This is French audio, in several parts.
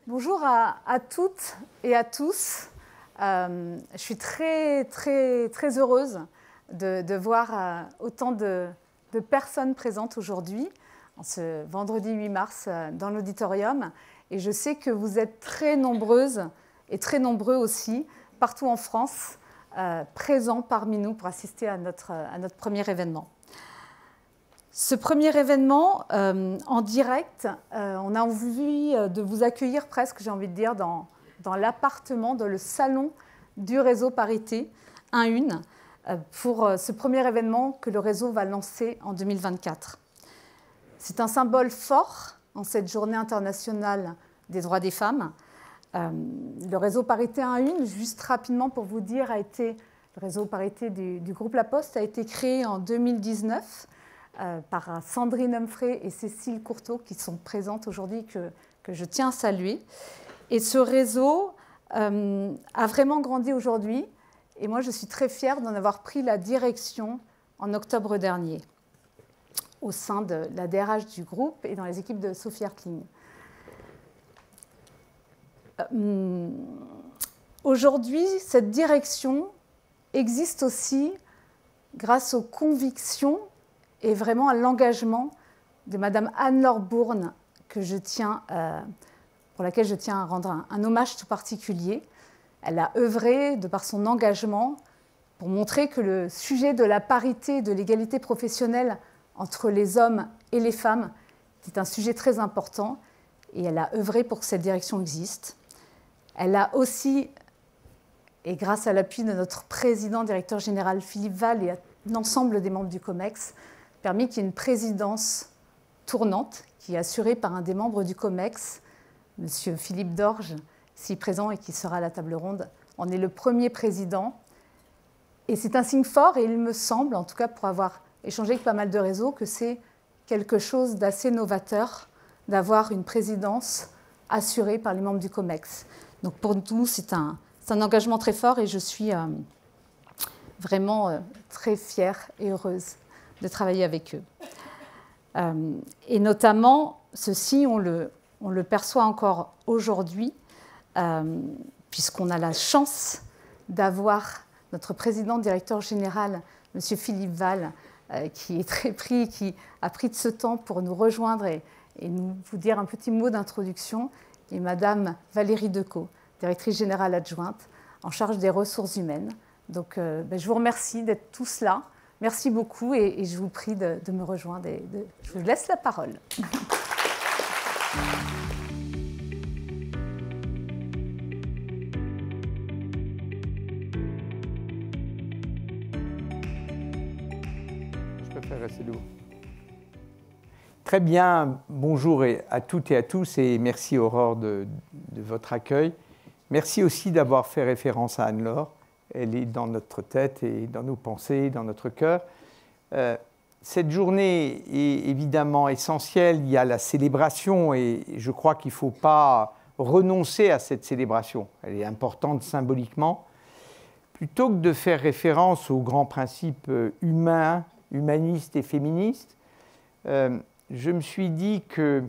Bonjour à toutes et à tous. Je suis très heureuse de voir autant de personnes présentes aujourd'hui, en ce vendredi 8 mars, dans l'auditorium. Et je sais que vous êtes très nombreuses et très nombreux aussi, partout en France, présents parmi nous pour assister à notre premier événement. Ce premier événement en direct, on a envie de vous accueillir presque, j'ai envie de dire, dans l'appartement, dans le salon du réseau Parité 1-1 pour ce premier événement que le réseau va lancer en 2024. C'est un symbole fort en cette journée internationale des droits des femmes. Le réseau Parité 1-1, juste rapidement pour vous dire, le réseau Parité du groupe La Poste a été créé en 2019 par Sandrine Humphrey et Cécile Courteau, qui sont présentes aujourd'hui, que je tiens à saluer. Et ce réseau a vraiment grandi aujourd'hui. Et moi, je suis très fière d'en avoir pris la direction en octobre dernier, au sein de la DRH du groupe et dans les équipes de Sophie Hertling. Aujourd'hui, cette direction existe aussi grâce aux convictions et vraiment à l'engagement de Madame Anne-Laure Bourne, pour laquelle je tiens à rendre un hommage tout particulier. Elle a œuvré, de par son engagement, pour montrer que le sujet de la parité et de l'égalité professionnelle entre les hommes et les femmes est un sujet très important, et elle a œuvré pour que cette direction existe. Elle a aussi, et grâce à l'appui de notre président, directeur général Philippe Val et à l'ensemble des membres du COMEX, permis qu'il y ait une présidence tournante qui est assurée par un des membres du COMEX, M. Philippe Dorge, ici présent et qui sera à la table ronde. On est le premier président. Et c'est un signe fort, et il me semble, en tout cas pour avoir échangé avec pas mal de réseaux, que c'est quelque chose d'assez novateur d'avoir une présidence assurée par les membres du COMEX. Donc pour nous, c'est un engagement très fort, et je suis vraiment très fière et heureuse de travailler avec eux. Et notamment, ceci, on le perçoit encore aujourd'hui, puisqu'on a la chance d'avoir notre président, directeur général, M. Philippe Val, qui est très pris, qui a pris de ce temps pour nous rejoindre et vous dire un petit mot d'introduction, et Madame Valérie Decaux, directrice générale adjointe, en charge des ressources humaines. Donc, je vous remercie d'être tous là. Merci beaucoup, et je vous prie de me rejoindre. Je vous laisse la parole. Je préfère rester debout. Très bien, bonjour à toutes et à tous, et merci Aurore de votre accueil. Merci aussi d'avoir fait référence à Anne-Laure. Elle est dans notre tête et dans nos pensées, dans notre cœur. Cette journée est évidemment essentielle. Il y a la célébration, et je crois qu'il ne faut pas renoncer à cette célébration. Elle est importante symboliquement. Plutôt que de faire référence aux grands principes humains, humanistes et féministes, je me suis dit que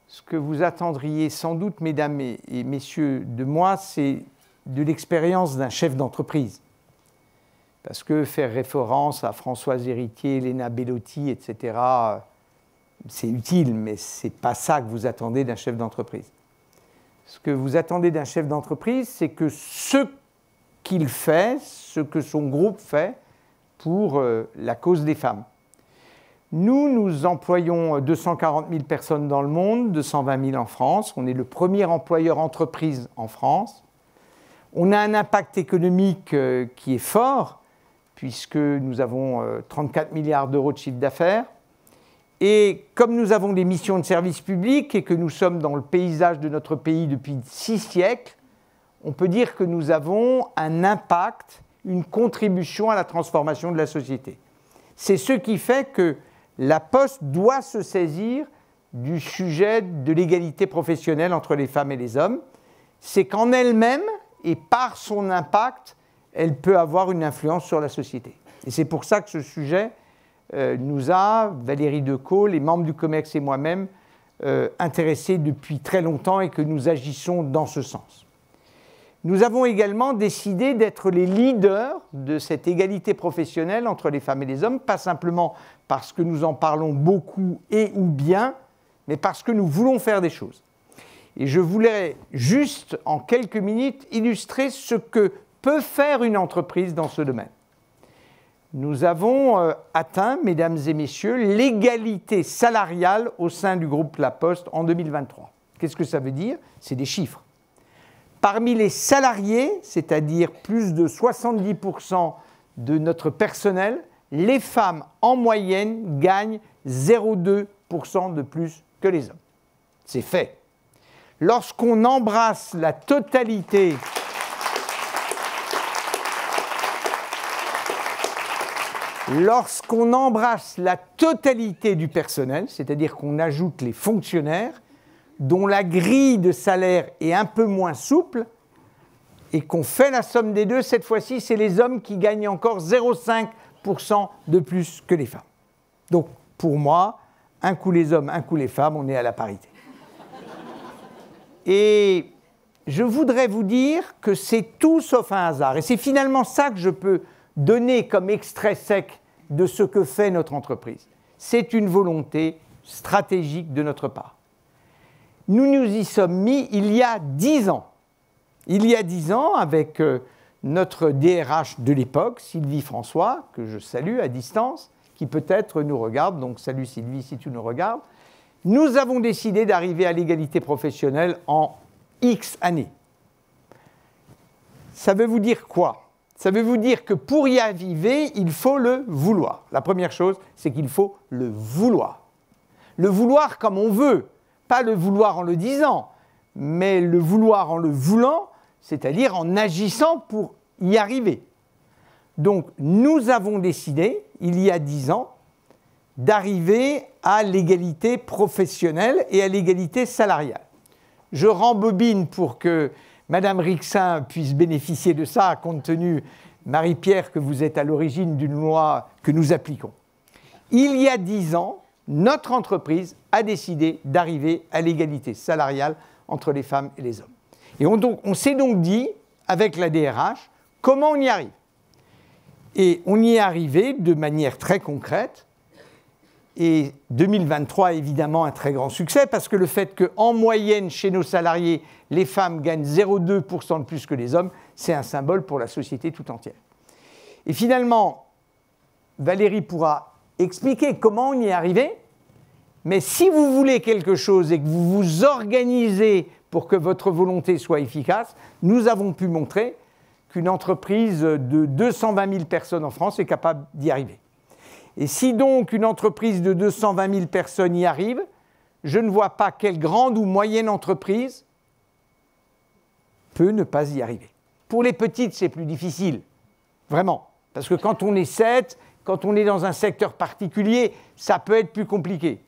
ce que vous attendriez sans doute, mesdames et messieurs, de moi, c'est de l'expérience d'un chef d'entreprise. Parce que faire référence à Françoise Héritier, Léna Bellotti, etc., c'est utile, mais ce n'est pas ça que vous attendez d'un chef d'entreprise. Ce que vous attendez d'un chef d'entreprise, c'est que ce qu'il fait, ce que son groupe fait pour la cause des femmes. Nous employons 240 000 personnes dans le monde, 220 000 en France. On est le premier employeur entreprise en France. On a un impact économique qui est fort, puisque nous avons 34 milliards d'euros de chiffre d'affaires. Et comme nous avons des missions de service public et que nous sommes dans le paysage de notre pays depuis 6 siècles, on peut dire que nous avons un impact, une contribution à la transformation de la société. C'est ce qui fait que la Poste doit se saisir du sujet de l'égalité professionnelle entre les femmes et les hommes. C'est qu'en elle-même, et par son impact, elle peut avoir une influence sur la société. Et c'est pour ça que ce sujet nous a, Valérie Decaux, les membres du COMEX et moi-même, intéressés depuis très longtemps et que nous agissons dans ce sens. Nous avons également décidé d'être les leaders de cette égalité professionnelle entre les femmes et les hommes, pas simplement parce que nous en parlons beaucoup et ou bien, mais parce que nous voulons faire des choses. Et je voulais juste, en quelques minutes, illustrer ce que peut faire une entreprise dans ce domaine. Nous avons atteint, mesdames et messieurs, l'égalité salariale au sein du groupe La Poste en 2023. Qu'est-ce que ça veut dire? C'est des chiffres. Parmi les salariés, c'est-à-dire plus de 70% de notre personnel, les femmes en moyenne gagnent 0,2% de plus que les hommes. C'est fait. Lorsqu'on embrasse la totalité du personnel, c'est-à-dire qu'on ajoute les fonctionnaires, dont la grille de salaire est un peu moins souple, et qu'on fait la somme des deux, cette fois-ci, c'est les hommes qui gagnent encore 0,5% de plus que les femmes. Donc, pour moi, un coup les hommes, un coup les femmes, on est à la parité. Et je voudrais vous dire que c'est tout sauf un hasard. Et c'est finalement ça que je peux donner comme extrait sec de ce que fait notre entreprise. C'est une volonté stratégique de notre part. Nous nous y sommes mis il y a 10 ans. Il y a 10 ans, avec notre DRH de l'époque, Sylvie François, que je salue à distance, qui peut-être nous regarde, donc salut Sylvie si tu nous regardes, nous avons décidé d'arriver à l'égalité professionnelle en X années. Ça veut vous dire quoi? Ça veut vous dire que pour y arriver, il faut le vouloir. La première chose, c'est qu'il faut le vouloir. Le vouloir comme on veut, pas le vouloir en le disant, mais le vouloir en le voulant, c'est-à-dire en agissant pour y arriver. Donc, nous avons décidé, il y a 10 ans, d'arriver à l'égalité professionnelle et à l'égalité salariale. Je rembobine pour que Madame Rixain puisse bénéficier de ça, compte tenu, Marie-Pierre, que vous êtes à l'origine d'une loi que nous appliquons. Il y a 10 ans, notre entreprise a décidé d'arriver à l'égalité salariale entre les femmes et les hommes. Et on s'est donc dit, avec la DRH, comment on y arrive. Et on y est arrivé de manière très concrète. Et 2023 est évidemment un très grand succès parce que le fait qu'en moyenne, chez nos salariés, les femmes gagnent 0,2% de plus que les hommes, c'est un symbole pour la société tout entière. Et finalement, Valérie pourra expliquer comment on y est arrivé, mais si vous voulez quelque chose et que vous vous organisez pour que votre volonté soit efficace, nous avons pu montrer qu'une entreprise de 220 000 personnes en France est capable d'y arriver. Et si donc une entreprise de 220 000 personnes y arrive, je ne vois pas quelle grande ou moyenne entreprise peut ne pas y arriver. Pour les petites, c'est plus difficile, vraiment. Parce que quand on est 7, quand on est dans un secteur particulier, ça peut être plus compliqué.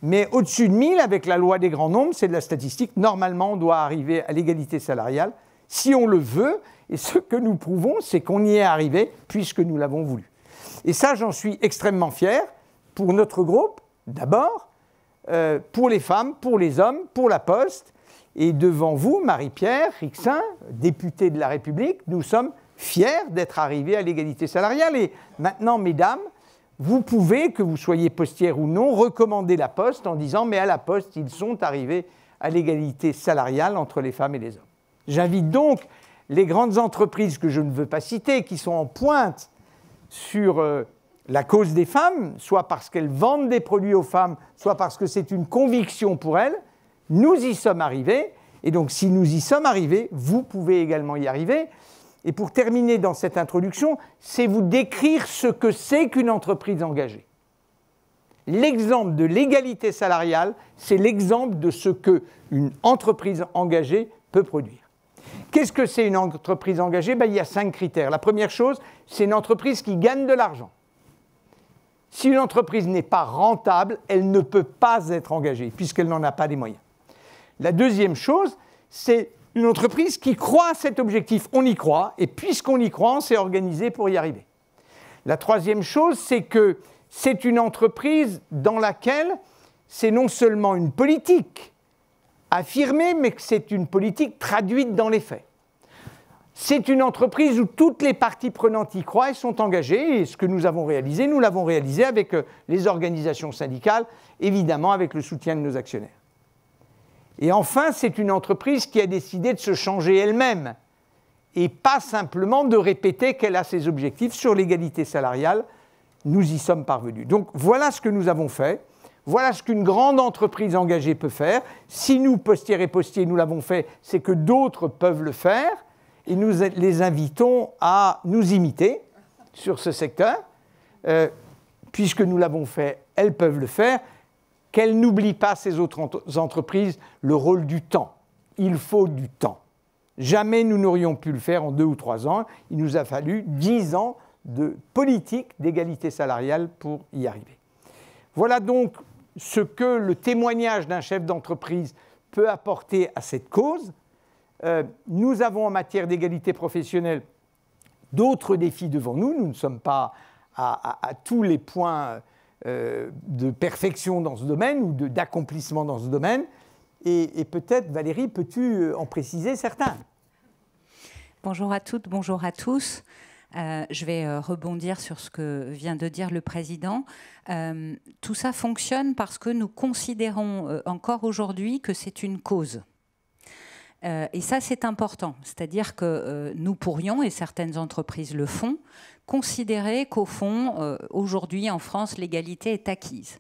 Mais au-dessus de 1000, avec la loi des grands nombres, c'est de la statistique, normalement on doit arriver à l'égalité salariale, si on le veut, et ce que nous prouvons, c'est qu'on y est arrivé, puisque nous l'avons voulu. Et ça, j'en suis extrêmement fier, pour notre groupe, d'abord, pour les femmes, pour les hommes, pour la Poste, et devant vous, Marie-Pierre Rixain, députée de la République, nous sommes fiers d'être arrivés à l'égalité salariale. Et maintenant, mesdames, vous pouvez, que vous soyez postière ou non, recommander la Poste en disant « mais à la Poste, ils sont arrivés à l'égalité salariale entre les femmes et les hommes ». J'invite donc les grandes entreprises que je ne veux pas citer, qui sont en pointe sur la cause des femmes, soit parce qu'elles vendent des produits aux femmes, soit parce que c'est une conviction pour elles, nous y sommes arrivés. Et donc, si nous y sommes arrivés, vous pouvez également y arriver. Et pour terminer dans cette introduction, c'est vous décrire ce que c'est qu'une entreprise engagée. L'exemple de l'égalité salariale, c'est l'exemple de ce qu'une entreprise engagée peut produire. Qu'est-ce que c'est une entreprise engagée? Il y a 5 critères. La première chose, c'est une entreprise qui gagne de l'argent. Si une entreprise n'est pas rentable, elle ne peut pas être engagée, puisqu'elle n'en a pas les moyens. La deuxième chose, c'est une entreprise qui croit à cet objectif. On y croit, et puisqu'on y croit, on s'est organisé pour y arriver. La troisième chose, c'est que c'est une entreprise dans laquelle c'est non seulement une politique affirmée, mais que c'est une politique traduite dans les faits. C'est une entreprise où toutes les parties prenantes y croient et sont engagées. Et ce que nous avons réalisé, nous l'avons réalisé avec les organisations syndicales, évidemment avec le soutien de nos actionnaires. Et enfin, c'est une entreprise qui a décidé de se changer elle-même et pas simplement de répéter qu'elle a ses objectifs sur l'égalité salariale. Nous y sommes parvenus. Donc voilà ce que nous avons fait. Voilà ce qu'une grande entreprise engagée peut faire. Si nous, Postière et Postier, nous l'avons fait, c'est que d'autres peuvent le faire. Et nous les invitons à nous imiter sur ce secteur. Puisque nous l'avons fait, elles peuvent le faire. Qu'elles n'oublient pas, ces autres entreprises, le rôle du temps. Il faut du temps. Jamais nous n'aurions pu le faire en 2 ou 3 ans. Il nous a fallu 10 ans de politique d'égalité salariale pour y arriver. Voilà donc ce que le témoignage d'un chef d'entreprise peut apporter à cette cause. Nous avons en matière d'égalité professionnelle d'autres défis devant nous. Nous ne sommes pas à tous les points de perfection dans ce domaine ou d'accomplissement dans ce domaine. Et peut-être, Valérie, peux-tu en préciser certains ? Bonjour à toutes, bonjour à tous. Je vais rebondir sur ce que vient de dire le président. Tout ça fonctionne parce que nous considérons encore aujourd'hui que c'est une cause. Et ça, c'est important. C'est-à-dire que nous pourrions, et certaines entreprises le font, considérer qu'au fond, aujourd'hui, en France, l'égalité est acquise.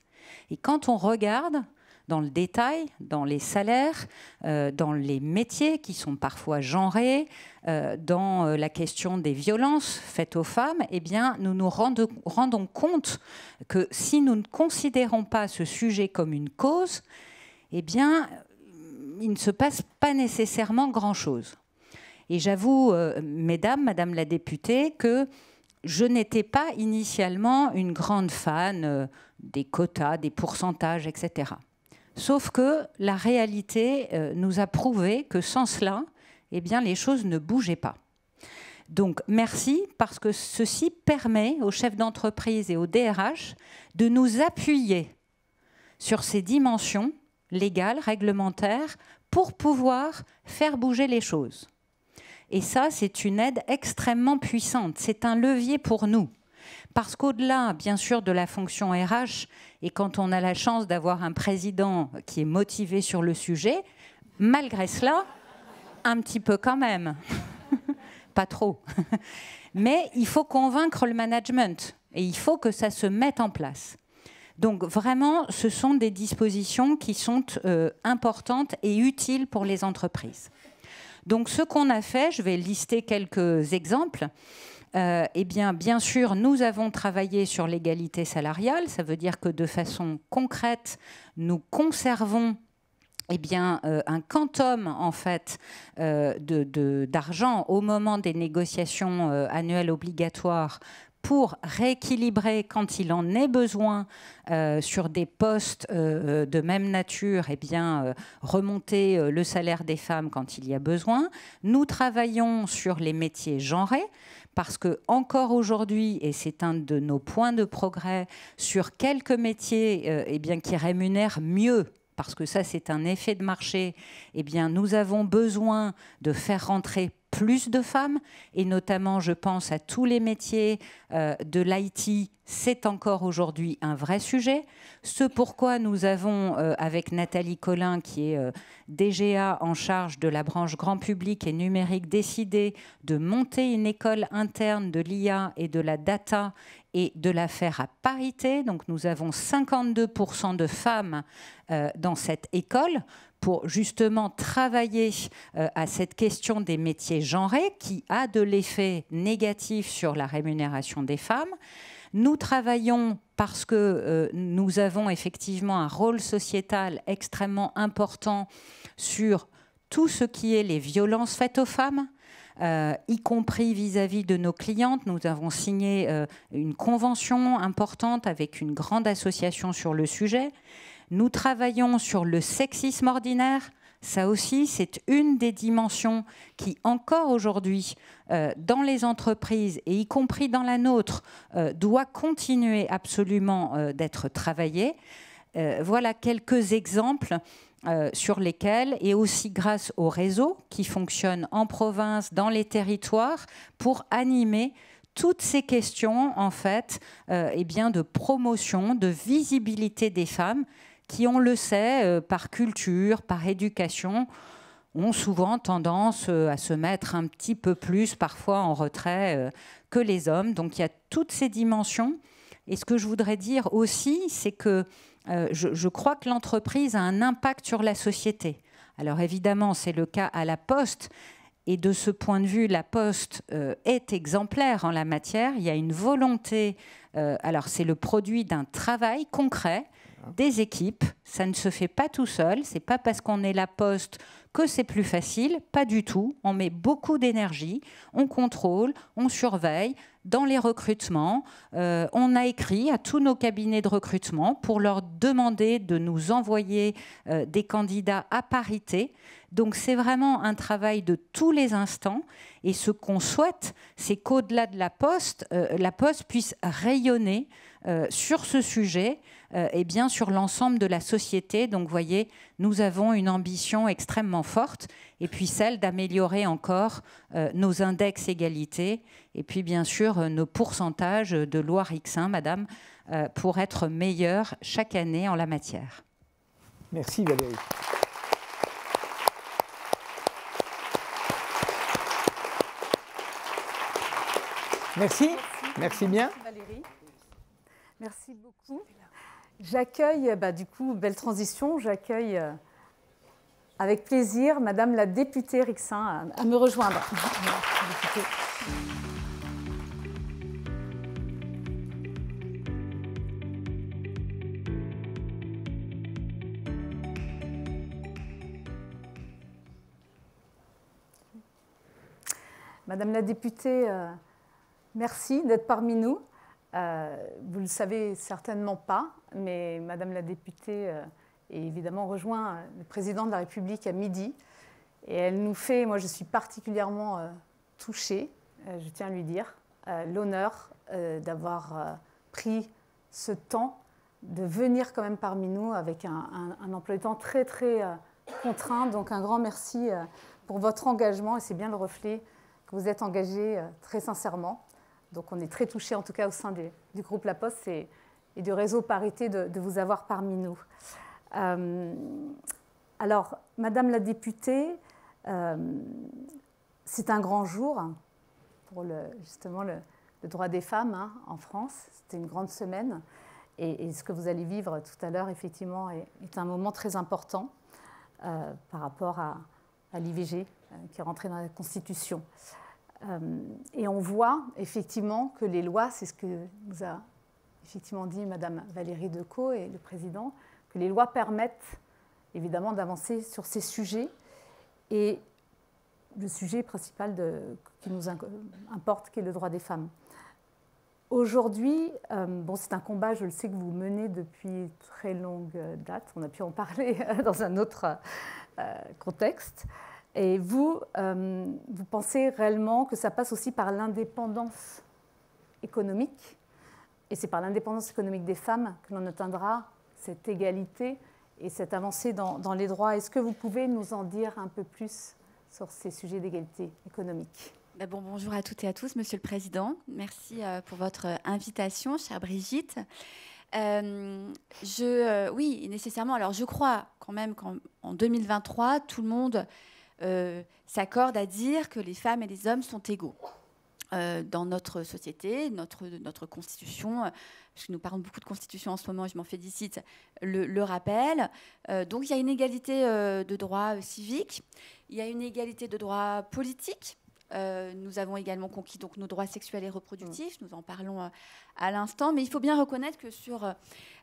Et quand on regarde dans le détail, dans les salaires, dans les métiers qui sont parfois genrés, dans la question des violences faites aux femmes, eh bien, nous nous rendons compte que si nous ne considérons pas ce sujet comme une cause, eh bien, il ne se passe pas nécessairement grand-chose. Et j'avoue, mesdames, madame la députée, que je n'étais pas initialement une grande fan des quotas, des pourcentages, etc. Sauf que la réalité nous a prouvé que sans cela, eh bien, les choses ne bougeaient pas. Donc, merci, parce que ceci permet aux chefs d'entreprise et aux DRH de nous appuyer sur ces dimensions légales, réglementaires, pour pouvoir faire bouger les choses. Et ça, c'est une aide extrêmement puissante. C'est un levier pour nous. Parce qu'au-delà, bien sûr, de la fonction RH, et quand on a la chance d'avoir un président qui est motivé sur le sujet, malgré cela, un petit peu quand même. Pas trop. Mais il faut convaincre le management et il faut que ça se mette en place. Donc vraiment, ce sont des dispositions qui sont importantes et utiles pour les entreprises. Donc ce qu'on a fait, je vais lister quelques exemples. Eh bien sûr, nous avons travaillé sur l'égalité salariale. Ça veut dire que de façon concrète, nous conservons un quantum en fait, d'argent au moment des négociations annuelles obligatoires pour rééquilibrer quand il en est besoin sur des postes de même nature, remonter le salaire des femmes quand il y a besoin. Nous travaillons sur les métiers genrés, parce que encore aujourd'hui, et c'est un de nos points de progrès, sur quelques métiers qui rémunèrent mieux, parce que ça c'est un effet de marché, nous avons besoin de faire rentrer plus de femmes, et notamment je pense à tous les métiers de l'IT, c'est encore aujourd'hui un vrai sujet. Ce pourquoi nous avons, avec Nathalie Collin, qui est DGA en charge de la branche grand public et numérique, décidé de monter une école interne de l'IA et de la data et de la faire à parité. Donc nous avons 52% de femmes dans cette école, pour justement travailler à cette question des métiers genrés qui a de l'effet négatif sur la rémunération des femmes. Nous travaillons parce que nous avons effectivement un rôle sociétal extrêmement important sur tout ce qui est les violences faites aux femmes, y compris vis-à-vis de nos clientes. Nous avons signé une convention importante avec une grande association sur le sujet. Nous travaillons sur le sexisme ordinaire. Ça aussi, c'est une des dimensions qui, encore aujourd'hui, dans les entreprises, et y compris dans la nôtre, doit continuer absolument d'être travaillée. Voilà quelques exemples sur lesquels, et aussi grâce au réseau qui fonctionne en province, dans les territoires, pour animer toutes ces questions en fait, de promotion, de visibilité des femmes qui, on le sait, par culture, par éducation, ont souvent tendance à se mettre un petit peu plus parfois en retrait que les hommes. Donc il y a toutes ces dimensions. Et ce que je voudrais dire aussi, c'est que je crois que l'entreprise a un impact sur la société. Alors évidemment, c'est le cas à la Poste. Et de ce point de vue, la Poste est exemplaire en la matière. Il y a une volonté, alors c'est le produit d'un travail concret des équipes. Ça ne se fait pas tout seul. C'est pas parce qu'on est la Poste que c'est plus facile. Pas du tout. On met beaucoup d'énergie, on contrôle, on surveille. Dans les recrutements, on a écrit à tous nos cabinets de recrutement pour leur demander de nous envoyer des candidats à parité. Donc c'est vraiment un travail de tous les instants. Et ce qu'on souhaite, c'est qu'au-delà de la Poste puisse rayonner sur ce sujet et bien sur l'ensemble de la société. Donc vous voyez, nous avons une ambition extrêmement forte, et puis celle d'améliorer encore nos index égalité, et puis bien sûr nos pourcentages de Loire X1, madame, pour être meilleurs chaque année en la matière. Merci Valérie. Merci. Merci bien. Valérie. Merci beaucoup. J'accueille, du coup, belle transition, j'accueille avec plaisir Madame la députée Rixain à me rejoindre. Madame la députée, merci d'être parmi nous. Vous ne le savez certainement pas, mais Madame la députée est évidemment rejoint le président de la République à midi. Et elle nous fait, moi je suis particulièrement touchée, je tiens à lui dire, l'honneur d'avoir pris ce temps de venir quand même parmi nous avec un emploi du temps très très contraint. Donc un grand merci pour votre engagement, et c'est bien le reflet que vous êtes engagé très sincèrement. Donc on est très touchés, en tout cas au sein du groupe La Poste et du réseau Parité, de vous avoir parmi nous. Alors, Madame la députée, c'est un grand jour pour justement le droit des femmes en France. C'était une grande semaine. Et ce que vous allez vivre tout à l'heure, effectivement, est un moment très important par rapport à l'IVG qui est rentré dans la Constitution. Et on voit effectivement que les lois, c'est ce que nous a effectivement dit Madame Valérie Decaux et le président, que les lois permettent évidemment d'avancer sur ces sujets. Et le sujet principal qui nous importe, qui est le droit des femmes. Aujourd'hui, c'est un combat, je le sais, que vous menez depuis très longue date. On a pu en parler dans un autre contexte. Et vous pensez réellement que ça passe aussi par l'indépendance économique, et c'est par l'indépendance économique des femmes que l'on atteindra cette égalité et cette avancée dans les droits. Est-ce que vous pouvez nous en dire un peu plus sur ces sujets d'égalité économique ? Bonjour à toutes et à tous, Monsieur le Président. Merci pour votre invitation, chère Brigitte. Oui, nécessairement. Alors, je crois quand même qu'en 2023, tout le monde s'accorde à dire que les femmes et les hommes sont égaux. Dans notre société, notre constitution, parce que nous parlons beaucoup de constitution en ce moment, et je m'en félicite, le rappelle. Donc il y a une égalité de droits civiques, il y a une égalité de droits politiques. Nous avons également conquis donc, nos droits sexuels et reproductifs, nous en parlons à l'instant, mais il faut bien reconnaître que sur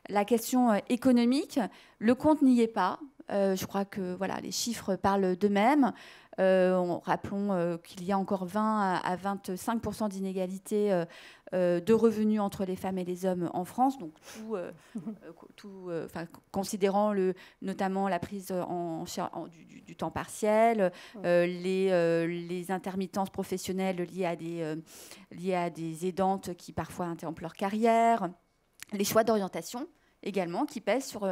la question économique, le compte n'y est pas. Je crois que voilà, les chiffres parlent d'eux-mêmes. Rappelons qu'il y a encore 20 à 25% d'inégalité de revenus entre les femmes et les hommes en France, donc considérant notamment la prise du temps partiel, les intermittences professionnelles liées à des aidantes qui parfois interrompent leur carrière, les choix d'orientation également qui pèsent sur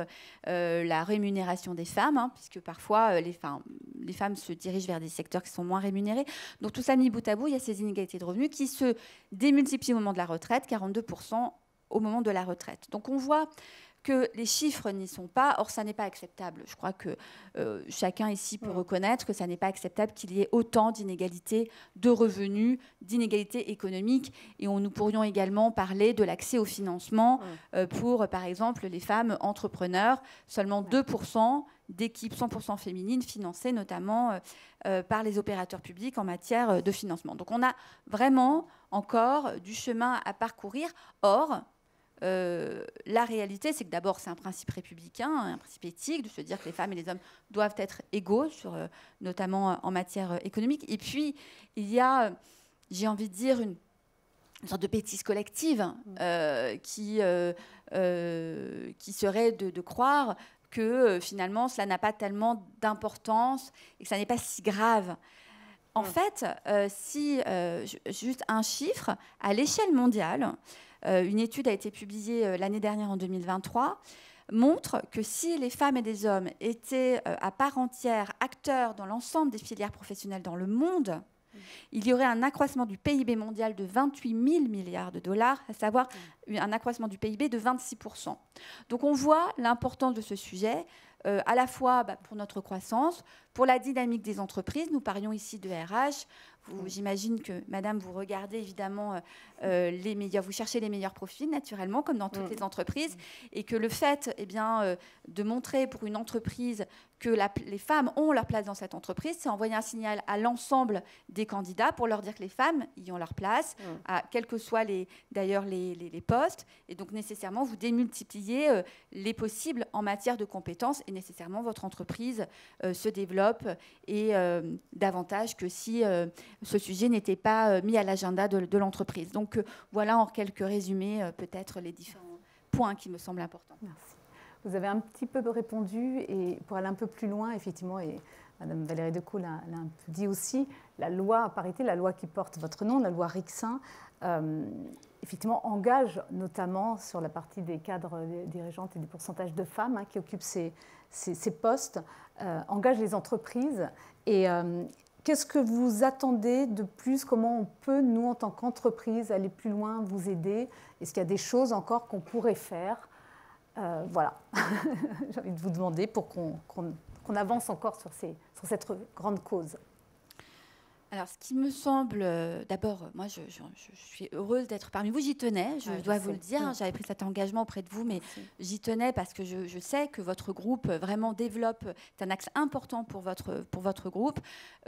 la rémunération des femmes, hein, puisque parfois les femmes se dirigent vers des secteurs qui sont moins rémunérés. Donc tout ça mis bout à bout, il y a ces inégalités de revenus qui se démultiplient au moment de la retraite, 42% au moment de la retraite. Donc on voit que les chiffres n'y sont pas. Or, ça n'est pas acceptable. Je crois que chacun ici peut reconnaître que ça n'est pas acceptable qu'il y ait autant d'inégalités de revenus, d'inégalités économiques. Et nous pourrions également parler de l'accès au financement pour, par exemple, les femmes entrepreneurs. Seulement 2% d'équipes 100% féminines financées notamment par les opérateurs publics en matière de financement. Donc, on a vraiment encore du chemin à parcourir. Or, la réalité, c'est que d'abord, c'est un principe républicain, un principe éthique, de se dire que les femmes et les hommes doivent être égaux, notamment en matière économique. Et puis, il y a, j'ai envie de dire, une sorte de bêtise collective qui serait de croire que finalement, cela n'a pas tellement d'importance et que ça n'est pas si grave. En fait, juste un chiffre, à l'échelle mondiale, une étude a été publiée l'année dernière en 2023, montre que si les femmes et les hommes étaient à part entière acteurs dans l'ensemble des filières professionnelles dans le monde, il y aurait un accroissement du PIB mondial de 28 000 milliards de dollars, à savoir un accroissement du PIB de 26%. Donc on voit l'importance de ce sujet, à la fois pour notre croissance, pour la dynamique des entreprises. Nous parlions ici de RH. J'imagine que, madame, vous regardez évidemment les meilleurs, vous cherchez les meilleurs profils, naturellement, comme dans toutes les entreprises, et que le fait de montrer pour une entreprise que les femmes ont leur place dans cette entreprise, c'est envoyer un signal à l'ensemble des candidats pour leur dire que les femmes y ont leur place, quels que soient d'ailleurs les postes, et donc nécessairement vous démultipliez les possibles en matière de compétences, et nécessairement votre entreprise se développe et davantage que si ce sujet n'était pas mis à l'agenda de l'entreprise. Donc voilà en quelques résumés peut-être les différents points qui me semblent importants. Merci. Vous avez un petit peu répondu, et pour aller un peu plus loin, effectivement, et Madame Valérie Decaux l'a un peu dit aussi, la loi parité, la loi qui porte votre nom, la loi Rixain, effectivement engage notamment sur la partie des cadres dirigeantes et des pourcentages de femmes qui occupent ces postes, engage les entreprises. Et qu'est-ce que vous attendez de plus? Comment on peut, nous, en tant qu'entreprise, aller plus loin, vous aider? Est-ce qu'il y a des choses encore qu'on pourrait faire? Voilà, j'ai envie de vous demander pour qu'on avance encore sur cette grande cause. Alors, ce qui me semble, d'abord, moi, je suis heureuse d'être parmi vous. J'y tenais, je dois vous le dire. J'avais pris cet engagement auprès de vous, mais j'y tenais parce que je sais que votre groupe vraiment développe, c'est un axe important pour votre groupe,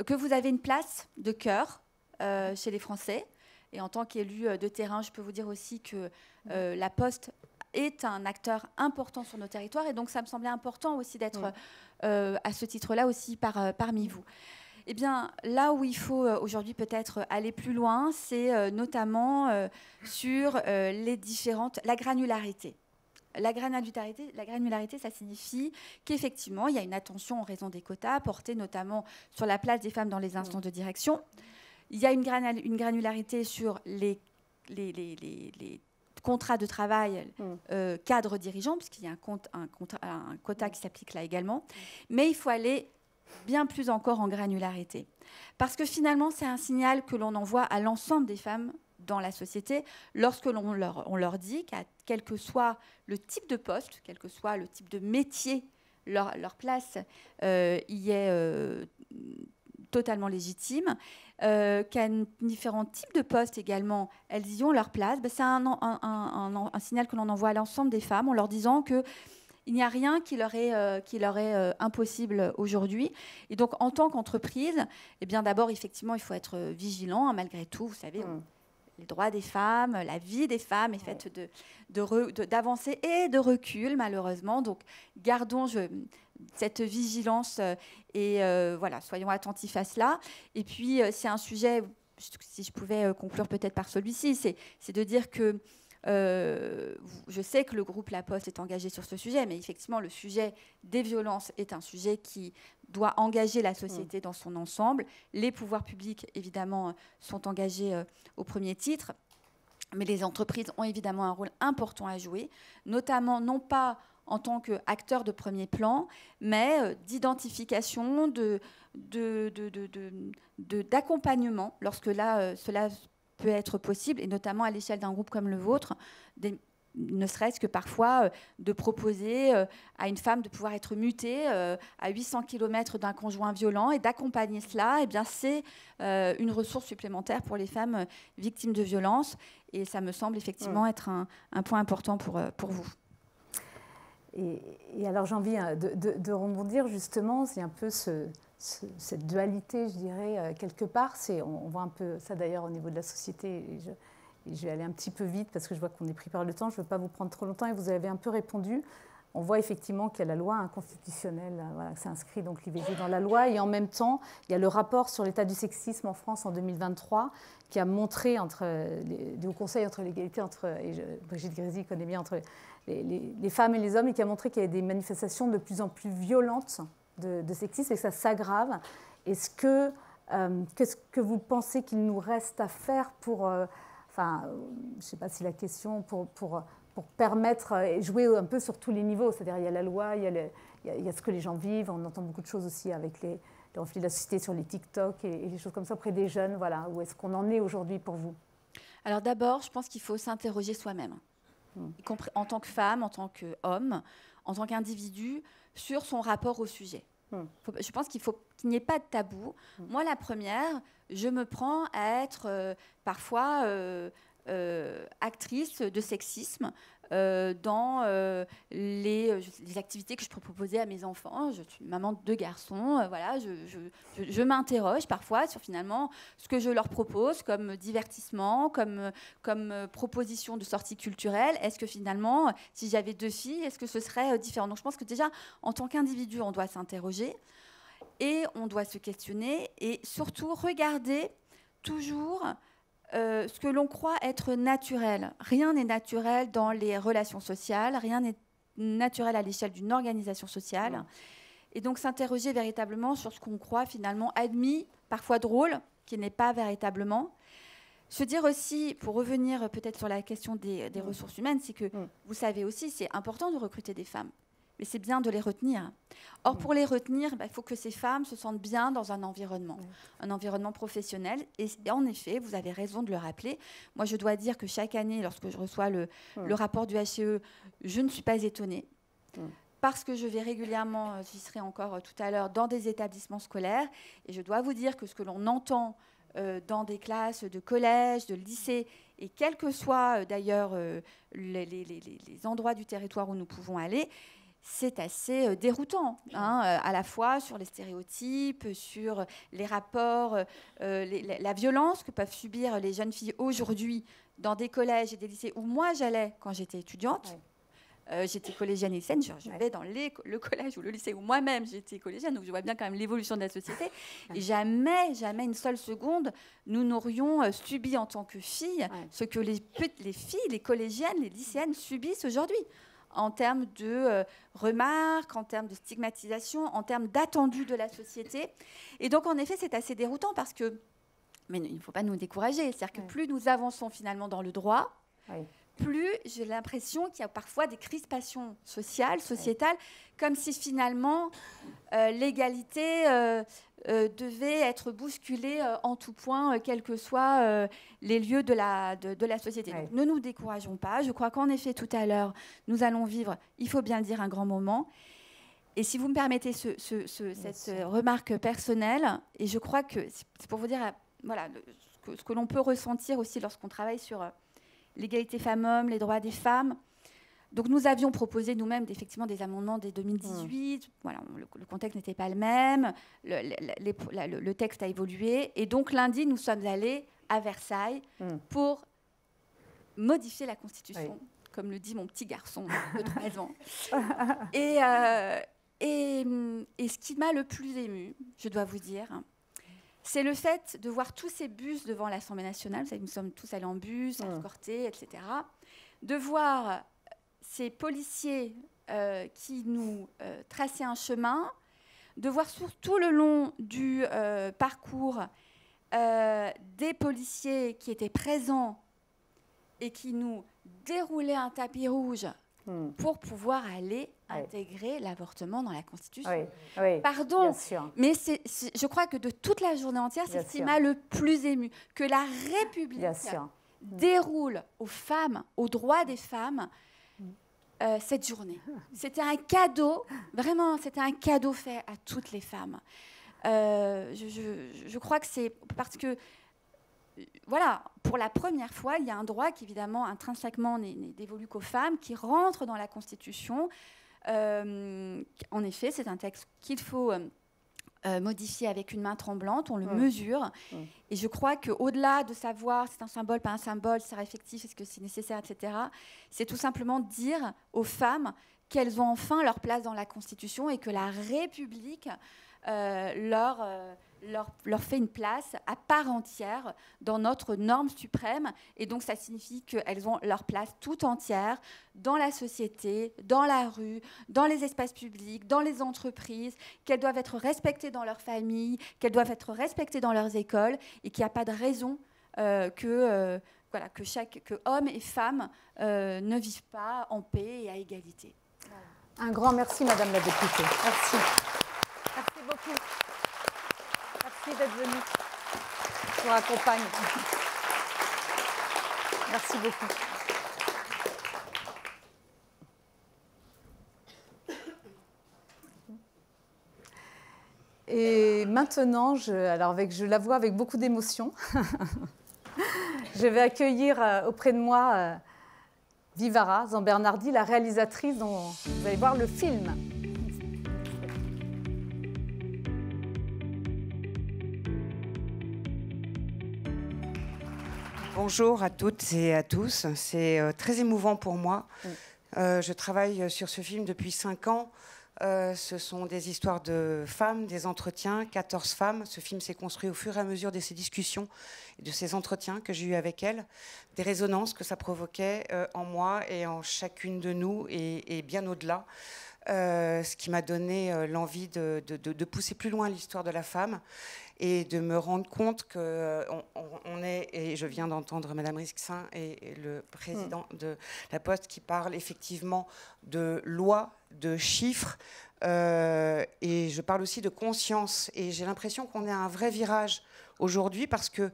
que vous avez une place de cœur chez les Français. Et en tant qu'élu de terrain, je peux vous dire aussi que la Poste est un acteur important sur nos territoires. Et donc, ça me semblait important aussi d'être à ce titre-là aussi parmi vous. Eh bien, là où il faut aujourd'hui peut-être aller plus loin, c'est notamment sur la granularité. La granularité, ça signifie qu'effectivement, il y a une attention en raison des quotas portée notamment sur la place des femmes dans les instances de direction. Il y a une granularité sur les contrats de travail cadre dirigeant, puisqu'il y a un quota qui s'applique là également. Mais il faut aller bien plus encore en granularité. Parce que finalement, c'est un signal que l'on envoie à l'ensemble des femmes dans la société lorsque on leur dit qu'à quel que soit le type de poste, quel que soit le type de métier, leur place y est totalement légitime, qu'à différents types de postes également, elles y ont leur place. C'est un signal que l'on envoie à l'ensemble des femmes en leur disant que il n'y a rien qui leur est impossible aujourd'hui. Et donc, en tant qu'entreprise, eh bien, d'abord, effectivement, il faut être vigilant, malgré tout. Vous savez, les droits des femmes, la vie des femmes est faite d'avancées et de recul, malheureusement. Donc, gardons cette vigilance et voilà, soyons attentifs à cela. Et puis, c'est un sujet, si je pouvais conclure peut-être par celui-ci, c'est de dire que je sais que le groupe La Poste est engagé sur ce sujet, mais effectivement, le sujet des violences est un sujet qui doit engager la société dans son ensemble. Les pouvoirs publics, évidemment, sont engagés au premier titre. Mais les entreprises ont évidemment un rôle important à jouer, notamment non pas en tant qu'acteurs de premier plan, mais d'identification, d'accompagnement, lorsque là, cela peut être possible, et notamment à l'échelle d'un groupe comme le vôtre, ne serait-ce que parfois de proposer à une femme de pouvoir être mutée à 800 km d'un conjoint violent et d'accompagner cela, eh bien, c'est une ressource supplémentaire pour les femmes victimes de violences. Et ça me semble effectivement être un point important pour vous. Et alors j'ai envie de rebondir justement, c'est un peu cette dualité, je dirais, quelque part. On voit un peu ça d'ailleurs au niveau de la société. Et je vais aller un petit peu vite parce que je vois qu'on est pris par le temps. Je ne veux pas vous prendre trop longtemps et vous avez un peu répondu. On voit effectivement qu'il y a la loi inconstitutionnelle, voilà, c'est inscrit donc l'IVG dans la loi. Et en même temps, il y a le rapport sur l'état du sexisme en France en 2023 qui a montré du Haut Conseil entre l'égalité Brigitte Grésy connaît bien, entre les femmes et les hommes, et qui a montré qu'il y avait des manifestations de plus en plus violentes de sexisme et que ça s'aggrave. Qu'est-ce que vous pensez qu'il nous reste à faire pour... je ne sais pas si la question pour permettre et jouer un peu sur tous les niveaux. C'est-à-dire il y a la loi, il y a ce que les gens vivent. On entend beaucoup de choses aussi avec les reflets de la société sur les TikTok et les choses comme ça auprès des jeunes. Voilà. Où est-ce qu'on en est aujourd'hui pour vous? Alors d'abord, je pense qu'il faut s'interroger soi-même, y compris en tant que femme, en tant qu'homme, en tant qu'individu, sur son rapport au sujet. Je pense qu'il n'y ait pas de tabou. Moi, la première, je me prends à être parfois actrice de sexisme dans les activités que je peux proposer à mes enfants. Je suis maman de 2 garçons. Voilà, je m'interroge parfois sur finalement ce que je leur propose comme divertissement, comme proposition de sortie culturelle. Est-ce que finalement, si j'avais 2 filles, est-ce que ce serait différent? Donc je pense que déjà, en tant qu'individu, on doit s'interroger et on doit se questionner et surtout regarder toujours ce que l'on croit être naturel. Rien n'est naturel dans les relations sociales, rien n'est naturel à l'échelle d'une organisation sociale. Et donc s'interroger véritablement sur ce qu'on croit finalement admis, parfois drôle, qui n'est pas véritablement. Se dire aussi, pour revenir peut-être sur la question des ressources humaines, c'est que vous savez aussi, c'est important de recruter des femmes. Mais c'est bien de les retenir. Or, pour les retenir, il faut que ces femmes se sentent bien dans un environnement professionnel. Et en effet, vous avez raison de le rappeler. Moi, je dois dire que chaque année, lorsque je reçois le rapport du HCE, je ne suis pas étonnée. Parce que je vais régulièrement, j'y serai encore tout à l'heure, dans des établissements scolaires. Et je dois vous dire que ce que l'on entend dans des classes de collège, de lycée, et quels que soient d'ailleurs les endroits du territoire où nous pouvons aller, c'est assez déroutant, à la fois sur les stéréotypes, sur les rapports, la violence que peuvent subir les jeunes filles aujourd'hui dans des collèges et des lycées où moi j'allais quand j'étais étudiante. J'étais collégienne et lycéenne, je vais dans le collège ou le lycée où moi-même j'étais collégienne, donc je vois bien quand même l'évolution de la société. Et jamais une seule seconde, nous n'aurions subi en tant que filles ce que les filles, les collégiennes, les lycéennes subissent aujourd'hui, en termes de remarques, en termes de stigmatisation, en termes d'attendus de la société. Et donc, en effet, c'est assez déroutant parce que... Mais il ne faut pas nous décourager. C'est-à-dire que plus nous avançons finalement dans le droit, plus j'ai l'impression qu'il y a parfois des crispations sociales, sociétales, comme si finalement l'égalité devait être bousculée en tout point, quels que soient les lieux de la société. Donc, ne nous décourageons pas. Je crois qu'en effet, tout à l'heure, nous allons vivre, il faut bien le dire, un grand moment. Et si vous me permettez cette remarque personnelle, et je crois que c'est pour vous dire voilà, ce que l'on peut ressentir aussi lorsqu'on travaille sur l'égalité femmes-hommes, les droits des femmes. Donc nous avions proposé nous-mêmes effectivement des amendements dès 2018. Voilà, le contexte n'était pas le même. Le texte a évolué. Et donc lundi, nous sommes allés à Versailles pour modifier la Constitution, comme le dit mon petit garçon de 13 ans. Et ce qui m'a le plus émue, je dois vous dire, c'est le fait de voir tous ces bus devant l'Assemblée nationale. Vous savez, nous sommes tous allés en bus, escortés, etc. De voir ces policiers qui nous traçaient un chemin, de voir sur tout le long du parcours des policiers qui étaient présents et qui nous déroulait un tapis rouge pour pouvoir aller intégrer l'avortement dans la Constitution. Pardon, bien sûr. Mais je crois que de toute la journée entière, c'est ce qui m'a le plus ému. Que la République déroule aux femmes, aux droits des femmes, cette journée. C'était un cadeau, vraiment, c'était un cadeau fait à toutes les femmes. Je crois que c'est parce que voilà, pour la première fois, il y a un droit qui, évidemment, intrinsèquement n'est dévolu qu'aux femmes, qui rentre dans la Constitution. En effet, c'est un texte qu'il faut modifier avec une main tremblante, on le mesure. Et je crois qu'au-delà de savoir si c'est un symbole, pas un symbole, si c'est effectif, est-ce que c'est nécessaire, etc., c'est tout simplement dire aux femmes qu'elles ont enfin leur place dans la Constitution et que la République leur fait une place à part entière dans notre norme suprême. Et donc, ça signifie qu'elles ont leur place tout entière dans la société, dans la rue, dans les espaces publics, dans les entreprises, qu'elles doivent être respectées dans leur famille, qu'elles doivent être respectées dans leurs écoles, et qu'il n'y a pas de raison que hommes et femmes ne vivent pas en paix et à égalité. Un grand merci, Madame la députée. Merci. Merci beaucoup. Merci d'être venue. Je vous accompagne. Merci beaucoup. Et maintenant, je la vois avec beaucoup d'émotion. Je vais accueillir auprès de moi Vivara Zambernardi, la réalisatrice dont vous allez voir le film. Bonjour à toutes et à tous. C'est très émouvant pour moi. Je travaille sur ce film depuis 5 ans. Ce sont des histoires de femmes, des entretiens, 14 femmes. Ce film s'est construit au fur et à mesure de ces discussions et de ces entretiens que j'ai eus avec elles, des résonances que ça provoquait en moi et en chacune de nous et bien au-delà. Ce qui m'a donné l'envie de pousser plus loin l'histoire de la femme et de me rendre compte qu'on est, et je viens d'entendre Madame Rixin et le président de la Poste qui parle effectivement de loi, de chiffres, et je parle aussi de conscience. Et j'ai l'impression qu'on est à un vrai virage aujourd'hui parce que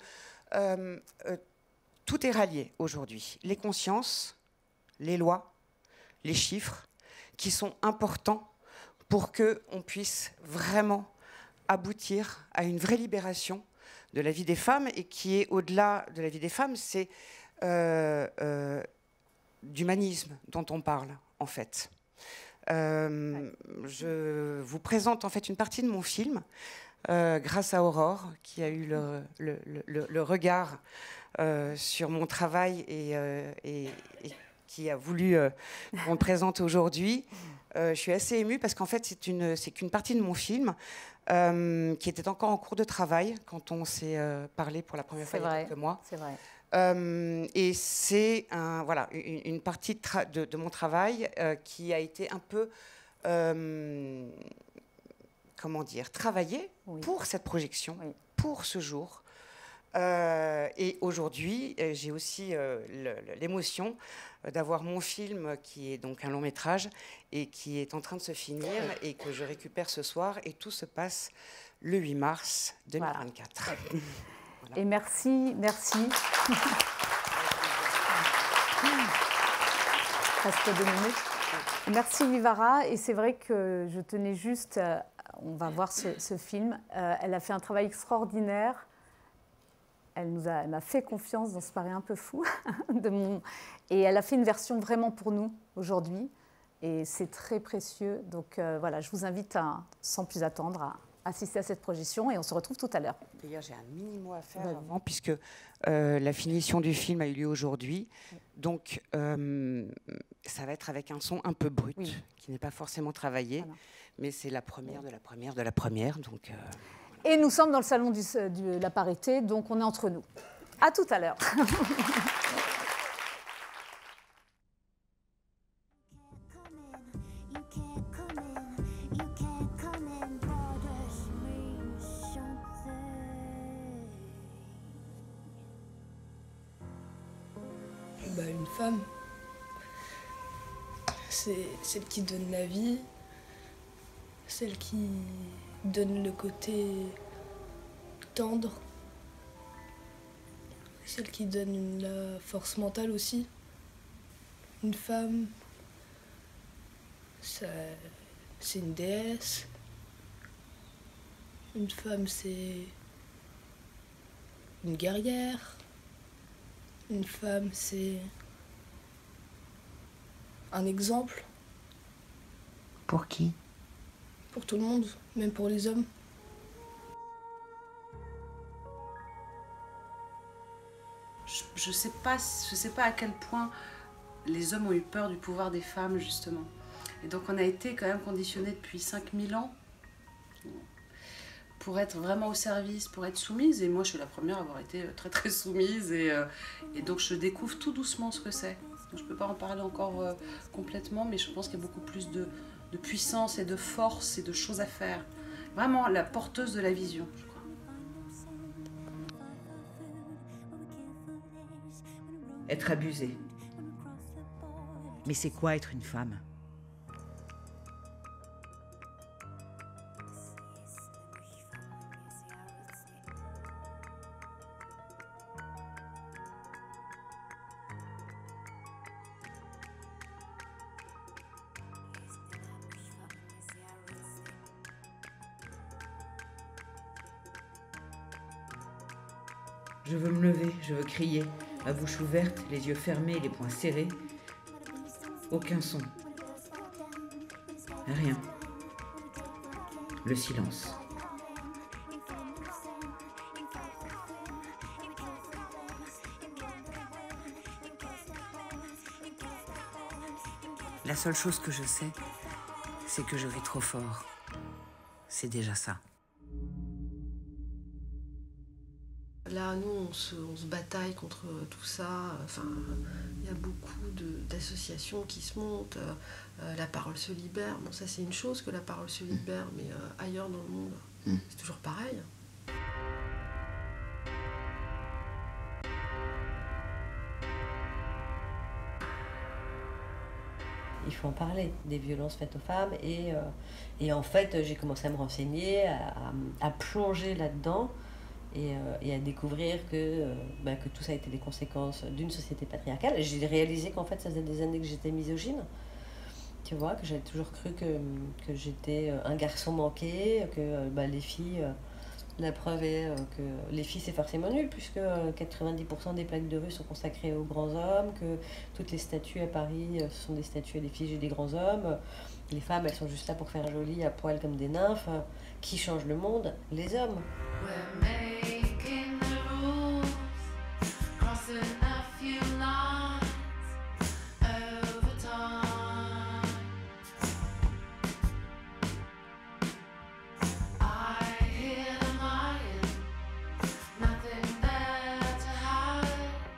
tout est rallié aujourd'hui. Les consciences, les lois, les chiffres, qui sont importants pour qu'on puisse vraiment aboutir à une vraie libération de la vie des femmes, et qui est au-delà de la vie des femmes, c'est d'humanisme dont on parle en fait. Je vous présente en fait une partie de mon film grâce à Aurore qui a eu le regard sur mon travail et qui a voulu qu'on le présente aujourd'hui. Je suis assez émue parce qu'en fait, c'est qu'une partie de mon film qui était encore en cours de travail quand on s'est parlé pour la première fois il y a quelques mois. C'est vrai. Et c'est une partie de mon travail qui a été un peu, travaillée pour cette projection, pour ce jour. Et aujourd'hui, j'ai aussi l'émotion d'avoir mon film qui est donc un long métrage et qui est en train de se finir et que je récupère ce soir, et tout se passe le 8 mars 2024. Voilà. Et merci. Presque 2 minutes. Merci Vivara, et c'est vrai que je tenais juste, on va voir ce film, elle a fait un travail extraordinaire. Elle m'a fait confiance dans ce pari un peu fou. Et elle a fait une version vraiment pour nous aujourd'hui. Et c'est très précieux. Donc voilà, je vous invite sans plus attendre à assister à cette projection. Et on se retrouve tout à l'heure. D'ailleurs, j'ai un mini mot à faire avant, puisque la finition du film a eu lieu aujourd'hui. Donc ça va être avec un son un peu brut, qui n'est pas forcément travaillé. Voilà. Mais c'est la première de la première de la première. Donc... Et nous sommes dans le salon de la parité, donc on est entre nous. À tout à l'heure. Une femme, c'est celle qui donne la vie, celle qui donne le côté tendre, celle qui donne la force mentale aussi. Une femme, c'est une déesse. Une femme, c'est une guerrière. Une femme, c'est un exemple. Pour qui? Pour tout le monde, même pour les hommes. Je sais pas à quel point les hommes ont eu peur du pouvoir des femmes, justement. Et donc on a été quand même conditionnés depuis 5000 ans pour être vraiment au service, pour être soumise. Et moi, je suis la première à avoir été très très soumise. Et donc je découvre tout doucement ce que c'est. Je ne peux pas en parler encore complètement, mais je pense qu'il y a beaucoup plus de puissance et de force et de choses à faire. Vraiment la porteuse de la vision, je crois. Être abusée. Mais c'est quoi être une femme? Je veux me lever, je veux crier, la bouche ouverte, les yeux fermés, les poings serrés. Aucun son. Rien. Le silence. La seule chose que je sais, c'est que je ris trop fort. C'est déjà ça. Là, nous, on se bataille contre tout ça. Enfin, il y a beaucoup d'associations qui se montent. La parole se libère. Bon, ça, c'est une chose que la parole se libère, mais ailleurs dans le monde, c'est toujours pareil. Il faut en parler des violences faites aux femmes et en fait j'ai commencé à me renseigner, à plonger là-dedans et à découvrir que tout ça a été des conséquences d'une société patriarcale. J'ai réalisé qu'en fait ça faisait des années que j'étais misogyne, tu vois, que j'avais toujours cru que j'étais un garçon manqué, que les filles... La preuve est que les filles, c'est forcément nul, puisque 90% des plaques de rue sont consacrées aux grands hommes, que toutes les statues à Paris sont des statues des filles et des grands hommes. Les femmes, elles sont juste là pour faire joli, à poil comme des nymphes. Qui change le monde? Les hommes.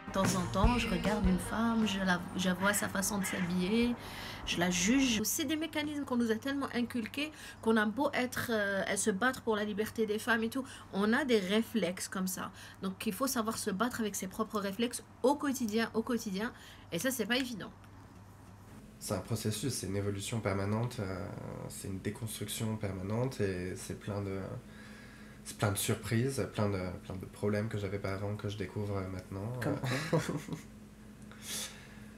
De temps en temps, je regarde une femme, je vois sa façon de s'habiller, je la juge. C'est des mécanismes qu'on nous a tellement inculqués qu'on a beau se battre pour la liberté des femmes et tout, on a des réflexes comme ça. Donc il faut savoir se battre avec ses propres réflexes au quotidien, et ça, c'est pas évident. C'est un processus, c'est une évolution permanente, c'est une déconstruction permanente et c'est plein de surprises, plein de problèmes que j'avais pas avant, que je découvre maintenant.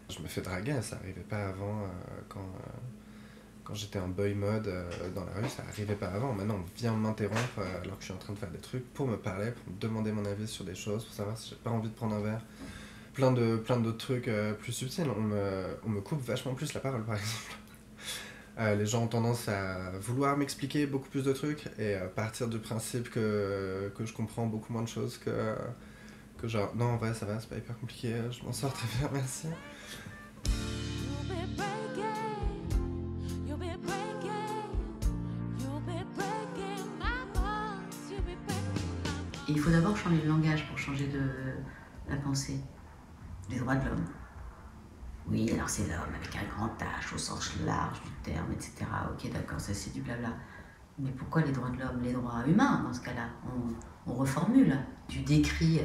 Je me fais draguer, ça arrivait pas avant. Quand j'étais en boy mode dans la rue, ça arrivait pas avant. Maintenant, on vient m'interrompre alors que je suis en train de faire des trucs pour me parler, pour me demander mon avis sur des choses, pour savoir si j'ai pas envie de prendre un verre. Plein d'autres trucs plus subtils. On me coupe vachement plus la parole, par exemple. Les gens ont tendance à vouloir m'expliquer beaucoup plus de trucs et partir du principe que je comprends beaucoup moins de choses que genre non, en vrai ça va, c'est pas hyper compliqué, je m'en sors très bien, merci. Il faut d'abord changer de langage pour changer de la pensée, des droits de l'homme. Oui, alors c'est l'homme avec un grand H au sens large du terme, etc. Ok, d'accord, ça c'est du blabla. Mais pourquoi les droits de l'homme? Les droits humains, dans ce cas-là, on reformule. Tu décris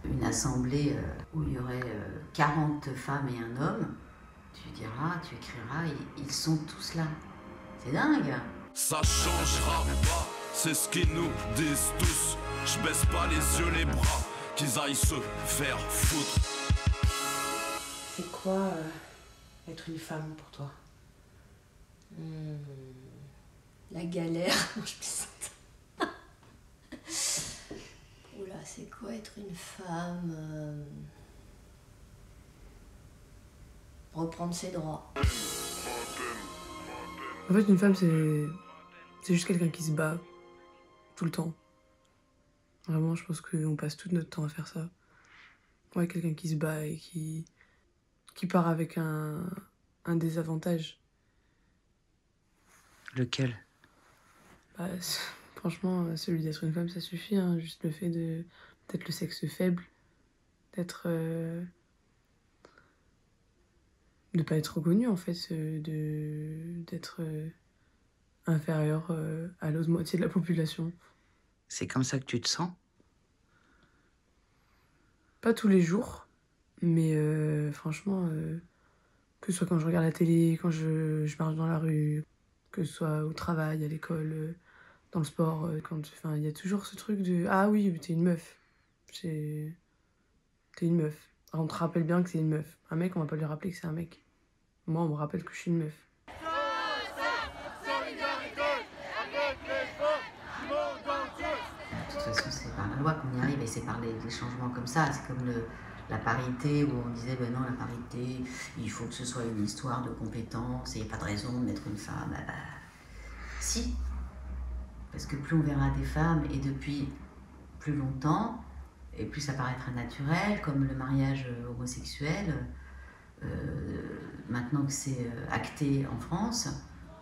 une assemblée où il y aurait 40 femmes et un homme, tu diras, tu écriras, ils sont tous là. C'est dingue. Ça changera pas, c'est ce qu'ils nous disent tous. Je baisse pas les yeux, les bras, qu'ils aillent se faire foutre. C'est quoi être une femme pour toi? La galère. Je plaisante. Oula, c'est quoi être une femme? Reprendre ses droits. En fait, une femme, c'est juste quelqu'un qui se bat tout le temps. Vraiment, je pense qu'on passe tout notre temps à faire ça. Ouais, quelqu'un qui se bat et qui part avec un désavantage. Lequel? Bah, franchement, celui d'être une femme, ça suffit. Hein. Juste le fait d'être le sexe faible, d'être... de pas être reconnu, en fait, d'être inférieur à l'autre moitié de la population. C'est comme ça que tu te sens? Pas tous les jours, mais franchement, que ce soit quand je regarde la télé, quand je marche dans la rue, que ce soit au travail, à l'école, dans le sport, enfin, il y a toujours ce truc de « Ah oui, t'es une meuf. T'es une meuf. » Alors, on te rappelle bien que c'est une meuf. Un mec, on va pas lui rappeler que c'est un mec. Moi, on me rappelle que je suis une meuf. De toute façon, c'est par la loi qu'on y arrive et c'est par des changements comme ça. C'est comme la parité où on disait ben non, la parité, il faut que ce soit une histoire de compétence et il n'y a pas de raison de mettre une femme. Bah, si. Parce que plus on verra des femmes et depuis plus longtemps, et plus ça paraîtra naturel, comme le mariage homosexuel, maintenant que c'est acté en France,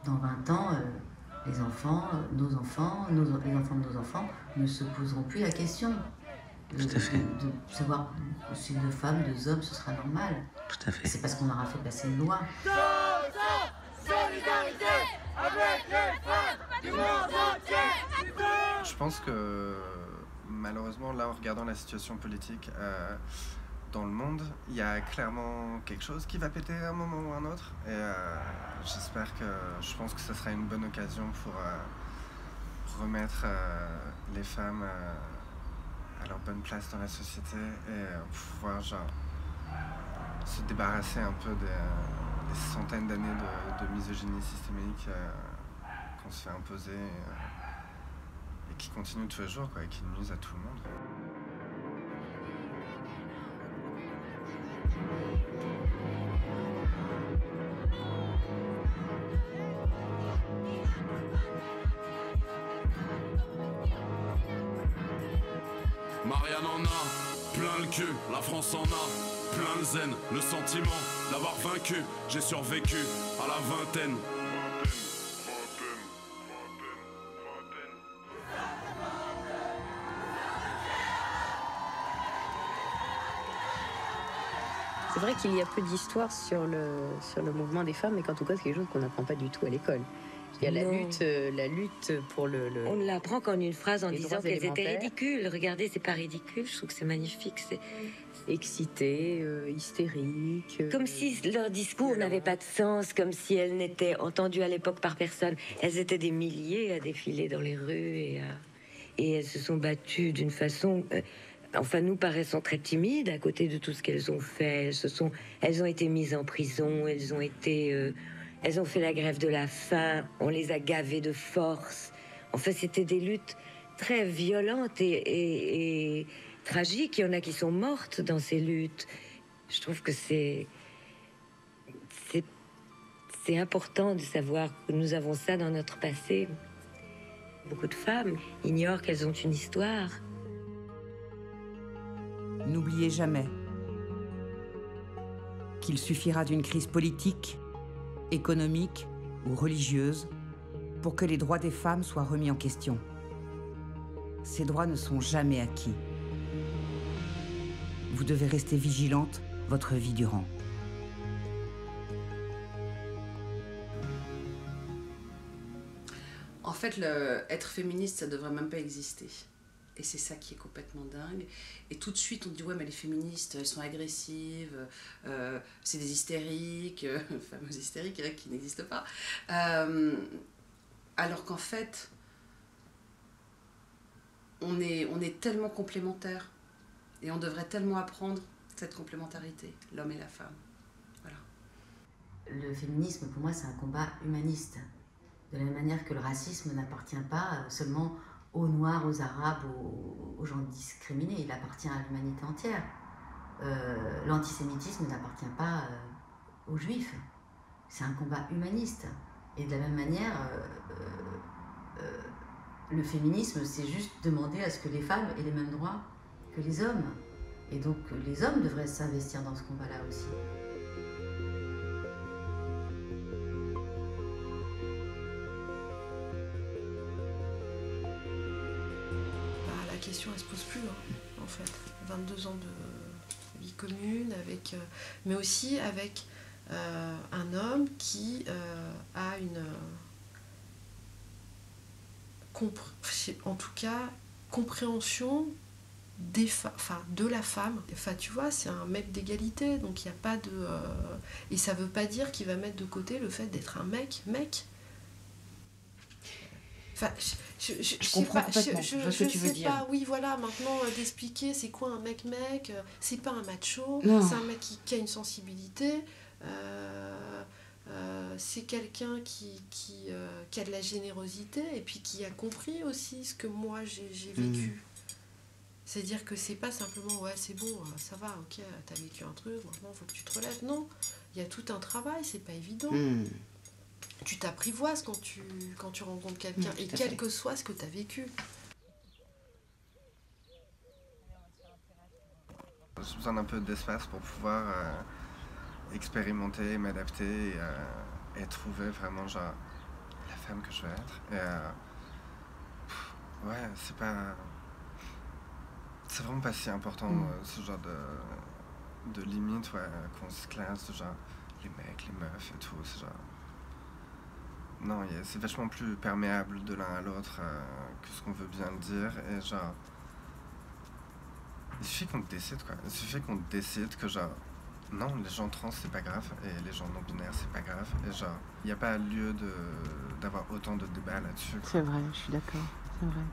dans 20 ans, les enfants, nos enfants, les enfants de nos enfants ne se poseront plus la question de savoir si deux femmes, deux hommes, ce sera normal. Tout à fait. C'est parce qu'on aura fait passer une loi. Solidarité avec les femmes du monde entier. Je pense que malheureusement, là, en regardant la situation politique dans le monde, il y a clairement quelque chose qui va péter à un moment ou à un autre. Et je pense que ce sera une bonne occasion pour remettre les femmes à leur bonne place dans la société et pouvoir se débarrasser un peu des centaines d'années de misogynie systémique qu'on se fait imposer et qui continue tous les jours, quoi, et qui nuisent à tout le monde. Marianne en a plein le cul, la France en a plein le zen, le sentiment d'avoir vaincu. J'ai survécu à la vingtaine. C'est vrai qu'il y a peu d'histoire sur le mouvement des femmes, mais qu'en tout cas, c'est quelque chose qu'on n'apprend pas du tout à l'école. Il y a la lutte pour le... On l'apprend qu'en une phrase en disant qu'elles étaient ridicules. Regardez, c'est pas ridicule, je trouve que c'est magnifique. C'est excité, hystérique. Comme si leur discours n'avait pas de sens, comme si elles n'étaient entendues à l'époque par personne. Elles étaient des milliers à défiler dans les rues et elles se sont battues d'une façon... Enfin, nous paraissons très timides à côté de tout ce qu'elles ont fait. Elles ont été mises en prison, elles ont fait la grève de la faim, on les a gavées de force. Enfin, c'était des luttes très violentes et tragiques. Il y en a qui sont mortes dans ces luttes. Je trouve que c'est important de savoir que nous avons ça dans notre passé. Beaucoup de femmes ignorent qu'elles ont une histoire. N'oubliez jamais qu'il suffira d'une crise politique, économique ou religieuse pour que les droits des femmes soient remis en question. Ces droits ne sont jamais acquis. Vous devez rester vigilante votre vie durant. En fait, être féministe, ça devrait même pas exister. Et c'est ça qui est complètement dingue. Et tout de suite, on dit, ouais, mais les féministes, elles sont agressives, c'est des hystériques, fameuses hystériques qui n'existent pas. Alors qu'en fait, on est tellement complémentaires. Et on devrait tellement apprendre cette complémentarité, l'homme et la femme. Voilà. Le féminisme, pour moi, c'est un combat humaniste. De la même manière que le racisme n'appartient pas seulement aux Noirs, aux Arabes, aux gens discriminés, il appartient à l'humanité entière. L'antisémitisme n'appartient pas aux Juifs. C'est un combat humaniste. Et de la même manière, le féminisme, c'est juste demander à ce que les femmes aient les mêmes droits que les hommes. Et donc les hommes devraient s'investir dans ce combat-là aussi. La question, elle se pose plus, en fait. 22 ans de vie commune, mais aussi avec un homme qui a en tout cas, compréhension de la femme. Enfin, tu vois, c'est un mec d'égalité, donc il n'y a pas de... Et ça veut pas dire qu'il va mettre de côté le fait d'être un mec. Enfin, je comprends complètement ce que tu veux dire. Oui, voilà, maintenant d'expliquer c'est quoi un mec, c'est pas un macho, c'est un mec qui a une sensibilité, c'est quelqu'un qui a de la générosité et puis qui a compris aussi ce que moi j'ai vécu. C'est-à-dire que c'est pas simplement ouais c'est bon, ça va, ok, t'as vécu un truc, maintenant faut que tu te relèves. Non, il y a tout un travail, c'est pas évident. Tu t'apprivoises quand tu rencontres quelqu'un, et quel que soit ce que tu as vécu. J'ai besoin d'un peu d'espace pour pouvoir expérimenter, m'adapter et trouver vraiment genre la femme que je veux être. Et ouais, c'est vraiment pas si important ce genre de limite qu'on se classe, genre les mecs, les meufs et tout, c'est genre... Non, c'est vachement plus perméable de l'un à l'autre que ce qu'on veut bien le dire. Et genre, il suffit qu'on décide, quoi. Il suffit qu'on décide que genre, non, les gens trans c'est pas grave et les gens non binaires c'est pas grave. Et genre, il n'y a pas lieu d'avoir autant de débats là-dessus. C'est vrai, je suis d'accord, c'est vrai.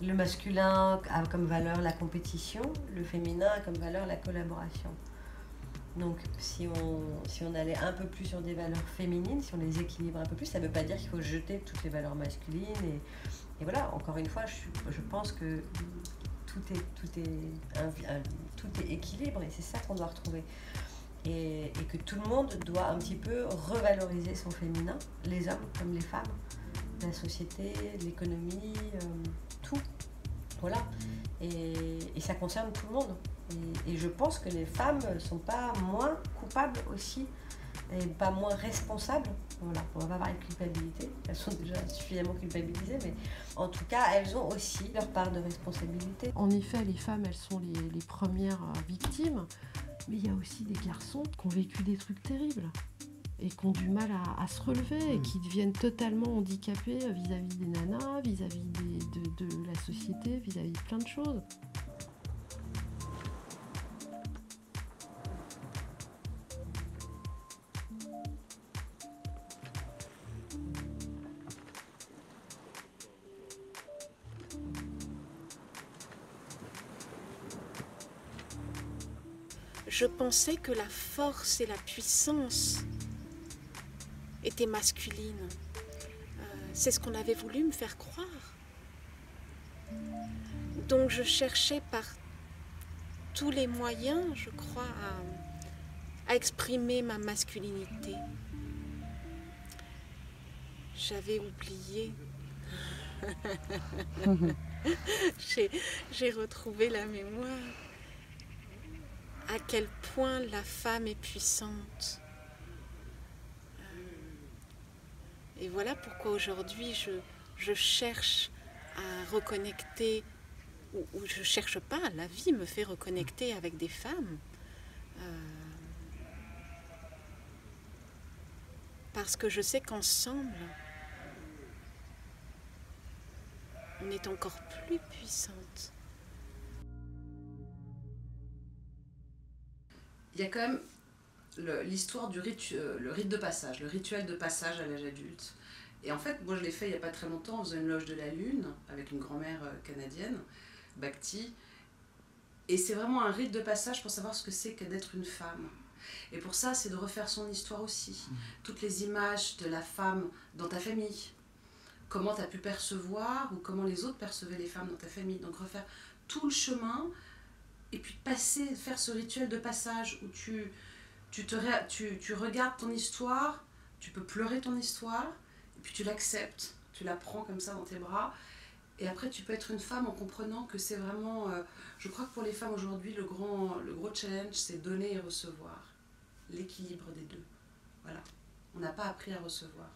Le masculin a comme valeur la compétition, le féminin a comme valeur la collaboration. Donc si on allait un peu plus sur des valeurs féminines, si on les équilibre un peu plus, ça ne veut pas dire qu'il faut jeter toutes les valeurs masculines. Et voilà, encore une fois, je pense que tout est équilibre et c'est ça qu'on doit retrouver. Et que tout le monde doit un petit peu revaloriser son féminin, les hommes comme les femmes, la société, l'économie, tout. Voilà. Et ça concerne tout le monde. Et je pense que les femmes ne sont pas moins coupables aussi, et pas moins responsables. Voilà, on va pas parler de culpabilité, elles sont déjà suffisamment culpabilisées, mais en tout cas, elles ont aussi leur part de responsabilité. En effet, les femmes, elles sont les premières victimes, mais il y a aussi des garçons qui ont vécu des trucs terribles et qui ont du mal à se relever et qui deviennent totalement handicapés vis-à-vis des nanas, vis-à-vis de la société, vis-à-vis de plein de choses. Je pensais que la force et la puissance étaient masculines. C'est ce qu'on avait voulu me faire croire. Donc je cherchais par tous les moyens, je crois, à exprimer ma masculinité. J'avais oublié. J'ai retrouvé la mémoire. À quel point la femme est puissante. Et voilà pourquoi aujourd'hui je cherche à reconnecter, ou je cherche pas, la vie me fait reconnecter avec des femmes Parce que je sais qu'ensemble, on est encore plus puissante. Il y a quand même l'histoire du le rite de passage, le rituel de passage à l'âge adulte. Et en fait, moi je l'ai fait il n'y a pas très longtemps, en faisant une loge de la Lune avec une grand-mère canadienne, Bhakti. Et c'est vraiment un rite de passage pour savoir ce que c'est que d'être une femme. Et pour ça, c'est de refaire son histoire aussi. Toutes les images de la femme dans ta famille. Comment tu as pu percevoir ou comment les autres percevaient les femmes dans ta famille. Donc refaire tout le chemin et puis faire ce rituel de passage où tu regardes ton histoire, tu peux pleurer ton histoire, et puis tu l'acceptes, tu la prends comme ça dans tes bras. Et après, tu peux être une femme en comprenant que c'est vraiment... je crois que pour les femmes aujourd'hui, le gros challenge, c'est donner et recevoir. L'équilibre des deux. Voilà. On n'a pas appris à recevoir.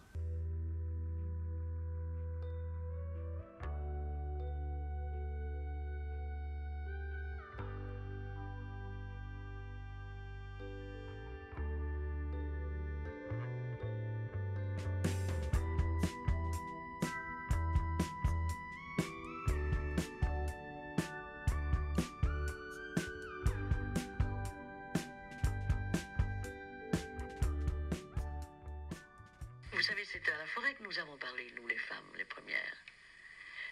Vous savez, c'est à la forêt que nous avons parlé, nous les femmes, les premières,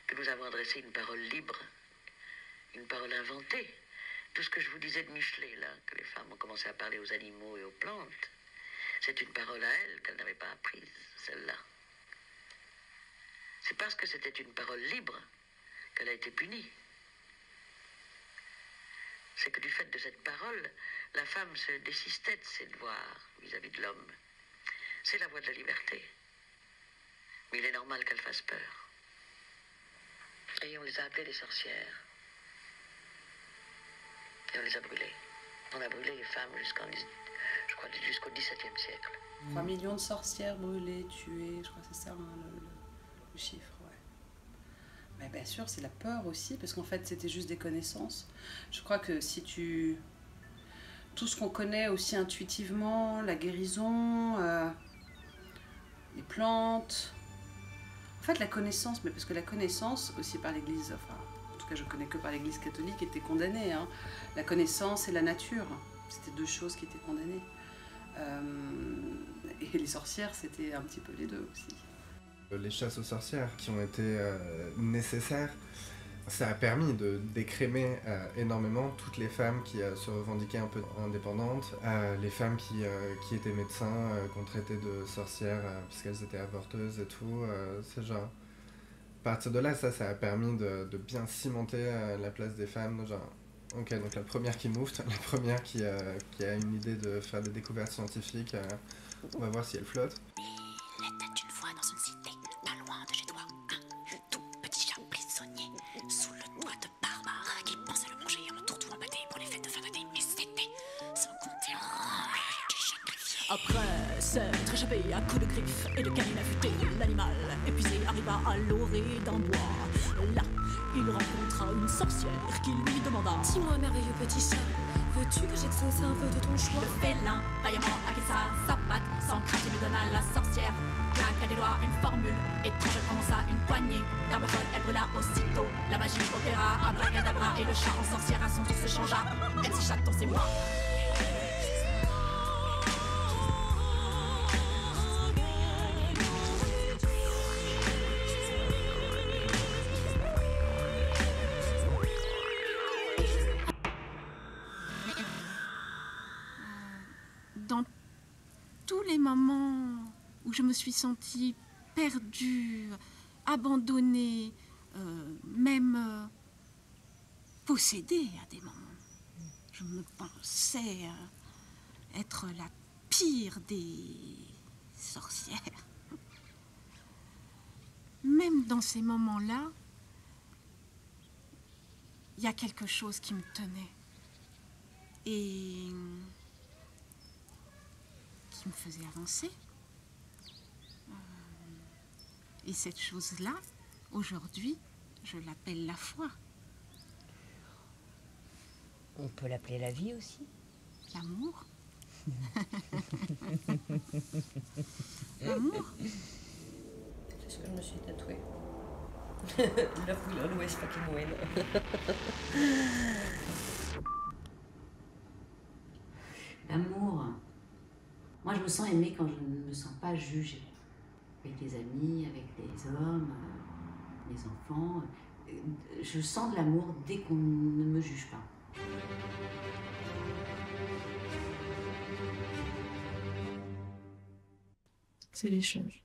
que nous avons adressé une parole libre, une parole inventée. Tout ce que je vous disais de Michelet, là, que les femmes ont commencé à parler aux animaux et aux plantes, c'est une parole à elles qu'elles n'avaient pas apprise, celle-là. C'est parce que c'était une parole libre qu'elle a été punie. C'est que du fait de cette parole, la femme se désistait de ses devoirs vis-à-vis de l'homme. C'est la voie de la liberté. Mais il est normal qu'elle fasse peur. Et on les a appelées des sorcières. Et on les a brûlées. On a brûlé les femmes jusqu'au XVIIe siècle. 3 millions de sorcières brûlées, tuées, je crois que c'est ça le chiffre, ouais. Mais bien sûr, c'est la peur aussi, parce qu'en fait, c'était juste des connaissances. Je crois que si tu... Tout ce qu'on connaît aussi intuitivement, la guérison, les plantes... En fait, la connaissance, mais parce que la connaissance, aussi par l'Église, enfin, en tout cas, je connais que par l'Église catholique, était condamnée. Hein. La connaissance et la nature, c'était deux choses qui étaient condamnées. Et les sorcières, c'était un petit peu les deux aussi. Les chasses aux sorcières qui ont été nécessaires, ça a permis de décrémer énormément toutes les femmes qui se revendiquaient un peu indépendantes, les femmes qui étaient médecins, qu'on traitait de sorcières puisqu'elles étaient avorteuses et tout. C'est genre... À partir de là, ça a permis de bien cimenter la place des femmes. Genre, ok, donc la première qui moufte, la première qui a une idée de faire des découvertes scientifiques, on va voir si elle flotte. Il était une fois dans une cité, pas loin de chez toi, un tout petit chat prisonnier, sous le doigt de barbares qui pensait le manger en tour embêté pour les fêtes de fin d'année. Mais c'était sans compter du sacrifié. Après s'être échappé à coups de griffes et de canines affûtées, l'animal épuisé arriva à l'orée d'un bois. Là, il rencontra une sorcière qui lui demanda: dis-moi, merveilleux petit chat, veux-tu que j'exauce un vœu de ton choix? Le félin, vaillamment acquiesça sa patte, sans crainte il lui donna à la sorcière. Claqua des doigts une formule, étrange elle prononça une poignée d'armes folles, elle brûla aussitôt. La magie opéra, abracadabra, et le chat en sorcière à son tour se changea. Elle s'y chatte dans ses bois. Dans tous les moments où je me suis sentie perdue, abandonnée, même possédée à des moments. Je me pensais être la pire des sorcières. Même dans ces moments-là, il y a quelque chose qui me tenait et qui me faisait avancer. Et cette chose-là, aujourd'hui, je l'appelle la foi. On peut l'appeler la vie aussi. L'amour. L'amour? C'est ce que je me suis tatoué. Love will always fucking win. L'amour. Moi, je me sens aimée quand je ne me sens pas jugée. Avec les amis, avec les hommes, les enfants. Je sens de l'amour dès qu'on ne me juge pas. C'est l'échange.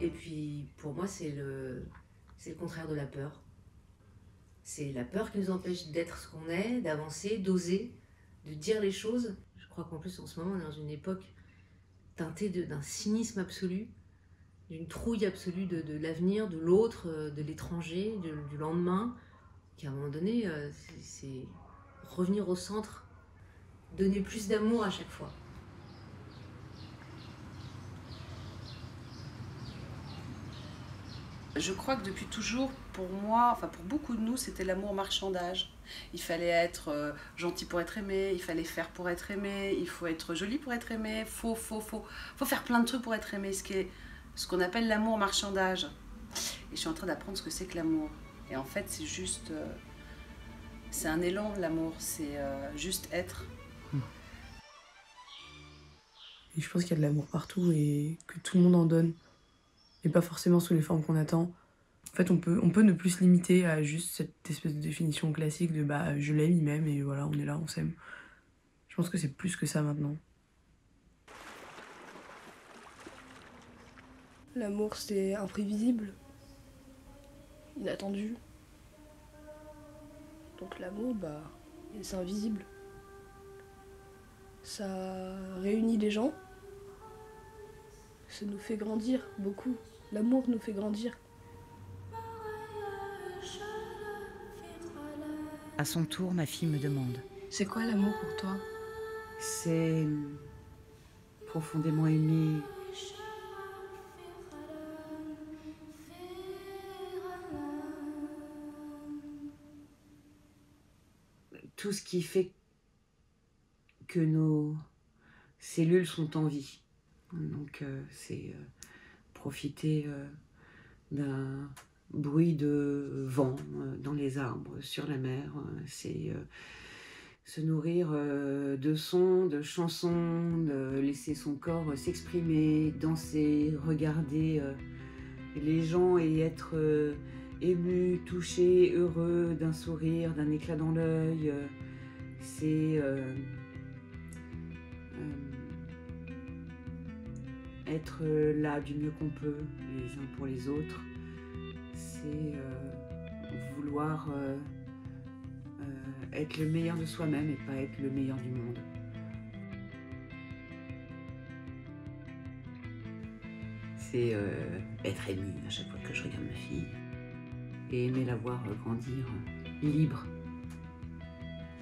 Et puis, pour moi, c'est le contraire de la peur. C'est la peur qui nous empêche d'être ce qu'on est, d'avancer, d'oser, de dire les choses. Je crois qu'en plus, en ce moment, on est dans une époque teintée d'un cynisme absolu, d'une trouille absolue de l'avenir, de l'autre, de l'étranger, du lendemain, qui à un moment donné, c'est revenir au centre, donner plus d'amour à chaque fois. Je crois que depuis toujours, pour moi, enfin pour beaucoup de nous, c'était l'amour marchandage. Il fallait être gentil pour être aimé, il fallait faire pour être aimé, il faut être joli pour être aimé, faut faire plein de trucs pour être aimé, ce qu'on appelle l'amour marchandage. Et je suis en train d'apprendre ce que c'est que l'amour. Et en fait, c'est juste... c'est un élan, l'amour, c'est juste être. Et je pense qu'il y a de l'amour partout et que tout le monde en donne. Et pas forcément sous les formes qu'on attend. En fait, on peut ne plus se limiter à juste cette espèce de définition classique de bah je l'aime, il m'aime et voilà, on est là, on s'aime. Je pense que c'est plus que ça maintenant. L'amour, c'est imprévisible, inattendu. Donc l'amour, bah, c'est invisible. Ça réunit les gens. Ça nous fait grandir beaucoup. L'amour nous fait grandir. À son tour, ma fille me demande. C'est quoi l'amour pour toi? C'est profondément aimer. Tout ce qui fait que nos cellules sont en vie. Donc c'est profiter d'un bruit de vent dans les arbres, sur la mer. C'est se nourrir de sons, de chansons, de laisser son corps s'exprimer, danser, regarder les gens et être ému, touché, heureux d'un sourire, d'un éclat dans l'œil. C'est être là du mieux qu'on peut, les uns pour les autres. C'est vouloir être le meilleur de soi-même et pas être le meilleur du monde. C'est être ému à chaque fois que je regarde ma fille et aimer la voir grandir libre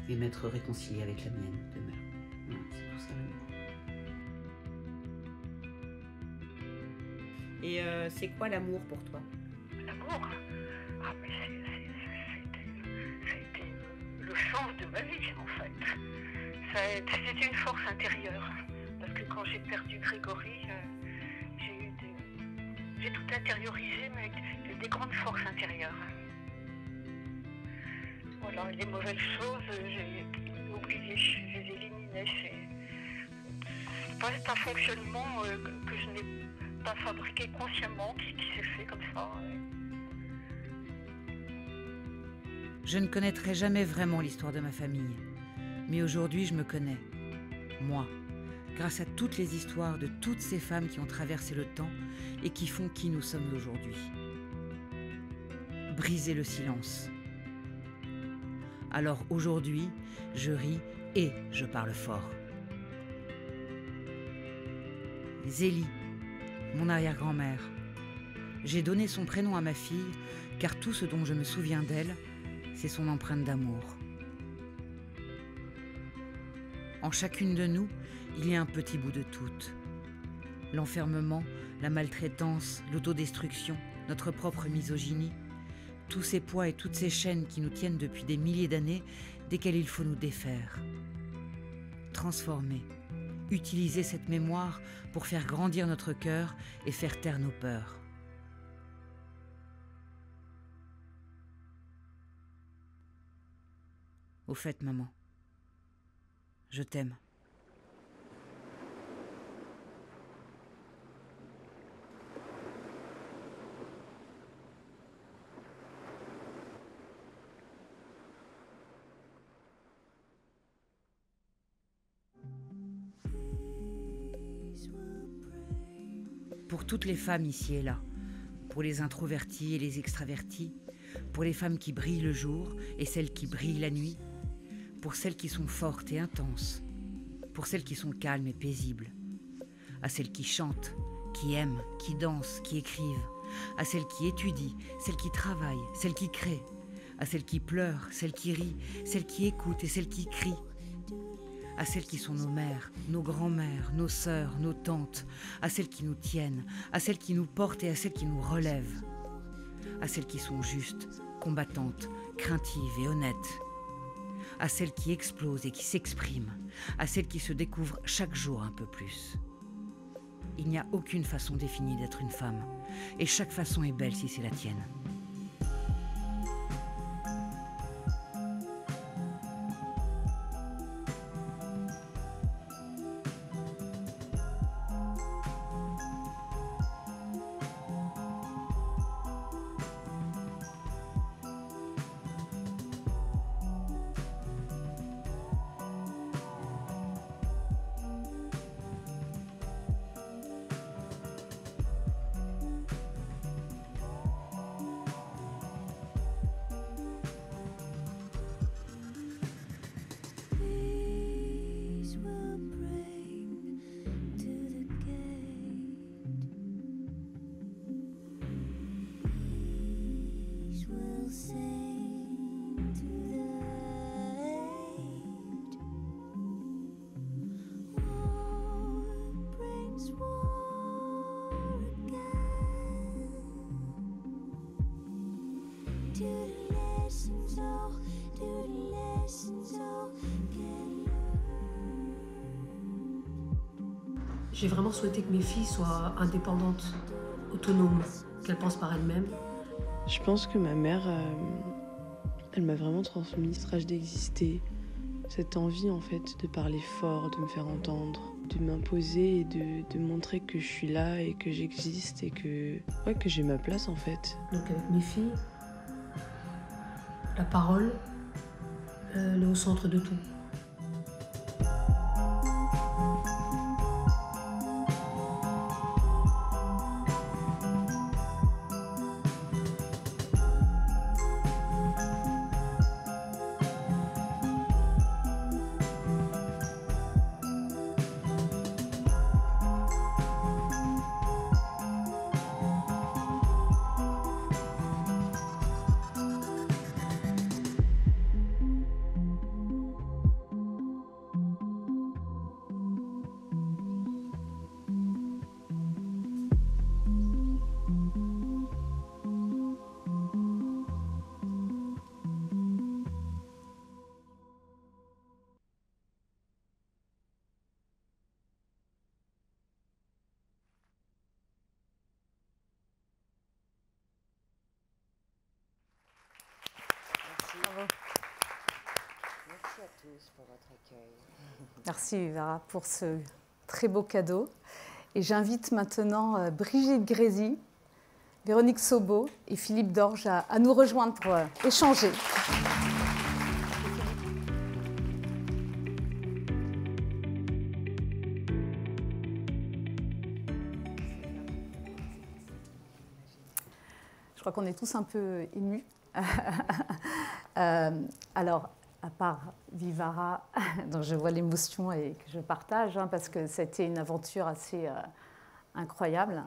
et m'être réconciliée avec la mienne demain. Voilà, c'est tout ça l'amour. Et c'est quoi l'amour pour toi? L'amour? Ah, mais ça a été le sens de ma vie, en fait. C'était une force intérieure. Parce que quand j'ai perdu Grégory, j'ai tout intériorisé, mais avec des grandes forces intérieures. Voilà, les mauvaises choses, j'ai oublié, je les éliminais. C'est pas un fonctionnement que je n'ai pas fabriqué consciemment, qui s'est fait comme ça. Je ne connaîtrai jamais vraiment l'histoire de ma famille. Mais aujourd'hui, je me connais. Moi, grâce à toutes les histoires de toutes ces femmes qui ont traversé le temps et qui font qui nous sommes aujourd'hui. Briser le silence. Alors aujourd'hui, je ris et je parle fort. Zélie, mon arrière-grand-mère. J'ai donné son prénom à ma fille, car tout ce dont je me souviens d'elle, c'est son empreinte d'amour. En chacune de nous, il y a un petit bout de toutes. L'enfermement, la maltraitance, l'autodestruction, notre propre misogynie, tous ces poids et toutes ces chaînes qui nous tiennent depuis des milliers d'années, desquelles il faut nous défaire. Transformer, utiliser cette mémoire pour faire grandir notre cœur et faire taire nos peurs. Au fait, maman, je t'aime. Pour toutes les femmes ici et là, pour les introvertis et les extravertis, pour les femmes qui brillent le jour et celles qui brillent la nuit, pour celles qui sont fortes et intenses, pour celles qui sont calmes et paisibles, à celles qui chantent, qui aiment, qui dansent, qui écrivent, à celles qui étudient, celles qui travaillent, celles qui créent, à celles qui pleurent, celles qui rient, celles qui écoutent et celles qui crient, à celles qui sont nos mères, nos grands-mères, nos sœurs, nos tantes, à celles qui nous tiennent, à celles qui nous portent et à celles qui nous relèvent, à celles qui sont justes, combattantes, craintives et honnêtes, à celles qui explosent et qui s'expriment, à celles qui se découvrent chaque jour un peu plus. Il n'y a aucune façon définie d'être une femme, et chaque façon est belle si c'est la tienne. J'ai vraiment souhaité que mes filles soient indépendantes, autonomes, qu'elles pensent par elles-mêmes. Je pense que ma mère, elle m'a vraiment transmis ce rage d'exister, cette envie en fait de parler fort, de me faire entendre, de m'imposer et de montrer que je suis là et que j'existe et que j'ai ma place en fait. Donc avec mes filles, la parole, elle est au centre de tout. Merci à tous pour votre accueil. Merci Vivara pour ce très beau cadeau. Et j'invite maintenant Brigitte Grésy, Véronique Sobo et Philippe Dorge à nous rejoindre pour échanger. Je crois qu'on est tous un peu émus. Alors, à part Vivara, dont je vois l'émotion et que je partage, parce que c'était une aventure assez incroyable.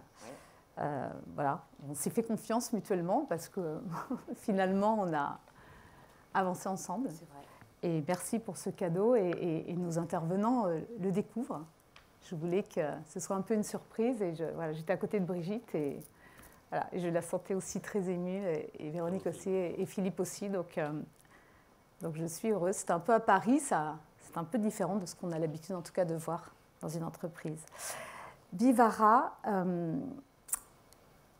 Voilà, on s'est fait confiance mutuellement parce que finalement, on a avancé ensemble. C'est vrai. Et merci pour ce cadeau et nos intervenants le découvrent. Je voulais que ce soit un peu une surprise et voilà, j'étais à côté de Brigitte et Voilà, et je la sentais aussi très émue, et Véronique aussi, et Philippe aussi. Donc je suis heureuse. C'est un peu à Paris, c'est un peu différent de ce qu'on a l'habitude en tout cas de voir dans une entreprise. Vivara,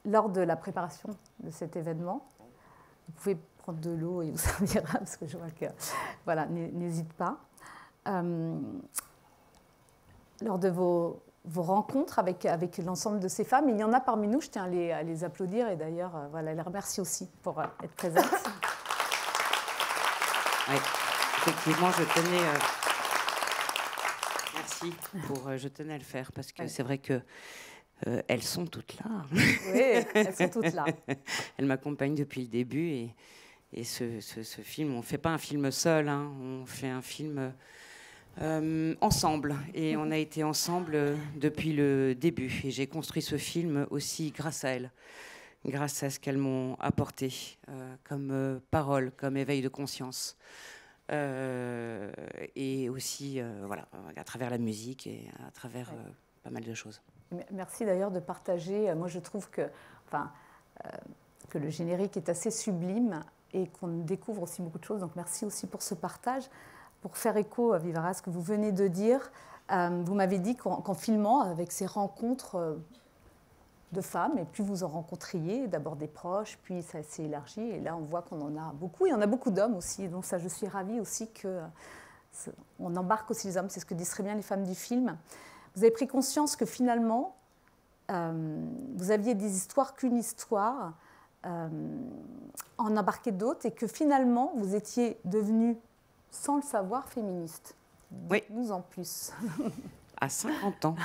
lors de la préparation de cet événement, vous pouvez prendre de l'eau et vous servira, parce que je vois que... Voilà, n'hésite pas. Lors de vos rencontres avec l'ensemble de ces femmes, il y en a parmi nous, je tiens à les applaudir, et d'ailleurs, voilà, les remercie aussi pour être présentes. Oui, effectivement, je tenais... Merci je tenais à le faire, parce que c'est vrai que elles sont toutes là. Oui, elles sont toutes là. Elles m'accompagnent depuis le début, et ce film, on ne fait pas un film seul, hein, on fait un film ensemble, et on a été ensemble depuis le début, et j'ai construit ce film aussi grâce à elles, grâce à ce qu'elles m'ont apporté comme parole, comme éveil de conscience. Et aussi voilà, à travers la musique et à travers pas mal de choses. Merci d'ailleurs de partager. Moi, je trouve que le générique est assez sublime et qu'on découvre aussi beaucoup de choses. Donc, merci aussi pour ce partage. Pour faire écho à Vivara, ce que vous venez de dire, vous m'avez dit qu'en filmant avec ces rencontres de femmes, et plus vous en rencontriez, d'abord des proches, puis ça s'est élargi, et là on voit qu'on en a beaucoup, et on a beaucoup d'hommes aussi, donc ça je suis ravie aussi qu'on embarque aussi les hommes, c'est ce que disent très bien les femmes du film. Vous avez pris conscience que finalement, vous aviez des histoires qu'une histoire, en embarquer d'autres, et que finalement vous étiez devenue, sans le savoir, féministe. Oui. Nous en plus. À 50 ans.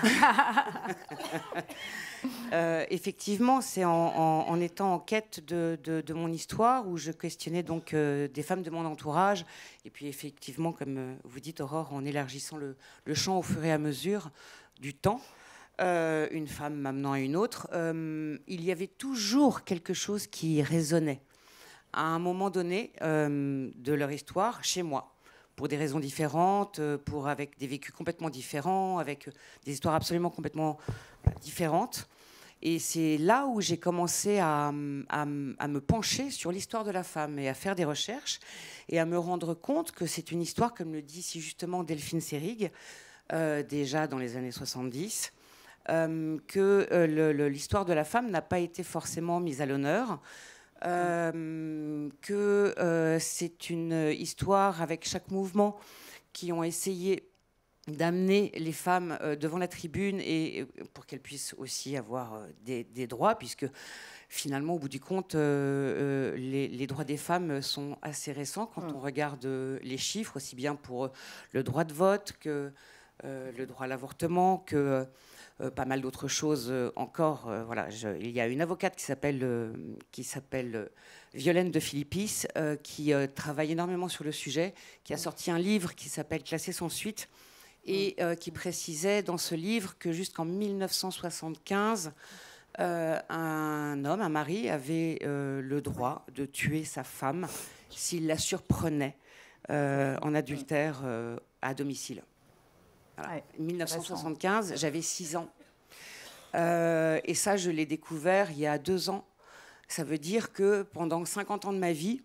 Effectivement, c'est en étant en quête de mon histoire, où je questionnais donc des femmes de mon entourage, et puis effectivement, comme vous dites, Aurore, en élargissant le champ au fur et à mesure du temps, une femme m'amenant à une autre, il y avait toujours quelque chose qui résonnait à un moment donné de leur histoire chez moi. Pour des raisons différentes, avec des vécus complètement différents, avec des histoires absolument complètement différentes. Et c'est là où j'ai commencé à me pencher sur l'histoire de la femme et à faire des recherches et à me rendre compte que c'est une histoire, comme le dit si justement Delphine Seyrig, déjà dans les années 70, que l'histoire de la femme n'a pas été forcément mise à l'honneur. Que c'est une histoire avec chaque mouvement qui ont essayé d'amener les femmes devant la tribune et pour qu'elles puissent aussi avoir des droits, puisque finalement, au bout du compte, les droits des femmes sont assez récents quand on regarde les chiffres, aussi bien pour le droit de vote que le droit à l'avortement, que pas mal d'autres choses encore. Voilà, il y a une avocate qui s'appelle Violaine de Philippis, qui travaille énormément sur le sujet, qui a sorti un livre qui s'appelle Classer sans suite, et qui précisait dans ce livre que jusqu'en 1975, un homme, un mari, avait le droit de tuer sa femme s'il la surprenait en adultère à domicile. Voilà. Ouais, 1975, j'avais 6 ans. Et ça, je l'ai découvert il y a 2 ans. Ça veut dire que pendant 50 ans de ma vie,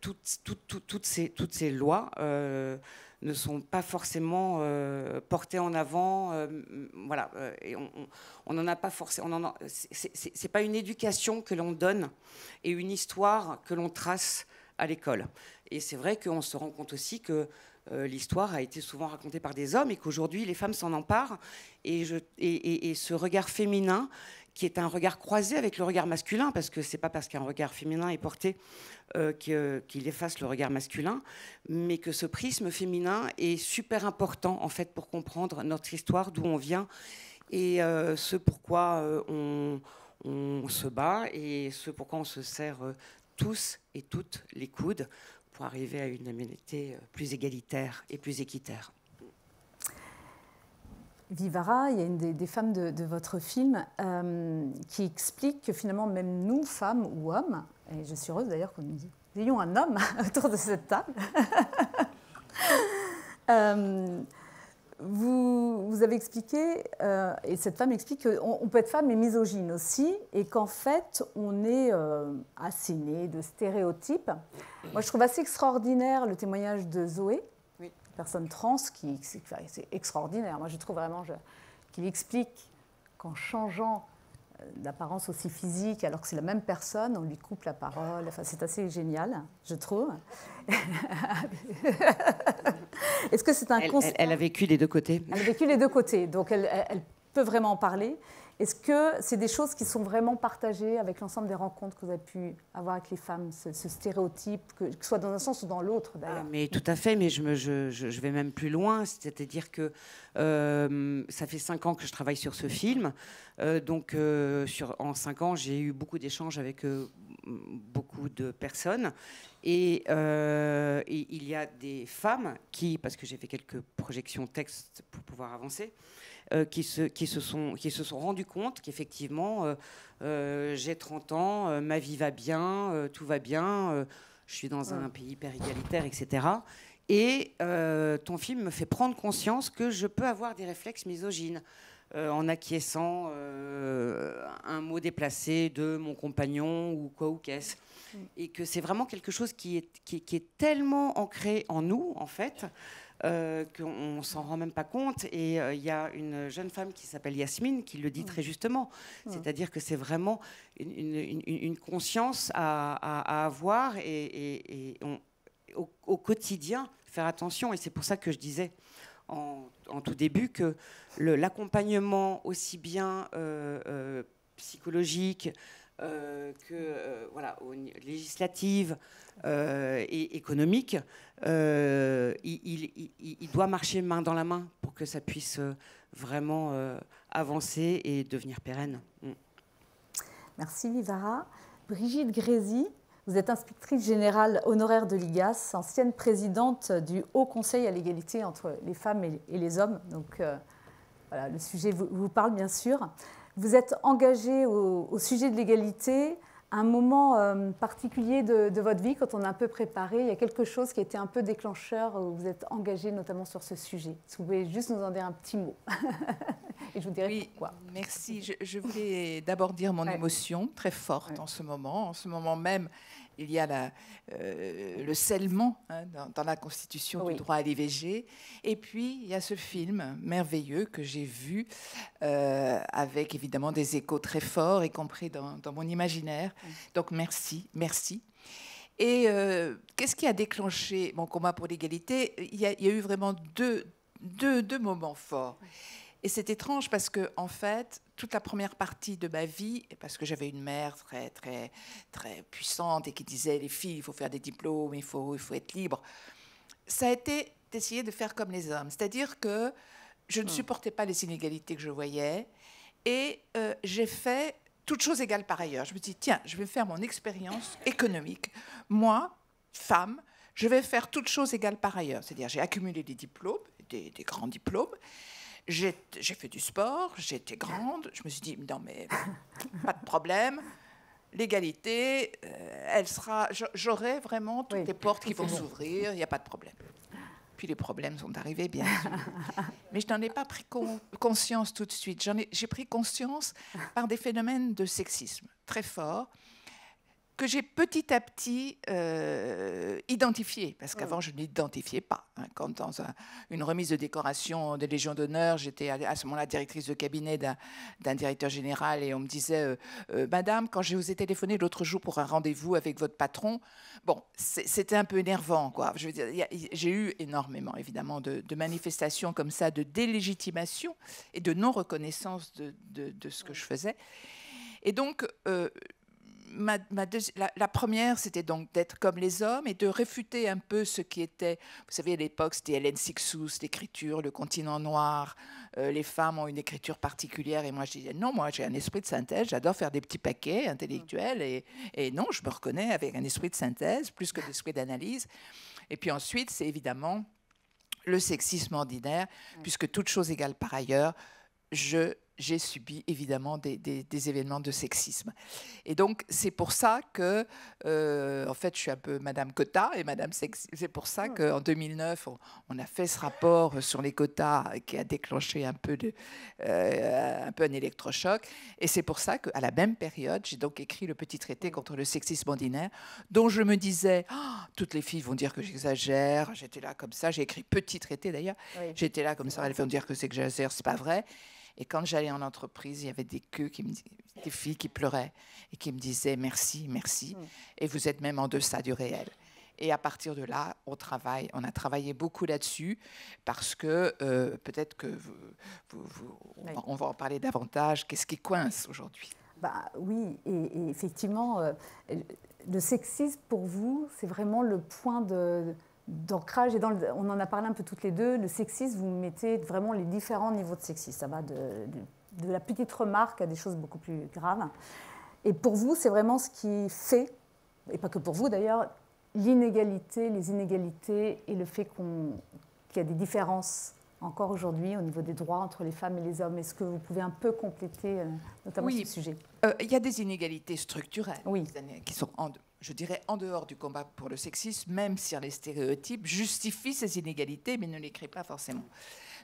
toutes ces lois ne sont pas forcément portées en avant. Voilà, et on n'en a pas forcément. C'est pas une éducation que l'on donne et une histoire que l'on trace à l'école. Et c'est vrai qu'on se rend compte aussi que l'histoire a été souvent racontée par des hommes et qu'aujourd'hui les femmes s'en emparent. Et ce regard féminin, qui est un regard croisé avec le regard masculin, parce que c'est pas parce qu'un regard féminin est porté qu'il efface le regard masculin, mais que ce prisme féminin est super important en fait pour comprendre notre histoire, d'où on vient et ce pourquoi on se bat et ce pourquoi on se serre tous et toutes les coudes pour arriver à une humanité plus égalitaire et plus équitaire. Vivara, il y a une des femmes de votre film qui explique que finalement, même nous, femmes ou hommes, et je suis heureuse d'ailleurs que nous ayons un homme autour de cette table, vous avez expliqué, et cette femme explique qu'on peut être femme et misogyne aussi, et qu'en fait, on est asséné de stéréotypes. Moi, je trouve assez extraordinaire le témoignage de Zoé, personne trans, c'est extraordinaire. Moi, je trouve vraiment qu'il explique qu'en changeant d'apparence aussi physique, alors que c'est la même personne, on lui coupe la parole. Enfin, c'est assez génial, je trouve. Est-ce que c'est un constat ? Elle a vécu les deux côtés. Elle a vécu les deux côtés, donc elle peut vraiment en parler. Est-ce que c'est des choses qui sont vraiment partagées avec l'ensemble des rencontres que vous avez pu avoir avec les femmes, ce stéréotype, que ce soit dans un sens ou dans l'autre d'ailleurs? Mais tout à fait, mais je vais même plus loin, c'est-à-dire que ça fait 5 ans que je travaille sur ce film, donc en 5 ans j'ai eu beaucoup d'échanges avec beaucoup de personnes, et il y a des femmes qui, parce que j'ai fait quelques projections texte pour pouvoir avancer, qui se sont rendus compte qu'effectivement, j'ai 30 ans, ma vie va bien, tout va bien, je suis dans un pays hyper égalitaire, etc. Et ton film me fait prendre conscience que je peux avoir des réflexes misogynes en acquiesçant un mot déplacé de mon compagnon ou quoi ou qu'est-ce. Et que c'est vraiment quelque chose qui est tellement ancré en nous, en fait, qu'on ne s'en rend même pas compte. Et il y a une jeune femme qui s'appelle Yasmine qui le dit très justement. C'est-à-dire que c'est vraiment une conscience à avoir et au quotidien, faire attention. Et c'est pour ça que je disais en tout début que l'accompagnement aussi bien psychologique que législative et économique, il doit marcher main dans la main pour que ça puisse vraiment avancer et devenir pérenne. Merci Vivara. Brigitte Grésy, vous êtes inspectrice générale honoraire de l'IGAS, ancienne présidente du Haut Conseil à l'égalité entre les femmes et les hommes. Donc voilà, le sujet vous parle bien sûr. Vous êtes engagée au sujet de l'égalité à un moment particulier de votre vie, quand on a un peu préparé. Il y a quelque chose qui a été un peu déclencheur, où vous êtes engagée notamment sur ce sujet. Si vous pouvez juste nous en dire un petit mot. Et je vous dirai pourquoi. Merci. Je voulais d'abord dire mon émotion très forte en ce moment. En ce moment même, il y a le scellement dans la Constitution du droit à l'IVG. Et puis, il y a ce film merveilleux que j'ai vu avec évidemment des échos très forts, y compris dans mon imaginaire. Donc, merci. Et qu'est-ce qui a déclenché mon combat pour l'égalité ? Il y a eu vraiment deux moments forts. Et c'est étrange parce que, en fait, toute la première partie de ma vie, parce que j'avais une mère très, très, très puissante et qui disait les filles, il faut faire des diplômes, il faut être libre, ça a été d'essayer de faire comme les hommes. C'est-à-dire que je ne supportais pas les inégalités que je voyais et j'ai fait toutes choses égales par ailleurs. Je me dis, tiens, je vais faire mon expérience économique. Moi, femme, je vais faire toutes choses égales par ailleurs. C'est-à-dire, j'ai accumulé des diplômes, des grands diplômes. J'ai fait du sport, j'étais grande. Je me suis dit, non, mais pas de problème. L'égalité, j'aurai vraiment toutes les portes qui vont s'ouvrir, il n'y a pas de problème. Puis les problèmes sont arrivés, bien sûr. Mais je n'en ai pas pris conscience tout de suite. J'ai pris conscience par des phénomènes de sexisme très forts, que j'ai petit à petit identifié, parce qu'avant je n'identifiais pas. Quand dans une remise de décoration de Légion d'honneur, j'étais à ce moment-là directrice de cabinet d'un directeur général et on me disait Madame, quand je vous ai téléphoné l'autre jour pour un rendez-vous avec votre patron, bon, c'était un peu énervant, quoi. Je veux dire, j'ai eu énormément, évidemment, de manifestations comme ça, de délégitimation et de non-reconnaissance de ce que je faisais. Et donc, la première, c'était donc d'être comme les hommes et de réfuter un peu ce qui était, vous savez, à l'époque, c'était Hélène Sixous, l'écriture, le continent noir, les femmes ont une écriture particulière, et moi je disais, non, moi j'ai un esprit de synthèse, j'adore faire des petits paquets intellectuels, et non, je me reconnais avec un esprit de synthèse, plus que d'esprit d'analyse. Et puis ensuite, c'est évidemment le sexisme ordinaire, puisque toute chose égale par ailleurs, je j'ai subi évidemment des événements de sexisme. Et donc, c'est pour ça que, en fait, je suis un peu Madame Quota et Madame Sexisme. C'est pour ça qu'en 2009, on a fait ce rapport sur les quotas qui a déclenché un peu un électrochoc. Et c'est pour ça qu'à la même période, j'ai donc écrit le petit traité contre le sexisme ordinaire, dont je me disais, toutes les filles vont dire que j'exagère. J'étais là comme ça. J'ai écrit petit traité d'ailleurs. Oui. J'étais là comme ça. Elles vont dire que c'est que j'exagère. C'est pas vrai. Et quand j'allais en entreprise, il y avait des filles qui pleuraient et qui me disaient merci, merci. Et vous êtes même en deçà du réel. Et à partir de là, on a travaillé beaucoup là-dessus parce que peut-être que on va en parler davantage. Qu'est-ce qui coince aujourd'hui? Oui, et effectivement, le sexisme pour vous, c'est vraiment le point d'ancrage, et on en a parlé un peu toutes les deux. Le sexisme, vous mettez vraiment les différents niveaux de sexisme. Ça va de la petite remarque à des choses beaucoup plus graves. Et pour vous, c'est vraiment ce qui fait, et pas que pour vous d'ailleurs, les inégalités et le fait qu'il y a des différences encore aujourd'hui au niveau des droits entre les femmes et les hommes. Est-ce que vous pouvez un peu compléter notamment ce sujet? Il y a des inégalités structurelles qui sont je dirais en dehors du combat pour le sexisme, même si les stéréotypes justifient ces inégalités, mais ne les créent pas forcément.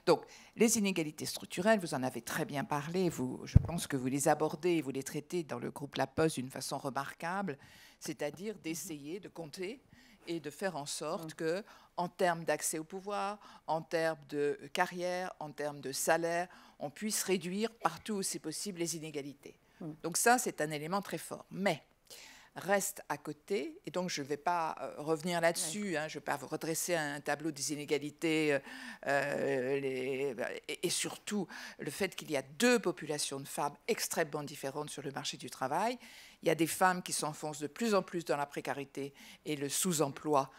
Donc, les inégalités structurelles, vous en avez très bien parlé, je pense que vous les abordez, vous les traitez dans le groupe La Poste d'une façon remarquable, c'est-à-dire d'essayer de compter et de faire en sorte que, en termes d'accès au pouvoir, en termes de carrière, en termes de salaire, on puisse réduire partout où c'est possible les inégalités. Donc ça, c'est un élément très fort. Mais reste à côté, et donc je ne vais pas revenir là-dessus, je ne vais pas vous redresser un tableau des inégalités, et surtout le fait qu'il y a deux populations de femmes extrêmement différentes sur le marché du travail. Il y a des femmes qui s'enfoncent de plus en plus dans la précarité et le sous-emploi.